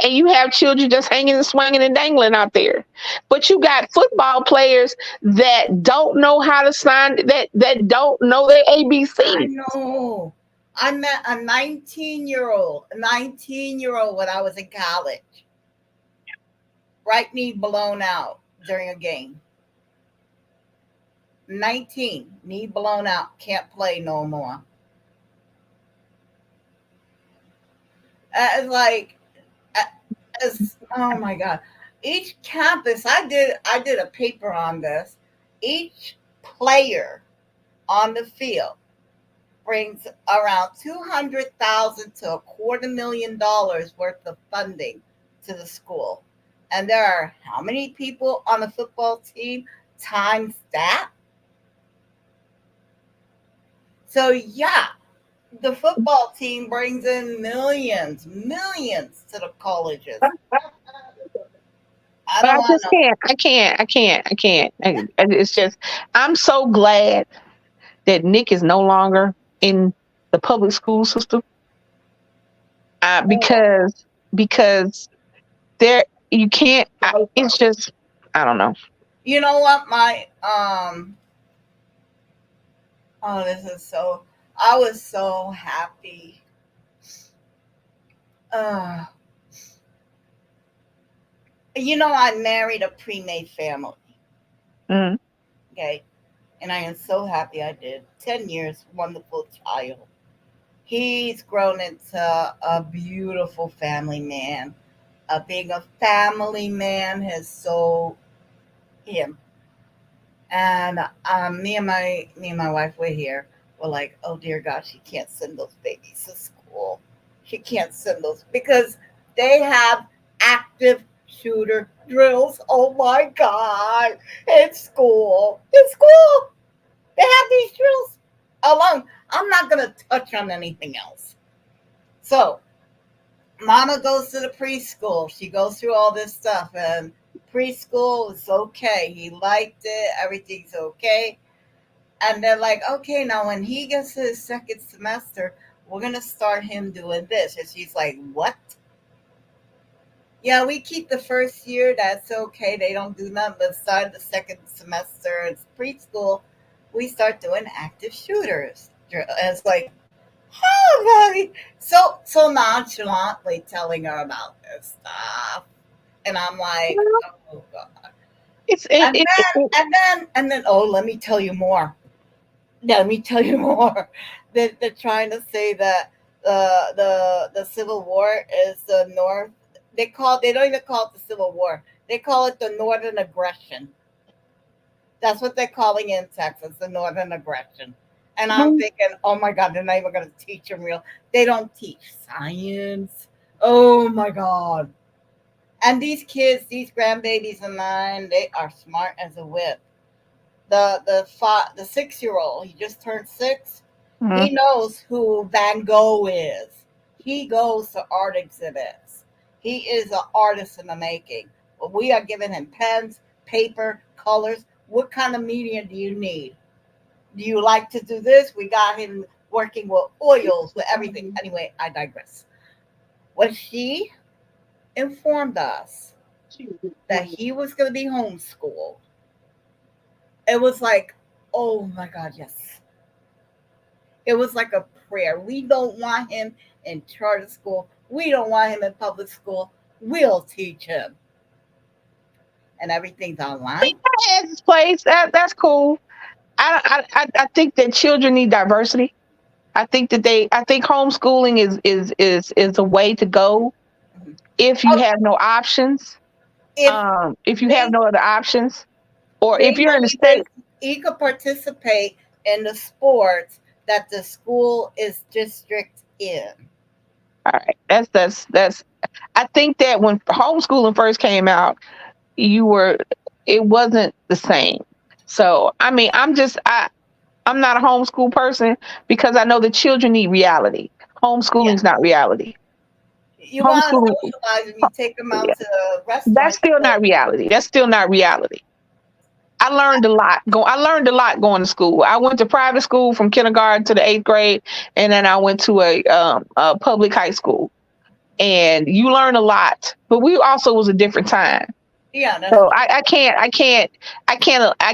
[SPEAKER 1] And you have children just hanging and swinging and dangling out there. But you got football players that don't know how to sign, that don't know their
[SPEAKER 3] I
[SPEAKER 1] ABC.
[SPEAKER 3] know. I met a 19-year old when I was in college. Right knee blown out during a game. 19, knee blown out, can't play no more. It's like, uh, oh my God. Each campus, I did a paper on this. Each player on the field brings around 200,000 to $250,000 worth of funding to the school. And there are how many people on the football team times that? So yeah, the football team brings in millions to the colleges. I
[SPEAKER 1] But
[SPEAKER 3] don't
[SPEAKER 1] I
[SPEAKER 3] want
[SPEAKER 1] just
[SPEAKER 3] no.
[SPEAKER 1] can't. I can't. It's just, I'm so glad that Nick is no longer in the public school system,
[SPEAKER 3] Oh,
[SPEAKER 1] because there, you can't. It's just, I don't know.
[SPEAKER 3] you know what? Oh, this is so. I was so happy. Uh, I married a pre-made family.
[SPEAKER 1] Mm,
[SPEAKER 3] Okay, and I am so happy I did. 10 years, wonderful child. He's grown into a beautiful family man. Being a family man has so him. And me and my wife were here. We're like, oh dear God, she can't send those babies to school. She can't send those because they have active shooter drills. Oh my God, in school, they have these drills alone. I'm not gonna touch on anything else. So Mama goes to the preschool. She goes through all this stuff, and preschool is okay. He liked it. Everything's okay. And they're like, okay, now when he gets to his second semester, we're gonna start him doing this. And she's like, what? Yeah, we keep the first year. That's okay. They don't do nothing. But start the second semester, it's preschool. We start doing active shooters. And it's like, oh, buddy. So nonchalantly telling her about this stuff. And I'm like, oh God.
[SPEAKER 1] it's
[SPEAKER 3] And then, oh, let me tell you more. Let me tell you more. They're trying to say that the Civil War is the North. They don't even call it the Civil War. They call it the Northern Aggression. That's what they're calling in Texas, the Northern Aggression. And I'm thinking, oh my God, they're not even going to teach them real. They don't teach science. Oh my God. And these kids, these grandbabies of mine, they are smart as a whip. The 6-year-old, he just turned 6.
[SPEAKER 1] Mhm.
[SPEAKER 3] He knows who Van Gogh is. He goes to art exhibits. He is an artist in the making. But we are giving him pens, paper, colors. What kind of medium do you need? Do you like to do this? We got him working with oils, with everything. Anyway, I digress. When she informed us that he was going to be homeschooled, it was like, oh my God, yes. It was like a prayer. We don't want him in charter school. We don't want him in public school. We'll teach him. And everything's online.
[SPEAKER 1] Has its place. That's cool. I think that children need diversity. I think homeschooling is a way to go
[SPEAKER 3] Mhm.
[SPEAKER 1] if you
[SPEAKER 3] Oh,
[SPEAKER 1] have no options.
[SPEAKER 3] if
[SPEAKER 1] If you have
[SPEAKER 3] they
[SPEAKER 1] no other options, or if
[SPEAKER 3] they
[SPEAKER 1] you're in
[SPEAKER 3] don't
[SPEAKER 1] the
[SPEAKER 3] even
[SPEAKER 1] state.
[SPEAKER 3] he could participate in the sports that the school is district in.
[SPEAKER 1] All right, that's. I think that when homeschooling first came out, you were it wasn't the same. So I mean, I'm not a homeschool person because I know the children need reality. Homeschooling is not reality.
[SPEAKER 3] You want to
[SPEAKER 1] Homeschooling,
[SPEAKER 3] socialize them. You take them out
[SPEAKER 1] yeah,
[SPEAKER 3] to a
[SPEAKER 1] that's
[SPEAKER 3] restaurant.
[SPEAKER 1] still not reality. That's still not reality. I learned a lot. I learned a lot going to school. I went to private school from kindergarten to the 8th grade, and then I went to a public high school. And you learn a lot, but we also was a different time.
[SPEAKER 3] Yeah, that's
[SPEAKER 1] So I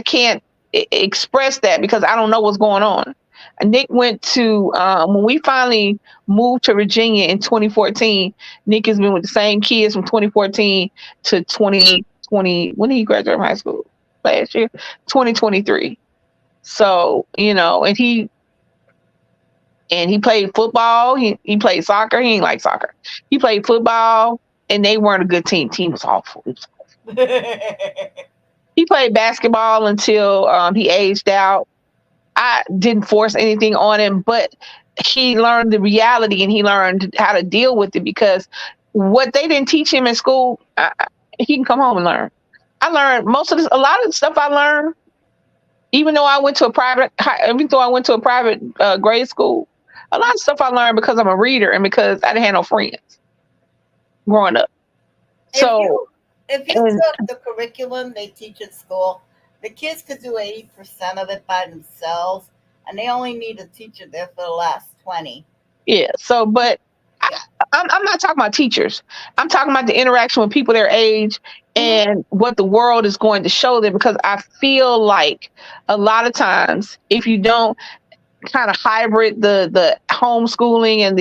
[SPEAKER 1] can't express that because I don't know what's going on. Nick went to when we finally moved to Virginia in 2014. Nick has been with the same kids from 2014 to 2020. When did he graduate from high school? Last year, 2023. So and he played football. He played soccer. He ain't like soccer. He played football, and they weren't a good team. Team was awful. He played basketball until he aged out. I didn't force anything on him, but he learned the reality and he learned how to deal with it because what they didn't teach him in school, he can come home and learn. I learned a lot of the stuff I learned, even though I went to a private grade school. A lot of stuff I learned because I'm a reader and because I didn't have no friends growing up. So
[SPEAKER 3] if you took the curriculum they teach at school, the kids could do 80% of it by themselves, and they only need a teacher there for the last 20.
[SPEAKER 1] Yeah. So, but I'm not talking about teachers. I'm talking about the interaction with people their age and what the world is going to show them. Because I feel like a lot of times, if you don't kind of hybrid the homeschooling and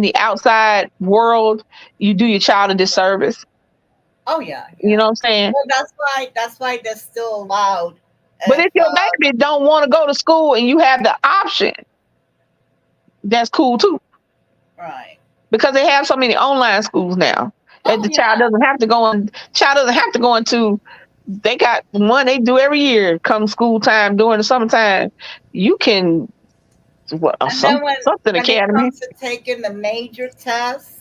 [SPEAKER 1] the outside world, you do your child a disservice.
[SPEAKER 3] Oh yeah.
[SPEAKER 1] You know what I'm saying?
[SPEAKER 3] Well, that's why they're still allowed.
[SPEAKER 1] But if your baby don't want to go to school and you have the option, that's cool too.
[SPEAKER 3] Right.
[SPEAKER 1] Because they have so many online schools now. That the child doesn't have to go into. They got one they do every year come school time during the summertime. You can something academy.
[SPEAKER 3] When it comes to taking the major tests,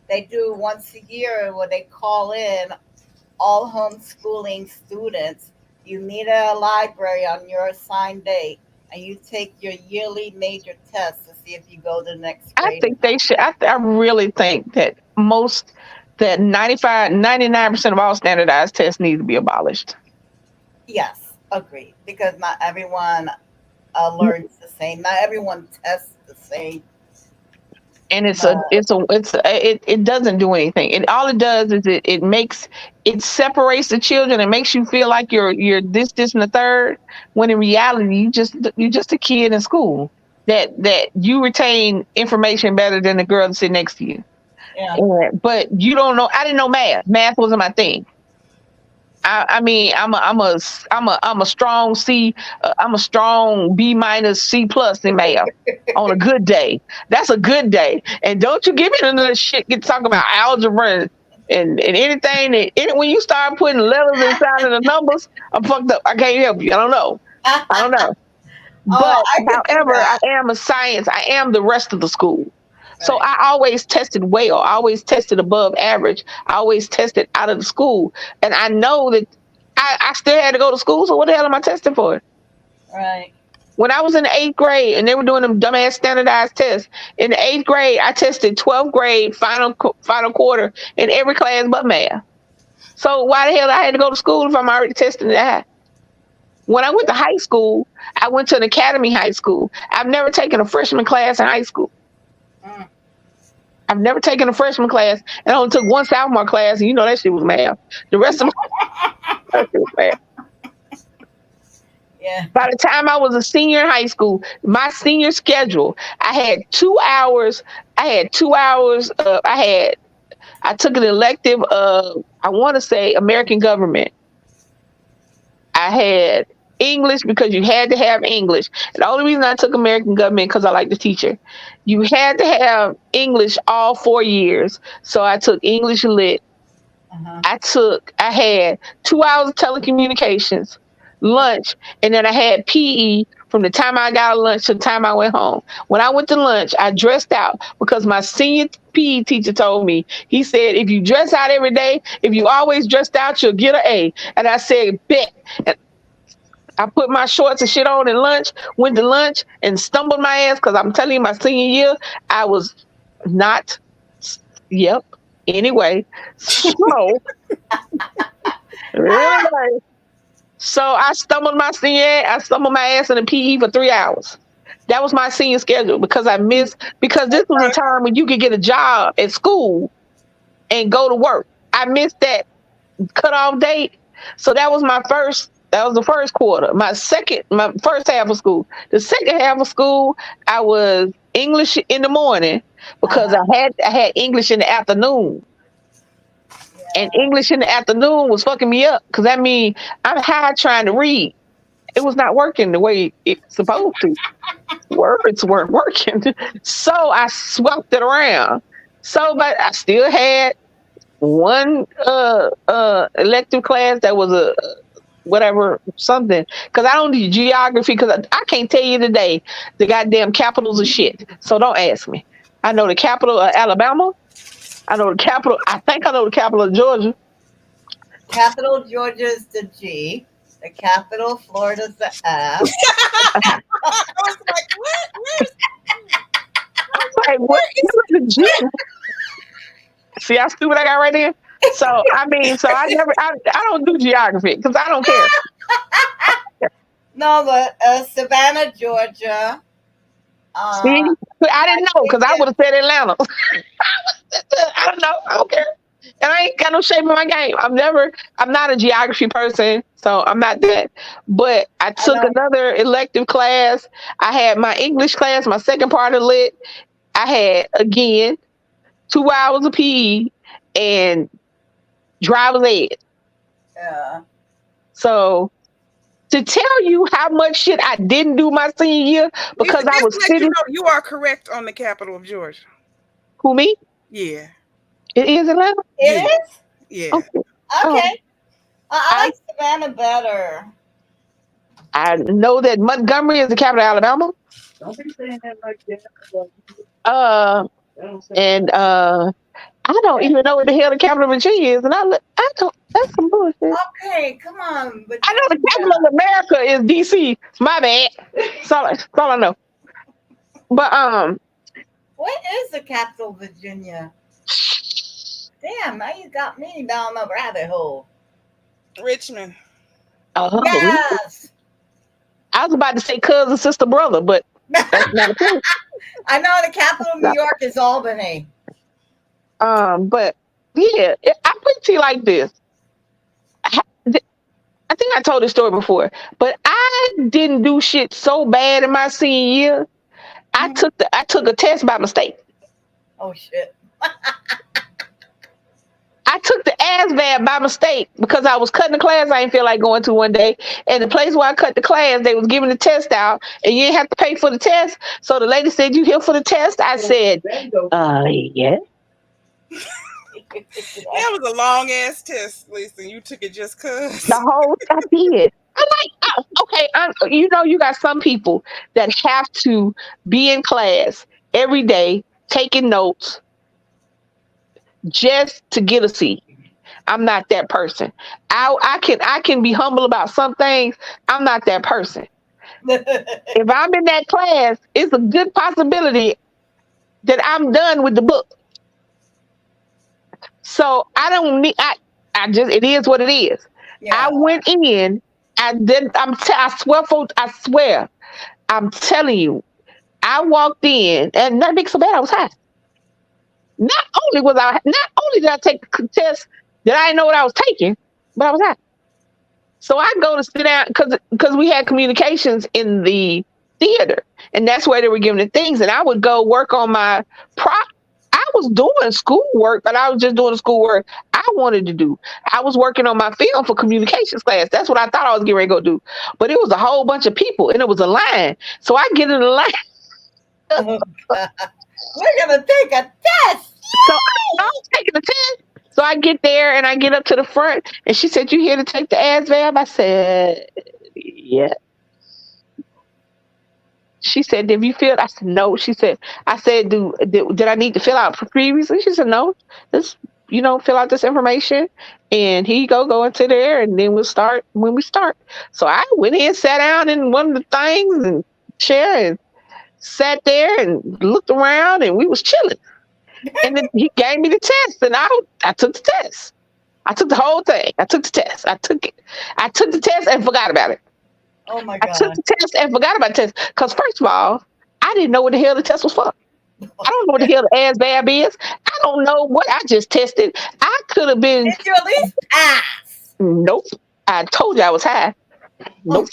[SPEAKER 3] they do once a year where they call in all homeschooling students. You meet at a library on your assigned date, and you take your yearly major test to see if you go to the next grade.
[SPEAKER 1] I think they should. I really think that 99% of all standardized tests need to be abolished.
[SPEAKER 3] Yes, agreed. Because not everyone learns the same. Not everyone tests the same.
[SPEAKER 1] And it doesn't do anything. All it does is it separates the children and makes you feel like you're this and the third. When in reality, you're just a kid in school that you retain information better than the girl that sit next to you.
[SPEAKER 3] Yeah.
[SPEAKER 1] But you don't know. I didn't know math. Math wasn't my thing. I mean, I'm a strong C. I'm a strong B minus C plus in math on a good day. That's a good day. And don't you give me another shit. Get talking about algebra and anything. When you start putting letters inside of the numbers, I'm fucked up. I can't help you. I don't know. But however, I am a science. I am the rest of the school. So I always tested well. I always tested above average. I always tested out of the school. And I know that I still had to go to school. So what the hell am I testing for?
[SPEAKER 3] Right.
[SPEAKER 1] When I was in the 8th grade and they were doing them dumbass standardized tests, in the 8th grade, I tested 12th grade final quarter in every class but math. So why the hell I had to go to school if I'm already testing that? When I went to high school, I went to an academy high school. I've never taken a freshman class in high school. I've never taken a freshman class, and I only took one sophomore class, and that shit was math. The rest of that shit was math.
[SPEAKER 3] Yeah.
[SPEAKER 1] By the time I was a senior in high school, my senior schedule, I had 2 hours. I took an elective of, I want to say, American government. I had English because you had to have English. And the only reason I took American government because I like the teacher. You had to have English all 4 years. So I took English lit. I had 2 hours of telecommunications, lunch, and then I had PE from the time I got lunch to the time I went home. When I went to lunch, I dressed out because my senior PE teacher told me, he said, if you dress out every day, if you always dressed out, you'll get an A. And I said, bet. And I put my shorts and shit on at lunch, went to lunch, and stumbled my ass because I'm telling you, my senior year, I was not. Yep. Anyway, so anyway, so I stumbled I stumbled my ass in the PE for 3 hours. That was my senior schedule because I missed because this was a time when you could get a job at school and go to work. I missed that cutoff date. So that was the first quarter. My first half of school. The second half of school, I was English in the morning because I had English in the afternoon. And English in the afternoon was fucking me up because I mean I'm high trying to read. It was not working the way it's supposed to. Words weren't working. So I swapped it around. So but I still had one elective class that was a whatever something because I don't do geography because I can't tell you today the goddamn capitals of shit. So don't ask me. I know the capital of Alabama. I know the capital. I think I know the capital of Georgia.
[SPEAKER 3] Capital Georgia is the G. The capital Florida's the F.
[SPEAKER 2] I was like, what?
[SPEAKER 1] Like, what is the G? See how stupid I got right there? So I mean, I don't do geography because I don't care.
[SPEAKER 3] No, but Savannah, Georgia.
[SPEAKER 1] See, I didn't know because I would have said Atlanta. I don't know. I don't care. And I ain't got no shape in my game. I'm not a geography person, so I'm not that. But I took another elective class. I had my English class, my second part of lit. I had, again, 2 hours of PE and driver's ed.
[SPEAKER 3] Yeah.
[SPEAKER 1] So to tell you how much shit I didn't do my senior year because I was sitting.
[SPEAKER 2] You are correct on the capital of Georgia.
[SPEAKER 1] Who, me?
[SPEAKER 2] Yeah.
[SPEAKER 1] It is Atlanta?
[SPEAKER 3] It is?
[SPEAKER 2] Yeah.
[SPEAKER 3] Okay. I like Savannah better.
[SPEAKER 1] I know that Montgomery is the capital of Alabama.
[SPEAKER 4] Don't be saying that like that.
[SPEAKER 1] And I don't even know what the hell the capital of Virginia is, and I don't. That's some bullshit.
[SPEAKER 3] Okay, come on. But
[SPEAKER 1] I know the capital of America is DC. My bad. That's all I know. But
[SPEAKER 3] what is the capital of Virginia? Damn, now you got me down the rabbit hole.
[SPEAKER 2] Richmond.
[SPEAKER 3] Yes.
[SPEAKER 1] I was about to say cousin, sister, brother, but that's not a thing.
[SPEAKER 3] I know the capital of New York is Albany.
[SPEAKER 1] But yeah, I put it to you like this. I think I told this story before, but I didn't do shit so bad in my senior year. I took a test by mistake.
[SPEAKER 3] Oh shit.
[SPEAKER 1] I took the ASVAB by mistake because I was cutting the class I didn't feel like going to one day. And the place where I cut the class, they was giving the test out and you didn't have to pay for the test. So the lady said, "You here for the test?" I said, yeah.
[SPEAKER 2] That was a long ass test, Lisa. You took it just cause.
[SPEAKER 1] The whole I did. I'm like, okay, you got some people that have to be in class every day taking notes just to get a seat. I'm not that person. I can be humble about some things. I'm not that person. If I'm in that class, it's a good possibility that I'm done with the book. So I don't need. It is what it is. Yeah. I went in. I swear. I'm telling you. I walked in, and that makes so bad. I was high. Not only did I take the test that I didn't know what I was taking, but I was high. So I go to sit down because we had communications in the theater, and that's where they were giving the things. And I would go work on my prop. I was doing schoolwork, but I was just doing the schoolwork I wanted to do. I was working on my film for communications class. That's what I thought I was getting ready to go do. But it was a whole bunch of people, and it was a line. So I get in the line.
[SPEAKER 3] Oh, God. We're going to take a test.
[SPEAKER 1] So I'm taking the test. So I get there, and I get up to the front, and she said, "You here to take the ASVAB?" I said, "Yeah." She said, "Did you fill?" I said, "No." She said, "I said, did I need to fill out previously?" She said, "No. fill out this information, and here you go into there, and then we'll start when we start. So I went in, sat down in one of the things and chair, and sat there and looked around, and we was chilling. And then he gave me the test, and I took the test. I took the whole thing. I took the test. I took it. I took the test and forgot about it.
[SPEAKER 3] Oh my
[SPEAKER 1] I took
[SPEAKER 3] God.
[SPEAKER 1] the test and forgot about the test. Because first of all, I didn't know what the hell the test was for. I don't know what the hell the ASVAB is. I don't know what I just tested. I could have been.
[SPEAKER 3] Did you at least pass?
[SPEAKER 1] Nope. I told you I was high. Nope.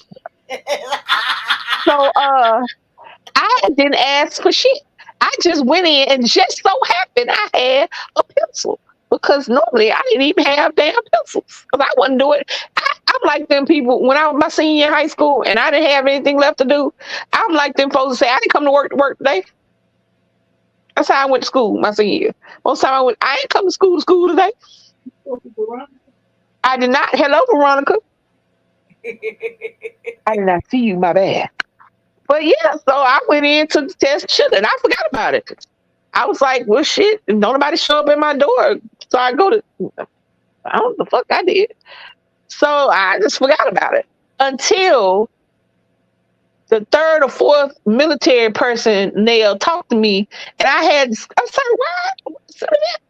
[SPEAKER 1] So I didn't ask for shit. I just went in and just so happened I had a pencil. Because normally I didn't even have damn pencils. Because I wasn't doing it. I'm like them people when I was my senior year in high school and I didn't have anything left to do. I'm like them folks that say, I didn't come to work today. That's how I went to school my senior year. Most time I ain't come to school today. I did not. Hello, Veronica. I did not see you, my bad. But yeah, so I went in, took the test, shit, and I forgot about it. I was like, well, shit, don't nobody show up at my door. So I go to, I don't know the fuck I did. So I just forgot about it until the third or fourth military personnel talked to me, and I'm sorry, what?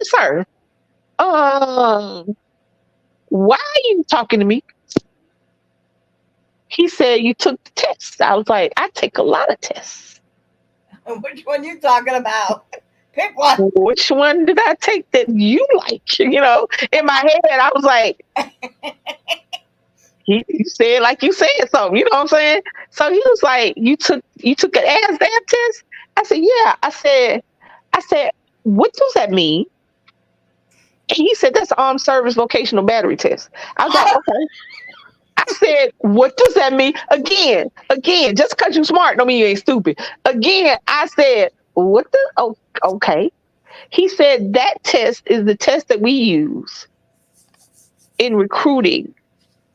[SPEAKER 1] Sir, why are you talking to me? He said, you took the test. I was like, I take a lot of tests.
[SPEAKER 3] Which one you talking about? Pick one.
[SPEAKER 1] Which one did I take that you like? In my head, I was like, you said like you said something. You know what I'm saying? So he was like, you took an ASVAB test? I said, yeah. I said, what does that mean? And he said, that's an armed service vocational battery test. I was like, okay. I said, what does that mean? Again, just because you're smart don't mean you ain't stupid. Again, I said, okay. He said, that test is the test that we use in recruiting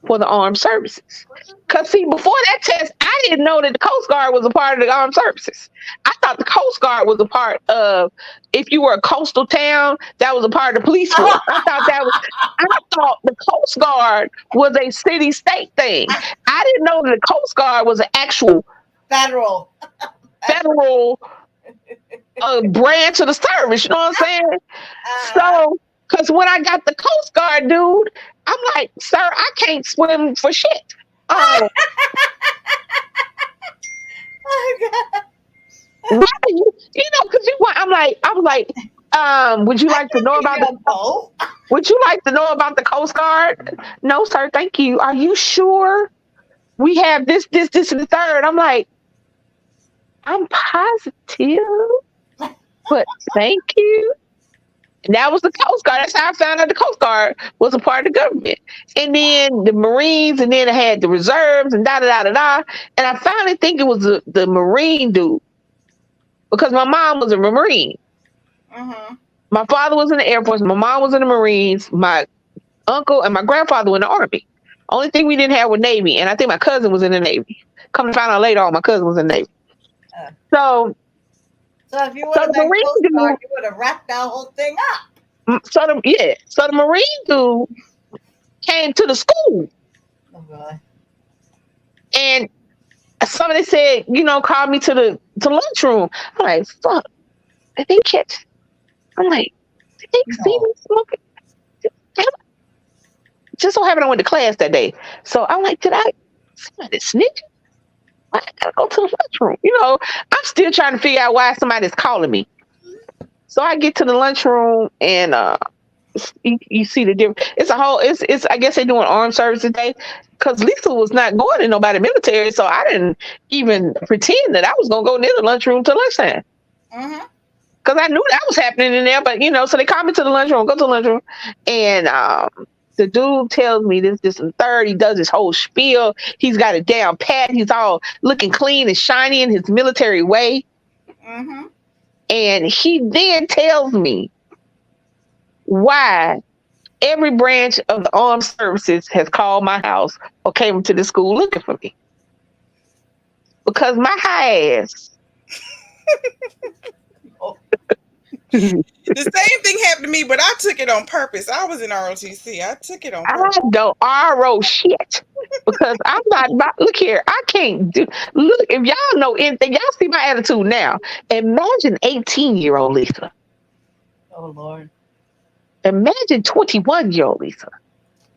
[SPEAKER 1] for the armed services. Because, see, before that test, I didn't know that the Coast Guard was a part of the armed services. I thought the Coast Guard was a part of, if you were a coastal town, that was a part of the police force. I thought the Coast Guard was a city-state thing. I didn't know that the Coast Guard was an actual federal branch of the service. You know what I'm saying? So, because when I got the Coast Guard dude, I'm like, sir, I can't swim for shit. Oh,
[SPEAKER 3] God.
[SPEAKER 1] Why do you? Because I was like, would you like to know about Would you like to know about the Coast Guard? No, sir, thank you. Are you sure? We have this, and the third. I'm like, I'm positive, but thank you. And that was the Coast Guard. That's how I found out the Coast Guard was a part of the government. And then the Marines, and then it had the reserves and da-da-da-da-da. And I finally think it was the Marine dude. Because my mom was a Marine.
[SPEAKER 3] Mm-hmm.
[SPEAKER 1] My father was in the Air Force. My mom was in the Marines. My uncle and my grandfather were in the Army. Only thing we didn't have was Navy. And I think my cousin was in the Navy. Come to find out later on, my cousin was in the Navy. So
[SPEAKER 3] if you would have been Coast Guard, you would have wrapped that whole thing up.
[SPEAKER 1] So the Marine dude came to the school.
[SPEAKER 3] Oh God. And
[SPEAKER 1] somebody said, called me to the lunchroom. I'm like, fuck. Did they catch? I'm like, did they see me smoking? Just so happened I went to class that day. So I'm like, somebody snitch? I gotta go to the lunchroom. I'm still trying to figure out why somebody's calling me. So I get to the lunchroom and you see the difference. It's I guess they're doing armed services day because Lisa was not going to nobody military, so I didn't even pretend that I was gonna go near the lunchroom till lunchtime.
[SPEAKER 3] Mm-hmm.
[SPEAKER 1] Because I knew that was happening in there, but so they called me to the lunchroom, go to the lunchroom, and the dude tells me this and third. He does his whole spiel. He's got it down pat. He's all looking clean and shiny in his military way.
[SPEAKER 3] Mm-hmm.
[SPEAKER 1] And he then tells me why every branch of the armed services has called my house or came to the school looking for me. Because my high ass
[SPEAKER 2] The same thing happened to me, but I took it on purpose. I was in ROTC. I took it on
[SPEAKER 1] I
[SPEAKER 2] purpose.
[SPEAKER 1] don't RO shit because I'm not about. Look here, I can't do. Look, if y'all know anything, y'all see my attitude now. Imagine 18-year-old Lisa.
[SPEAKER 3] Oh Lord.
[SPEAKER 1] Imagine 21-year-old Lisa.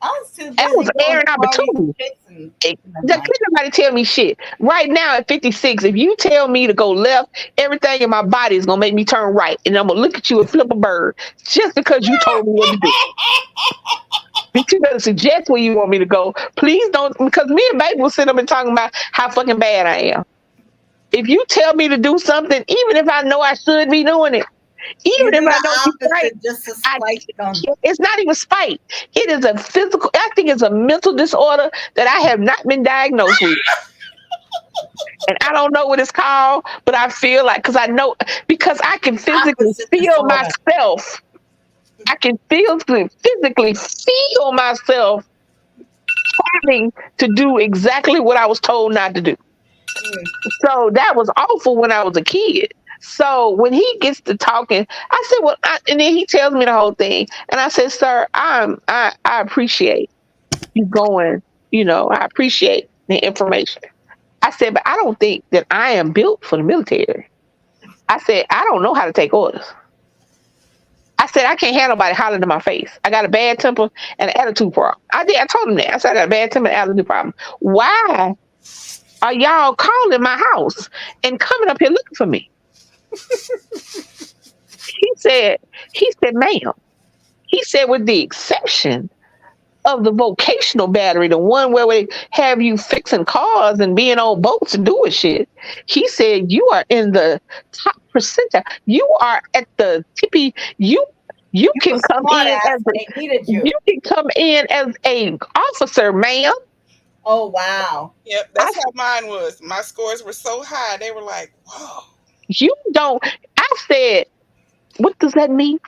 [SPEAKER 3] I was too
[SPEAKER 1] I
[SPEAKER 3] busy
[SPEAKER 1] was
[SPEAKER 3] going
[SPEAKER 1] airing
[SPEAKER 3] to
[SPEAKER 1] out
[SPEAKER 3] parties
[SPEAKER 1] the
[SPEAKER 3] and
[SPEAKER 1] two.
[SPEAKER 3] chicks and
[SPEAKER 1] Can't nobody tell me shit. Right now at 56, if you tell me to go left, everything in my body is gonna make me turn right, and I'm gonna look at you and flip a bird just because you told me what to do. Bitch, you better suggest where you want me to go. Please don't, because me and Baby will sit up and talking about how fucking bad I am. If you tell me to do something, even if I know I should be doing it,
[SPEAKER 3] You
[SPEAKER 1] even
[SPEAKER 3] do
[SPEAKER 1] if I
[SPEAKER 3] the
[SPEAKER 1] know it's right,
[SPEAKER 3] opposite just to
[SPEAKER 1] I
[SPEAKER 3] spite them.
[SPEAKER 1] it's not even spite. It is a physical, I think it's a mental disorder that I have not been diagnosed with. And I don't know what it's called, but I feel like, because I know, because I can physically
[SPEAKER 3] Opposite
[SPEAKER 1] feel
[SPEAKER 3] disorder.
[SPEAKER 1] myself. I can physically feel myself having to do exactly what I was told not to do.
[SPEAKER 3] Mm.
[SPEAKER 1] So that was awful when I was a kid. So when he gets to talking, I said, "Well," and then he tells me the whole thing, and I said, "Sir, I appreciate you going. I appreciate the information." I said, "But I don't think that I am built for the military." I said, "I don't know how to take orders." I said, "I can't have nobody hollering in my face. I got a bad temper and an attitude problem." I did. I told him that. I said, "I got a bad temper and attitude problem. Why are y'all calling my house and coming up here looking for me?" He said, "Ma'am," he said, "with the exception of the vocational battery, the one where we have you fixing cars and being on boats and doing shit," he said, "you are in the top percentile. You are at the tippy. You
[SPEAKER 3] You
[SPEAKER 1] can
[SPEAKER 3] were
[SPEAKER 1] come
[SPEAKER 3] smart
[SPEAKER 1] in
[SPEAKER 3] ass
[SPEAKER 1] as
[SPEAKER 3] and they needed you.
[SPEAKER 1] a officer, ma'am."
[SPEAKER 3] Oh wow.
[SPEAKER 2] Yep,
[SPEAKER 1] I
[SPEAKER 2] that's how mine was. My scores were so high. They were like, whoa.
[SPEAKER 1] You don't. I said, "What does that mean?"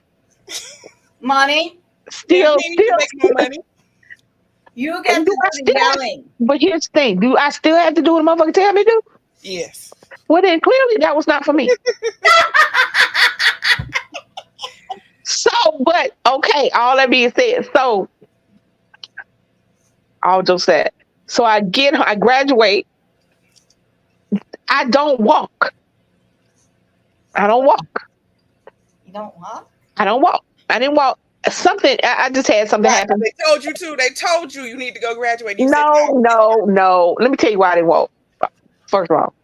[SPEAKER 3] Money.
[SPEAKER 2] Yeah,
[SPEAKER 1] Still,
[SPEAKER 2] you can make more money.
[SPEAKER 3] You get
[SPEAKER 1] and
[SPEAKER 3] to
[SPEAKER 1] do I
[SPEAKER 3] do the
[SPEAKER 1] still have,
[SPEAKER 3] yelling.
[SPEAKER 1] but here's the thing: do I still have to do what the motherfucker tell me to do?
[SPEAKER 2] Yes.
[SPEAKER 1] Well, then clearly that was not for me. So, but okay, all that being said, so I'll just say, so I graduate. I don't walk. I don't walk.
[SPEAKER 3] You don't walk?
[SPEAKER 1] I don't walk. I didn't walk. Something. I just had something
[SPEAKER 2] Right.
[SPEAKER 1] happen.
[SPEAKER 2] They told you to. They told you need to go graduate. You said
[SPEAKER 1] No,
[SPEAKER 2] no.
[SPEAKER 1] no, no. Let me tell you why I didn't walk. First of all,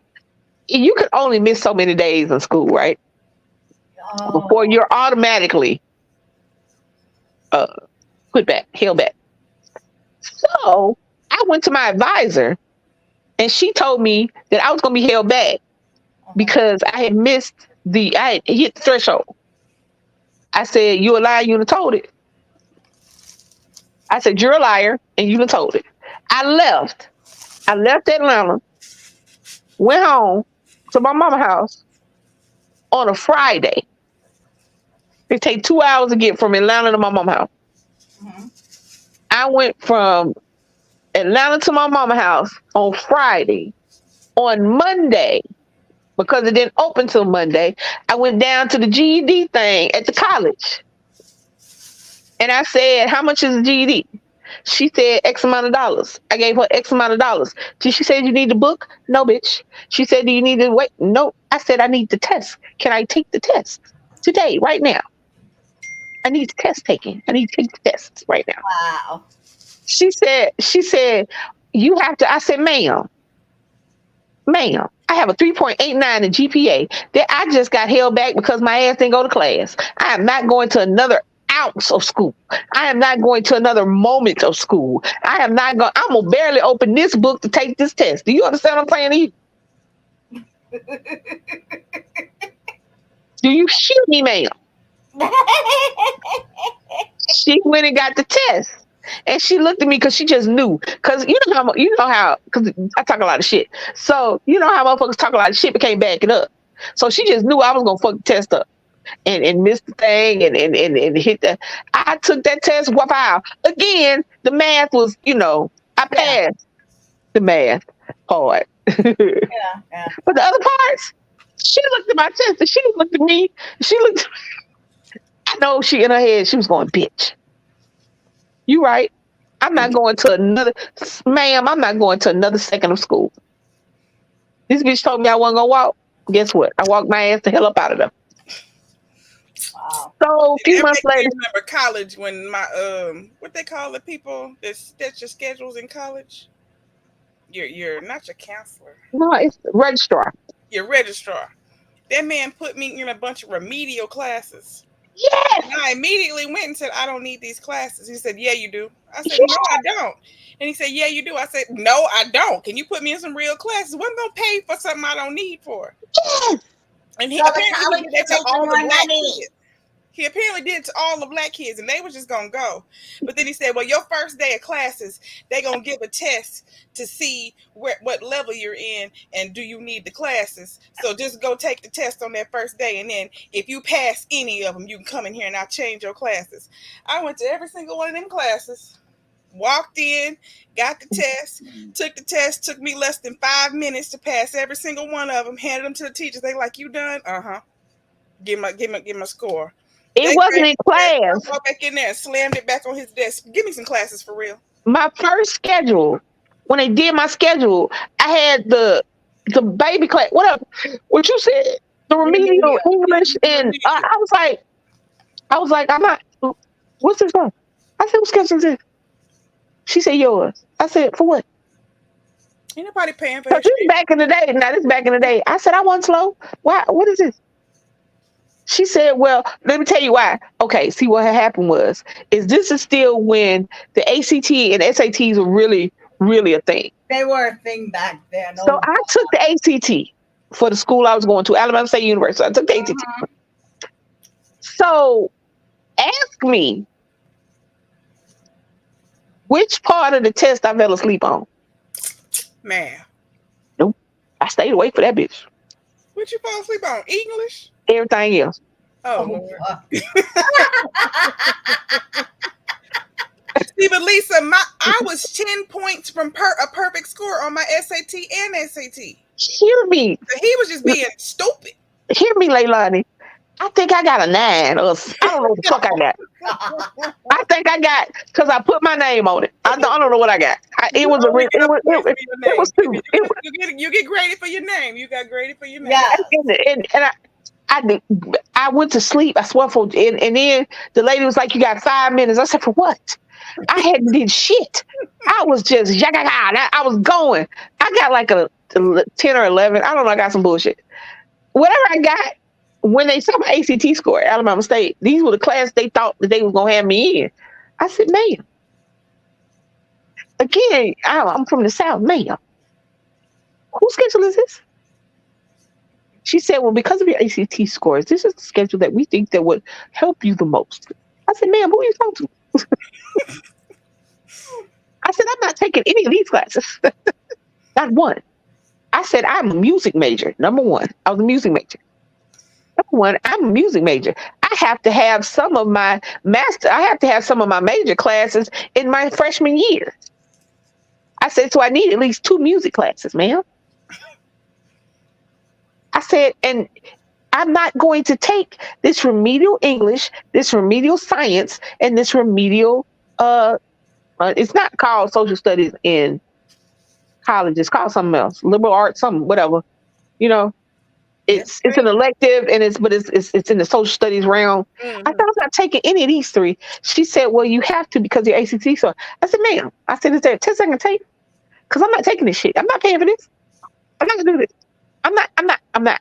[SPEAKER 1] you could only miss so many days in school, right? Before
[SPEAKER 3] Oh.
[SPEAKER 1] you're automatically uh, put back, held back. So I went to my advisor, and she told me that I was going to be held back because I had I had hit the threshold. I said, "You a liar, you done told it." I said, "You're a liar and you done told it." I left. I left Atlanta, went home to my mama's house on a Friday. It take 2 hours to get from Atlanta to my mama's house.
[SPEAKER 3] Mhm.
[SPEAKER 1] I went from Atlanta to my mama's house on Friday. On Monday, because it didn't open till Monday, I went down to the GED thing at the college. And I said, "How much is the GED?" She said, "X amount of dollars." I gave her X amount of dollars. She said, "You need the book?" "No, bitch." She said, "Do you need to wait?" "No." I said, "I need the test. Can I take the test today, right now? I need the test taken. I need to take the test right now."
[SPEAKER 3] Wow.
[SPEAKER 1] She said, "You have to." I said, ma'am, I have a 3.89 in GPA that I just got held back because my ass didn't go to class. I am not going to another ounce of school. I am not going to another moment of school. I'm gonna barely open this book to take this test. Do you understand what I'm saying to you? Do you shoot me, ma'am? She went and got the test. And she looked at me because she just knew. Because because I talk a lot of shit. So you know how motherfuckers talk a lot of shit but can't back it up. So she just knew I was gonna fuck the test up and miss the thing and hit that. I took that test, wow. Again, the math was, I passed the math part.
[SPEAKER 3] Yeah.
[SPEAKER 1] But the other parts, she looked at my test and she looked at me. She looked I know she in her head, she was going, bitch, you right. I'm not going to another, ma'am, I'm not going to another second of school. This bitch told me I wasn't going to walk. Guess what? I walked my ass the hell up out of them.
[SPEAKER 3] Wow.
[SPEAKER 1] So a few
[SPEAKER 2] That
[SPEAKER 1] months
[SPEAKER 2] makes me
[SPEAKER 1] later,
[SPEAKER 2] remember college when my what they call the people that set your schedules in college. You're not your counselor.
[SPEAKER 1] no, it's registrar.
[SPEAKER 2] Your registrar. That man put me in a bunch of remedial classes.
[SPEAKER 1] Yes,
[SPEAKER 2] And I immediately went and said, I don't need these classes. He said, yeah, you do. I said,
[SPEAKER 1] yes.
[SPEAKER 2] no, I don't. And he said, yeah, you do. I said, no, I don't. Can you put me in some real classes? What am I going to pay for something I don't need for? And he
[SPEAKER 3] So the
[SPEAKER 2] apparently
[SPEAKER 3] college
[SPEAKER 2] did that
[SPEAKER 3] is
[SPEAKER 2] to all the
[SPEAKER 3] making more
[SPEAKER 2] black
[SPEAKER 3] money.
[SPEAKER 2] kids. He apparently did it to all the black kids, and they were just going to go. But then he said, well, your first day of classes, they're going to give a test to see what level you're in and do you need the classes. So just go take the test on that first day, and then if you pass any of them, you can come in here and I'll change your classes. I went to every single one of them classes, walked in, got the test, took the test, took me less than 5 minutes to pass every single one of them, handed them to the teachers. They like, you done? Uh-huh. Give my score.
[SPEAKER 1] It
[SPEAKER 2] They
[SPEAKER 1] wasn't
[SPEAKER 2] gave
[SPEAKER 1] in
[SPEAKER 2] me that. I
[SPEAKER 1] class.
[SPEAKER 2] go back in there and slammed it back on his desk. Give me some classes for real.
[SPEAKER 1] My first schedule, when they did my schedule, I had the baby class. What you said? The remedial English, and I was like, I'm not. What's this one? I said, what schedule is this? She said, yours. I said, for what?
[SPEAKER 2] Ain't nobody paying for
[SPEAKER 1] Because
[SPEAKER 2] that
[SPEAKER 1] this is
[SPEAKER 2] shit.
[SPEAKER 1] back in the day. Now, this is back in the day. I said, I wasn't slow. Why? What is this? She said, well, let me tell you why. Okay, see what had happened is this is still when the ACT and SATs were really, really a thing.
[SPEAKER 3] They were a thing back then.
[SPEAKER 1] So I took the ACT for the school I was going to, Alabama State University. So I took the ACT. So ask me which part of the test I fell asleep on.
[SPEAKER 2] Man.
[SPEAKER 1] Nope. I stayed awake for that bitch.
[SPEAKER 2] What you fall asleep on? English?
[SPEAKER 1] Everything else.
[SPEAKER 2] Oh, Lord. See, but Lisa, I was 10 points from a perfect score on my SAT and SAT.
[SPEAKER 1] Hear me.
[SPEAKER 2] So he was just being stupid.
[SPEAKER 1] Hear me, Leilani. I think I got a 9, or I don't know what the fuck I got. I think I got, because I put my name on it. I don't know what I got. It was two.
[SPEAKER 2] You get graded for your name. You got graded for your name.
[SPEAKER 3] Yeah.
[SPEAKER 1] And I went to sleep. I swear for, and then the lady was like, "You got 5 minutes." I said, "For what?" I hadn't did shit. I was just I was going. I got like a 10 or 11. I don't know. I got some bullshit. Whatever I got. When they saw my ACT score at Alabama State, these were the classes they thought that they was gonna have me in. I said, "Man, again, I'm from the South, ma'am. Whose schedule is this?" She said, "Well, because of your ACT scores, this is the schedule that we think that would help you the most." I said, "Ma'am, who are you talking to?" I said, "I'm not taking any of these classes. Not one." I said, "I'm a music major. Number one, I was a music major. Number one, I'm a music major. I have to have some of my major classes in my freshman year." I said, "So I need at least 2 music classes, ma'am." I said, "And I'm not going to take this remedial English, this remedial science, and this remedial, it's not called social studies in college. It's called something else, liberal arts, something, whatever. You know, it's an elective, and it's in the social studies realm."
[SPEAKER 2] Mm-hmm.
[SPEAKER 1] I said, "I'm not taking any of these 3. She said, "Well, you have to because your ACT." So I said, "Ma'am," I said, "Is there a test I can take? Because I'm not taking this shit. I'm not paying for this. I'm not gonna do this. I'm not."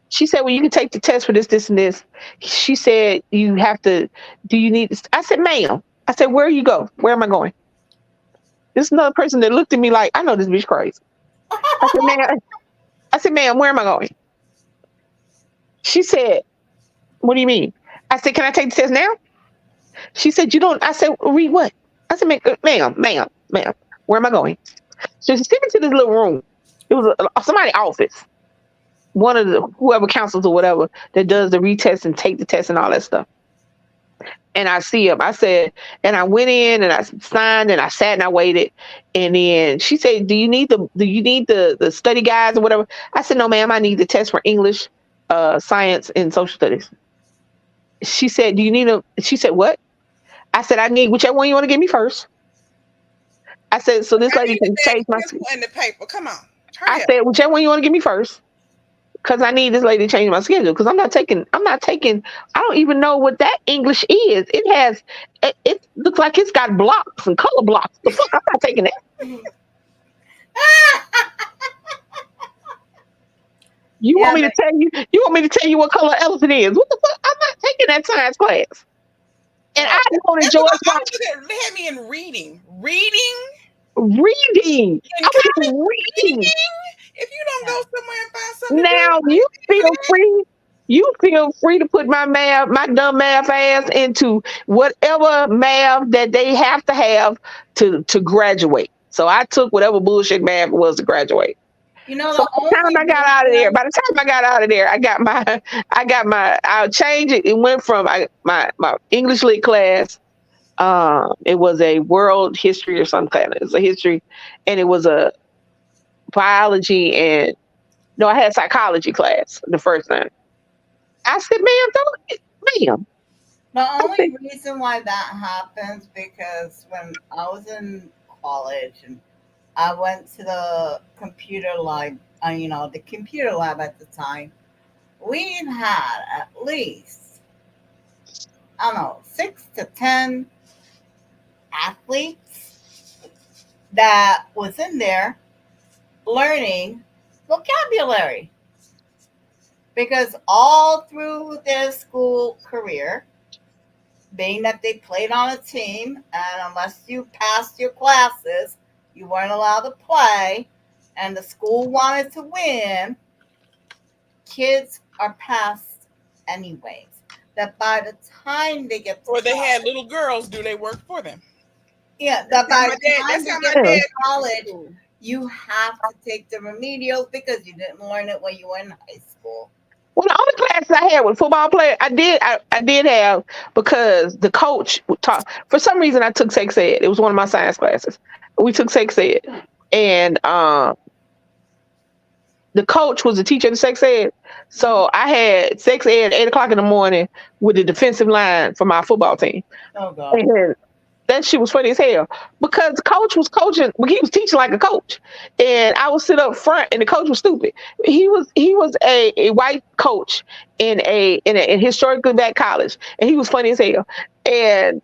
[SPEAKER 1] She said, "Well, you can take the test for this, this, and this." She said, "You have to, do you need this?" I said, "Ma'am," I said, "Where you go? Where am I going?" This is another person that looked at me like, I know this bitch crazy. I said, "Ma'am, where am I going?" She said, "What do you mean?" I said, "Can I take the test now?" She said, "You don't." I said, "Read what?" I said, ma'am, where am I going?" So she took me to this little room. It was somebody's office. One of the, whoever counsels or whatever that does the retest and take the test and all that stuff. And I see him. I said, and I went in and I signed and I sat and I waited. And then she said, do you need the study guides or whatever? I said, "No, ma'am, I need the test for English, science, and social studies." She said, "Do you need a?" She said, "What?" I said, "I need whichever one you want to give me first." I said, "So this
[SPEAKER 2] I
[SPEAKER 1] lady
[SPEAKER 2] need a
[SPEAKER 1] can
[SPEAKER 2] bag
[SPEAKER 1] change
[SPEAKER 2] of
[SPEAKER 1] my."
[SPEAKER 2] pencil and the paper. Come on.
[SPEAKER 1] I
[SPEAKER 2] Hurry up.
[SPEAKER 1] said, "Whichever one you want to give me first, because I need this lady to change my schedule. Because I'm not taking. I'm not taking. I don't even know what that English is. It has. It looks like it's got blocks and color blocks. The fuck? I'm not taking that. You want
[SPEAKER 3] Yeah,
[SPEAKER 1] me to
[SPEAKER 3] but
[SPEAKER 1] tell you? You want me to tell you what color elephant is? What the fuck? I'm not taking that science class. And
[SPEAKER 3] oh,
[SPEAKER 1] I know that
[SPEAKER 2] That's what
[SPEAKER 1] George
[SPEAKER 2] I want you to have me in reading. Reading
[SPEAKER 1] reading.
[SPEAKER 2] in
[SPEAKER 1] I
[SPEAKER 2] college.
[SPEAKER 1] was reading.
[SPEAKER 2] Reading. If you don't
[SPEAKER 3] yeah.
[SPEAKER 2] go somewhere and find something to do,
[SPEAKER 1] Now
[SPEAKER 2] why you
[SPEAKER 1] you
[SPEAKER 2] paying for
[SPEAKER 1] feel
[SPEAKER 2] that?
[SPEAKER 1] free. You feel free to put my dumb math ass into whatever math that they have to have to graduate. So I took whatever bullshit math it was to graduate.
[SPEAKER 3] You know,
[SPEAKER 1] So
[SPEAKER 3] the
[SPEAKER 1] by the time
[SPEAKER 3] only
[SPEAKER 1] I got out of there,
[SPEAKER 3] reason,
[SPEAKER 1] by the time I got out of there, I'll change it. It went from my English lit class. It was a world history or some kind. It was a history, and it was a biology and no, I had psychology class the first time. I said, "Ma'am, don't, ma'am."
[SPEAKER 3] the
[SPEAKER 1] I said,
[SPEAKER 3] only reason why that happens because when I was in college and I went to the computer lab, the computer lab at the time, we had at least, I don't know, 6 to 10 athletes that was in there learning vocabulary because all through their school career, being that they played on a team, and unless you passed your classes, you weren't allowed to play, and the school wanted to win, kids are passed anyways. That by the time they get to
[SPEAKER 2] Or they had
[SPEAKER 3] college,
[SPEAKER 2] little girls do their work for them.
[SPEAKER 3] yeah, that by the time
[SPEAKER 2] That's
[SPEAKER 3] they
[SPEAKER 2] how my
[SPEAKER 3] get to
[SPEAKER 1] "Yeah."
[SPEAKER 2] dad went to
[SPEAKER 3] college,
[SPEAKER 2] school.
[SPEAKER 3] you have to take the remedials because you didn't learn it when you were in high school.
[SPEAKER 1] Well, the only classes I had with football player, I did have because the coach would talk. For some reason, I took sex ed. It was one of my science classes. We took sex ed, and the coach was the teacher of the sex ed.
[SPEAKER 3] Mhm.
[SPEAKER 1] So I had sex ed at 8 o'clock in the morning with the defensive line for my football team.
[SPEAKER 3] Oh God.
[SPEAKER 1] And that shit was funny as hell because the coach was coaching, well, he was teaching like a coach, and I would sit up front, and the coach was stupid. He was a white coach in a historically black college, and he was funny as hell. And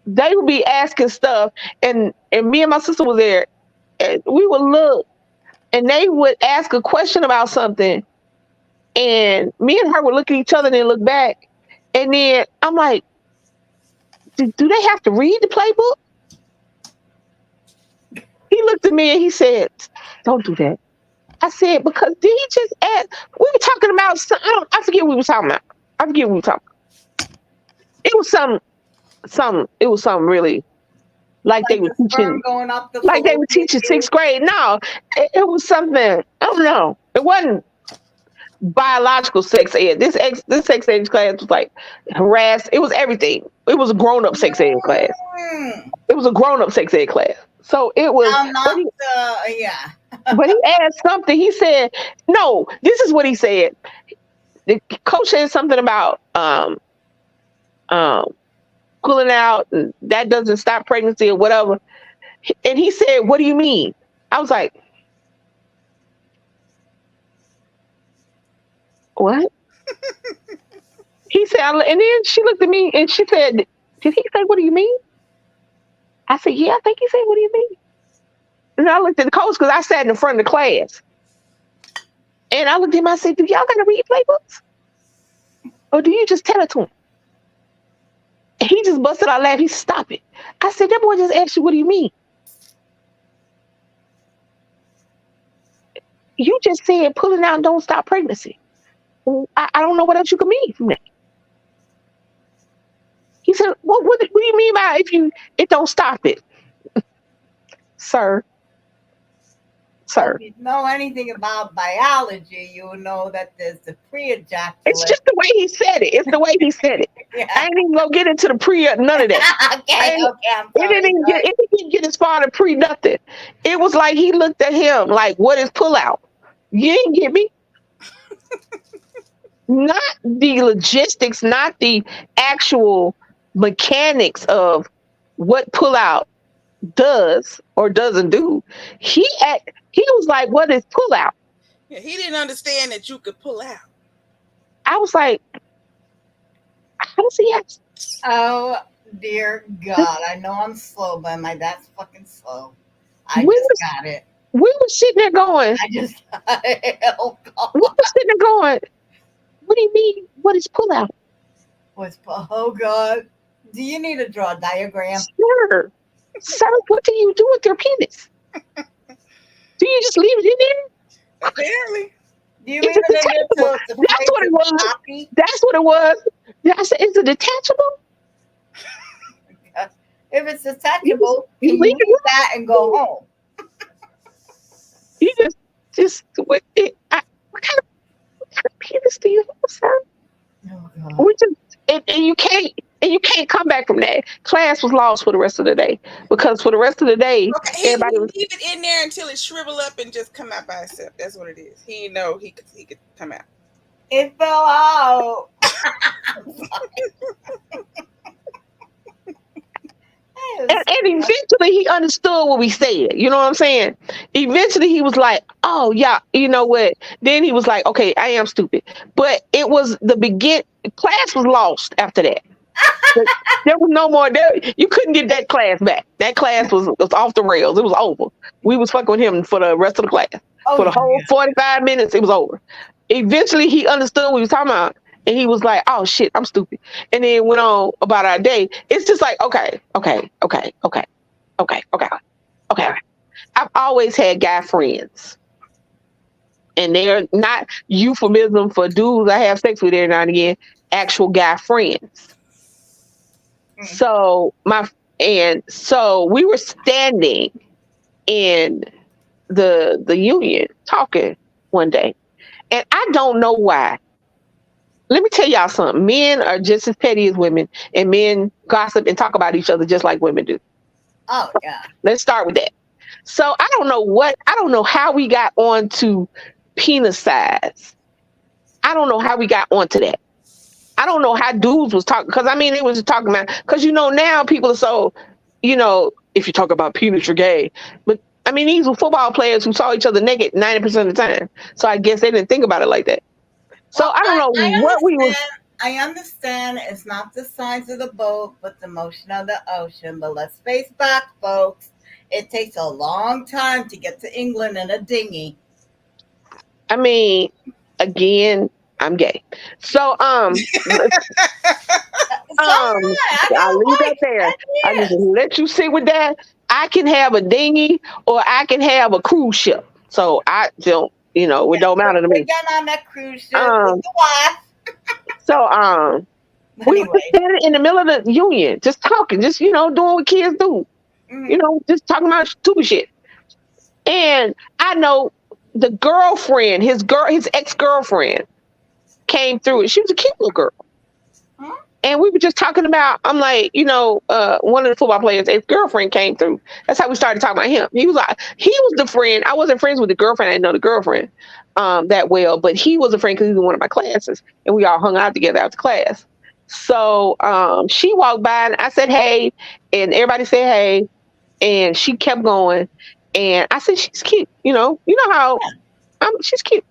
[SPEAKER 1] they would be asking stuff, and me and my sister was there, and we would look, and they would ask a question about something, and me and her would look at each other and then look back, and then I'm like, do they have to read the playbook? He looked at me and he said, "Don't do that." I said, "Because did he just ask?" We were talking about I forget what we were talking about. I forget what we were talking about. It was some it was something really like they
[SPEAKER 3] Like
[SPEAKER 1] were
[SPEAKER 3] the
[SPEAKER 1] teaching
[SPEAKER 3] sperm going up the
[SPEAKER 1] like they were
[SPEAKER 3] fallopian
[SPEAKER 1] teaching
[SPEAKER 3] tube.
[SPEAKER 1] sixth grade. No, it was something, I don't know. It wasn't biological sex ed. This sex ed class was like harass. It was everything. It was a grown up sex ed class.
[SPEAKER 3] Mm.
[SPEAKER 1] It was a grown up sex ed class. So it was,
[SPEAKER 3] Now, not the, yeah.
[SPEAKER 1] but he asked something. He said, "No, this is what he said." The coach said something about um pulling out, and that doesn't stop pregnancy or whatever. And he said, "What do you mean?" I was like, "What?" He said, and then she looked at me and she said, "Did he say what do you mean?" I said, "Yeah, I think he said what do you mean." And I looked at the coach because I sat in the front of the class, and I looked at him. I said, "Do y'all got to read playbooks, or do you just tell it to him?" And he just busted out laughing. He said, "Stop it." I said, "That boy just asked you, what do you mean? You just said pulling out don't stop pregnancy. I don't know what else you could mean from that." He said, "Well, what do you mean by if it don't stop it, sir,
[SPEAKER 3] Well,
[SPEAKER 1] sir?"
[SPEAKER 3] if you know anything about biology, you will know that there's the
[SPEAKER 1] It's
[SPEAKER 3] pre-ejaculate.
[SPEAKER 1] just the way he said it. It's the way he said it. I
[SPEAKER 3] Yeah.
[SPEAKER 1] ain't even gonna get into the pre none of that. I
[SPEAKER 3] Okay,
[SPEAKER 1] ain't,
[SPEAKER 3] okay, I'm sorry. Sorry.
[SPEAKER 1] it didn't even get as far to pre nothing. It was like he looked at him like, "What is pull out? You ain't get me. not the logistics, not the actual mechanics of what pullout does or doesn't do. He was like, "What is pullout?"
[SPEAKER 2] Yeah, he didn't understand that you could pull out.
[SPEAKER 1] I was like, "How does he ask?"
[SPEAKER 3] Oh dear God! I know I'm slow, but that's fucking slow. I
[SPEAKER 1] We
[SPEAKER 3] just
[SPEAKER 1] was
[SPEAKER 3] got it.
[SPEAKER 1] we were sitting there going,
[SPEAKER 3] I just got it. Oh God!
[SPEAKER 1] we were sitting there going, "What do you mean? What is pullout?"
[SPEAKER 3] Oh God! Do you need to draw a diagram?
[SPEAKER 1] Sir, what do you do with your penis? Do you just leave it in there?
[SPEAKER 2] Apparently.
[SPEAKER 3] Do you
[SPEAKER 1] It's
[SPEAKER 3] leave it in there
[SPEAKER 1] detachable.
[SPEAKER 3] to
[SPEAKER 1] That's what it was.
[SPEAKER 3] copy?
[SPEAKER 1] That's what it was. I said, "Is it detachable?"
[SPEAKER 3] If it's detachable,
[SPEAKER 1] You
[SPEAKER 3] can you
[SPEAKER 1] leave it
[SPEAKER 3] leave that and go home?
[SPEAKER 1] You just what kind of penis do you have, sir?
[SPEAKER 3] Oh God!
[SPEAKER 1] We just and you can't come back from that. Class was lost for the rest of the day because for the rest of the day,
[SPEAKER 2] Okay, he
[SPEAKER 1] everybody was.
[SPEAKER 2] leave it in there until it shrivel up and just come out by itself. That's what it is. He didn't know he could come out.
[SPEAKER 3] It fell out.
[SPEAKER 1] And eventually he understood what we said. You know what I'm saying? Eventually he was like, "Oh yeah, you know what?" Then he was like, "Okay, I am stupid." But it was the begin. Class was lost after that. There was no more. You couldn't get that class back. That class was off the rails. It was over. We was fucking with him for the rest of the class. For the whole 45 minutes, it was over. Eventually, he understood what we was talking about, and he was like, "Oh shit, I'm stupid." And then went on about our day. It's just like, okay. I've always had guy friends, and they're not euphemism for dudes I have sex with every now and again. Actual guy friends. So we were standing in the union talking one day, and I don't know why. Let me tell y'all something. Men are just as petty as women, and men gossip and talk about each other just like women do.
[SPEAKER 3] Oh yeah.
[SPEAKER 1] Let's start with that. So I don't know how we got on to penis size. I don't know how we got onto that. I don't know how dudes was talking, because I mean, it was talking about, because now people are so, if you talk about penis, you're gay. But I mean, these were football players who saw each other naked 90% of the time. So I guess they didn't think about it like that. So
[SPEAKER 3] Well,
[SPEAKER 1] I don't know what we were.
[SPEAKER 3] I understand it's not the size of the boat, but the motion of the ocean. But let's face back, folks. It takes a long time to get to England in a dinghy.
[SPEAKER 1] I mean, again, I'm gay. So I'll leave that there. I just let you sit with that. I can have a dinghy or I can have a cruise ship. So I don't, it don't matter to me.
[SPEAKER 3] Get on that cruise ship with the wife.
[SPEAKER 1] So we were standing in the middle of the union, just talking, just doing what kids do. Just talking about stupid shit. And I know the girlfriend, his ex-girlfriend came through, and she was a cute little girl. And we were just talking about, I'm like, one of the football players' ex-girlfriend came through. That's how we started talking about him. He was the friend. I wasn't friends with the girlfriend. I didn't know the girlfriend that well, but he was a friend because he was in one of my classes, and we all hung out together after class. So she walked by, and I said, "Hey," and everybody said, "Hey," and she kept going. And I said, "She's cute." You know how she's cute.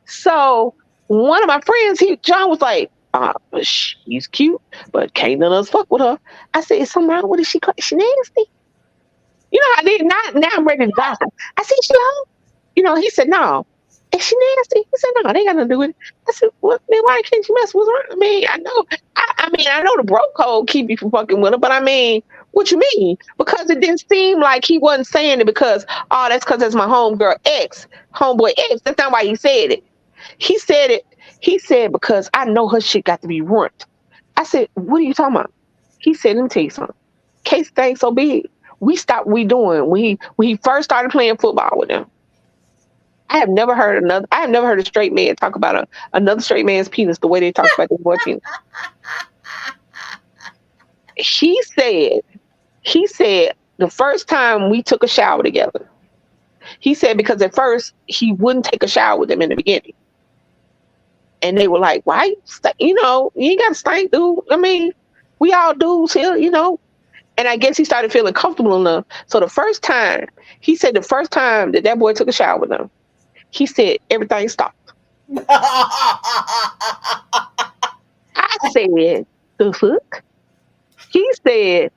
[SPEAKER 1] So one of my friends, John was like, "She's cute, but can't none of us fuck with her." I said, "Is something wrong with her? She nasty?" I did not. Now I'm ready to gossip. I said, "She low?" He said, "No." "Is she nasty?" He said, "No, they got nothing to do with it." I said, "Well, then why can't you mess with her?" I mean, I know. I know the bro code keep you from fucking with her, but I mean, what you mean? Because it didn't seem like he wasn't saying it because, that's because that's my homeboy ex. That's not why he said it. He said because I know her shit got to be ruined. I said, "What are you talking about?" He said, "Let me tell you something. Case thing so big, we stopped what we doing when he first started playing football with them. I have never heard a straight man talk about another straight man's penis the way they talk about their boy penis." He said the first time we took a shower together, he said because at first he wouldn't take a shower with them in the beginning. And they were like, why you you ain't got to stink, dude. I mean, we all dudes here, And I guess he started feeling comfortable enough. So he said the first time that boy took a shower with him, he said everything stopped. I said, the fuck? He said,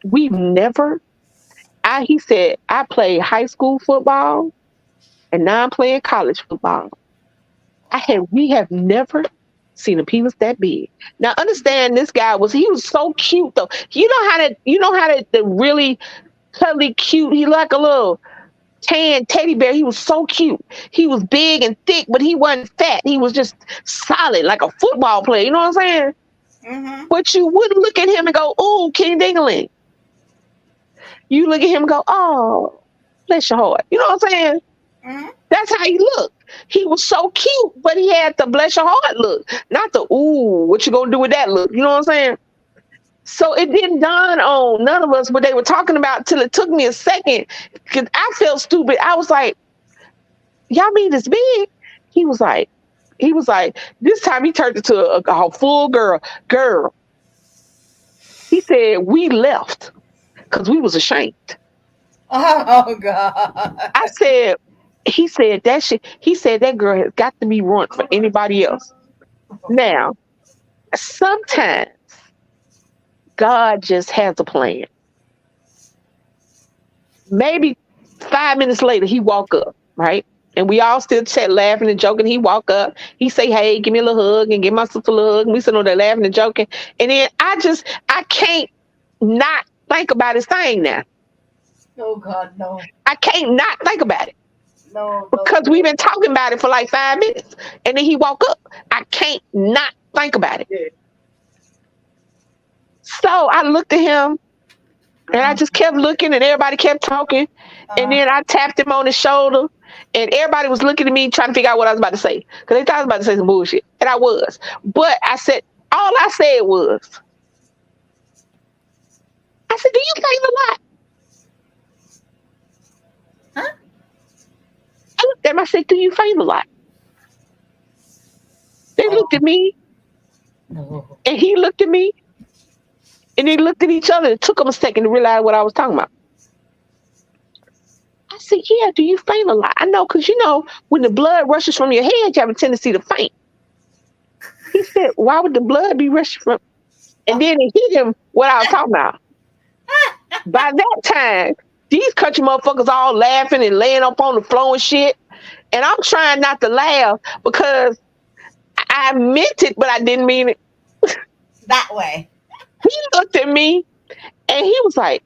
[SPEAKER 1] we've never, he said, I played high school football and now I'm playing college football. We have never seen a penis that big. Now understand, this guy he was so cute though. You know how to the really cuddly cute. He like a little tan teddy bear. He was so cute. He was big and thick, but he wasn't fat. He was just solid, like a football player. You know what I'm saying?
[SPEAKER 3] Mm-hmm.
[SPEAKER 1] But you wouldn't look at him and go, "Oh, King Dingling." You look at him and go, "Oh, bless your heart." You know what I'm saying?
[SPEAKER 3] Mm-hmm.
[SPEAKER 1] That's how he looked. He was so cute, but he had the bless your heart look, not the "ooh, what you gonna do with that" look. You know what I'm saying? So it didn't dawn on none of us what they were talking about till it took me a second, because I felt stupid. I was like, "Y'all mean this big?" He was like, this time he turned into a full girl. Girl, he said, we left because we was ashamed.
[SPEAKER 3] Oh God.
[SPEAKER 1] I said, he said that shit. He said that girl has got to be ruined for anybody else. Now, sometimes God just has a plan. Maybe 5 minutes later, he walk up, right? And we all still chat, laughing and joking. He walk up, he say, "Hey, give me a little hug," and give my sister a little hug. And we sit on there laughing and joking. And then I can't not think about his thing now.
[SPEAKER 3] Oh God, no.
[SPEAKER 1] I can't not think about it.
[SPEAKER 3] No.
[SPEAKER 1] Because we've been talking about it for like 5 minutes. And then he walk up. I can't not think about it.
[SPEAKER 3] Yeah.
[SPEAKER 1] So I looked at him and I just kept looking and everybody kept talking. And then I tapped him on the shoulder and everybody was looking at me trying to figure out what I was about to say. Because they thought I was about to say some bullshit. And I was. But all I said was, I said, "Do you think a lot?"
[SPEAKER 3] Huh?
[SPEAKER 1] I looked at him, I said, "Do you faint a lot?" They looked at me,
[SPEAKER 3] No.
[SPEAKER 1] and he looked at me, and they looked at each other. It took them a second to realize what I was talking about. I said, "Yeah, do you faint a lot?" I know, because when the blood rushes from your head, you have a tendency to faint. He said, "Why would the blood be rushing from?" And then it hit him what I was talking about. By that time, these country motherfuckers all laughing and laying up on the floor and shit. And I'm trying not to laugh because I meant it, but I didn't mean it.
[SPEAKER 3] That way.
[SPEAKER 1] He looked at me and he was like,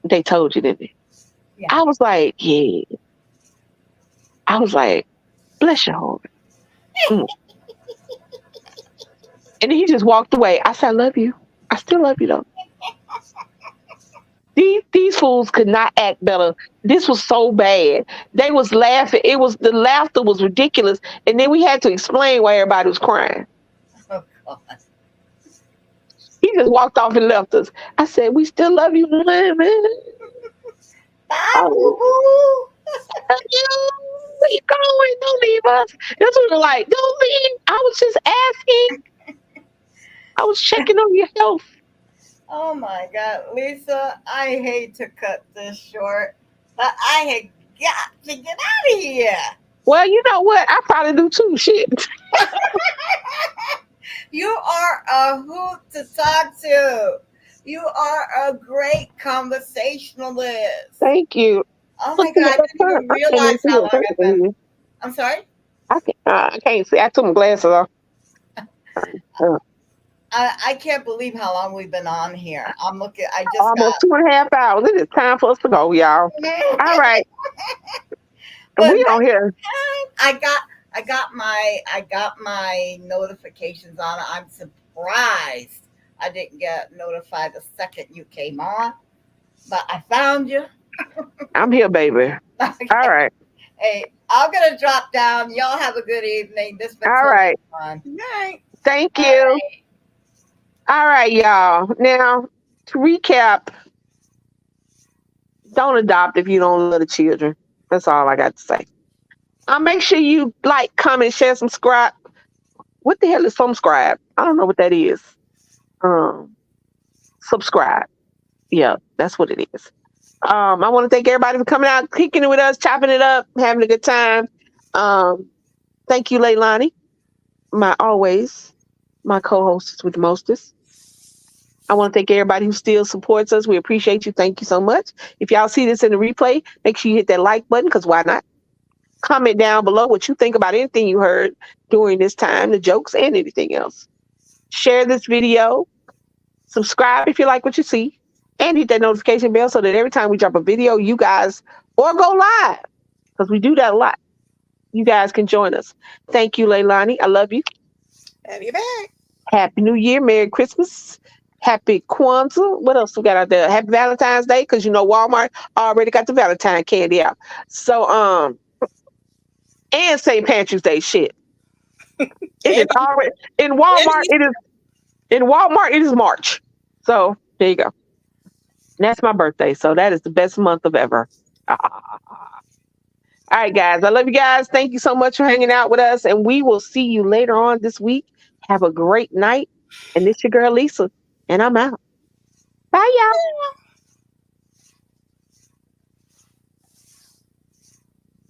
[SPEAKER 1] "They told you, didn't they?"
[SPEAKER 3] Yeah.
[SPEAKER 1] I was like, "Yeah." I was like, "Bless your heart." Mm. And then he just walked away. I said, "I love you. I still love you though." These fools could not act better. This was so bad. They was laughing. The laughter was ridiculous. And then we had to explain why everybody was crying.
[SPEAKER 3] Oh God.
[SPEAKER 1] He just walked off and left us. I said, "We still love you, man.
[SPEAKER 3] Bye,
[SPEAKER 1] Oh,
[SPEAKER 3] boo-boo.
[SPEAKER 1] love you. Where you going? Don't leave us." That's what we were like. "Don't leave. I was just asking. I was checking on your health."
[SPEAKER 3] Oh my God, Lisa, I hate to cut this short, but I had got to get out of here.
[SPEAKER 1] Well, you know what? I probably do too. Shit.
[SPEAKER 3] You are a hoot to talk to. You are a great conversationalist.
[SPEAKER 1] Thank you.
[SPEAKER 3] Oh my God, I didn't even realize how long I've been. I'm sorry?
[SPEAKER 1] I can't see. I took my glasses off.
[SPEAKER 3] I can't believe how long we've been on here. I'm looking. I just
[SPEAKER 1] Almost 2.5 hours. It is time for us to go, y'all. All right.
[SPEAKER 3] But
[SPEAKER 1] We on here.
[SPEAKER 3] I got my notifications on. I'm surprised I didn't get notified the second you came on, but I found you.
[SPEAKER 1] I'm here, baby.
[SPEAKER 3] Okay.
[SPEAKER 1] All right.
[SPEAKER 3] Hey, I'm gonna drop down. Y'all have a good evening. This been
[SPEAKER 1] All right.
[SPEAKER 3] fun. Good night.
[SPEAKER 1] Thank
[SPEAKER 3] All
[SPEAKER 1] you.
[SPEAKER 3] right.
[SPEAKER 1] All right, y'all. Now, to recap, don't adopt if you don't love the children. That's all I got to say. Make sure you like, comment, share, subscribe. What the hell is subscribe? I don't know what that is. Subscribe. Yeah, that's what it is. I want to thank everybody for coming out, kicking it with us, chopping it up, having a good time. Thank you, Leilani, my co-hostess with the mostest. I want to thank everybody who still supports us. We appreciate you. Thank you so much. If y'all see this in the replay, make sure you hit that like button, because why not? Comment down below what you think about anything you heard during this time, the jokes and anything else. Share this video. Subscribe if you like what you see. And hit that notification bell so that every time we drop a video, you guys, or go live, because we do that a lot, you guys can join us. Thank you, Leilani. I love you.
[SPEAKER 2] Have you back.
[SPEAKER 1] Happy New Year. Merry Christmas. Happy Kwanzaa. What else we got out there? Happy Valentine's Day, because Walmart already got the Valentine candy out. So and St. Patrick's Day shit. It is already in Walmart. It is March. So there you go. And that's my birthday. So that is the best month of ever. All right, guys. I love you guys. Thank you so much for hanging out with us. And we will see you later on this week. Have a great night. And this your girl, Lisa. And I'm out. Bye, y'all.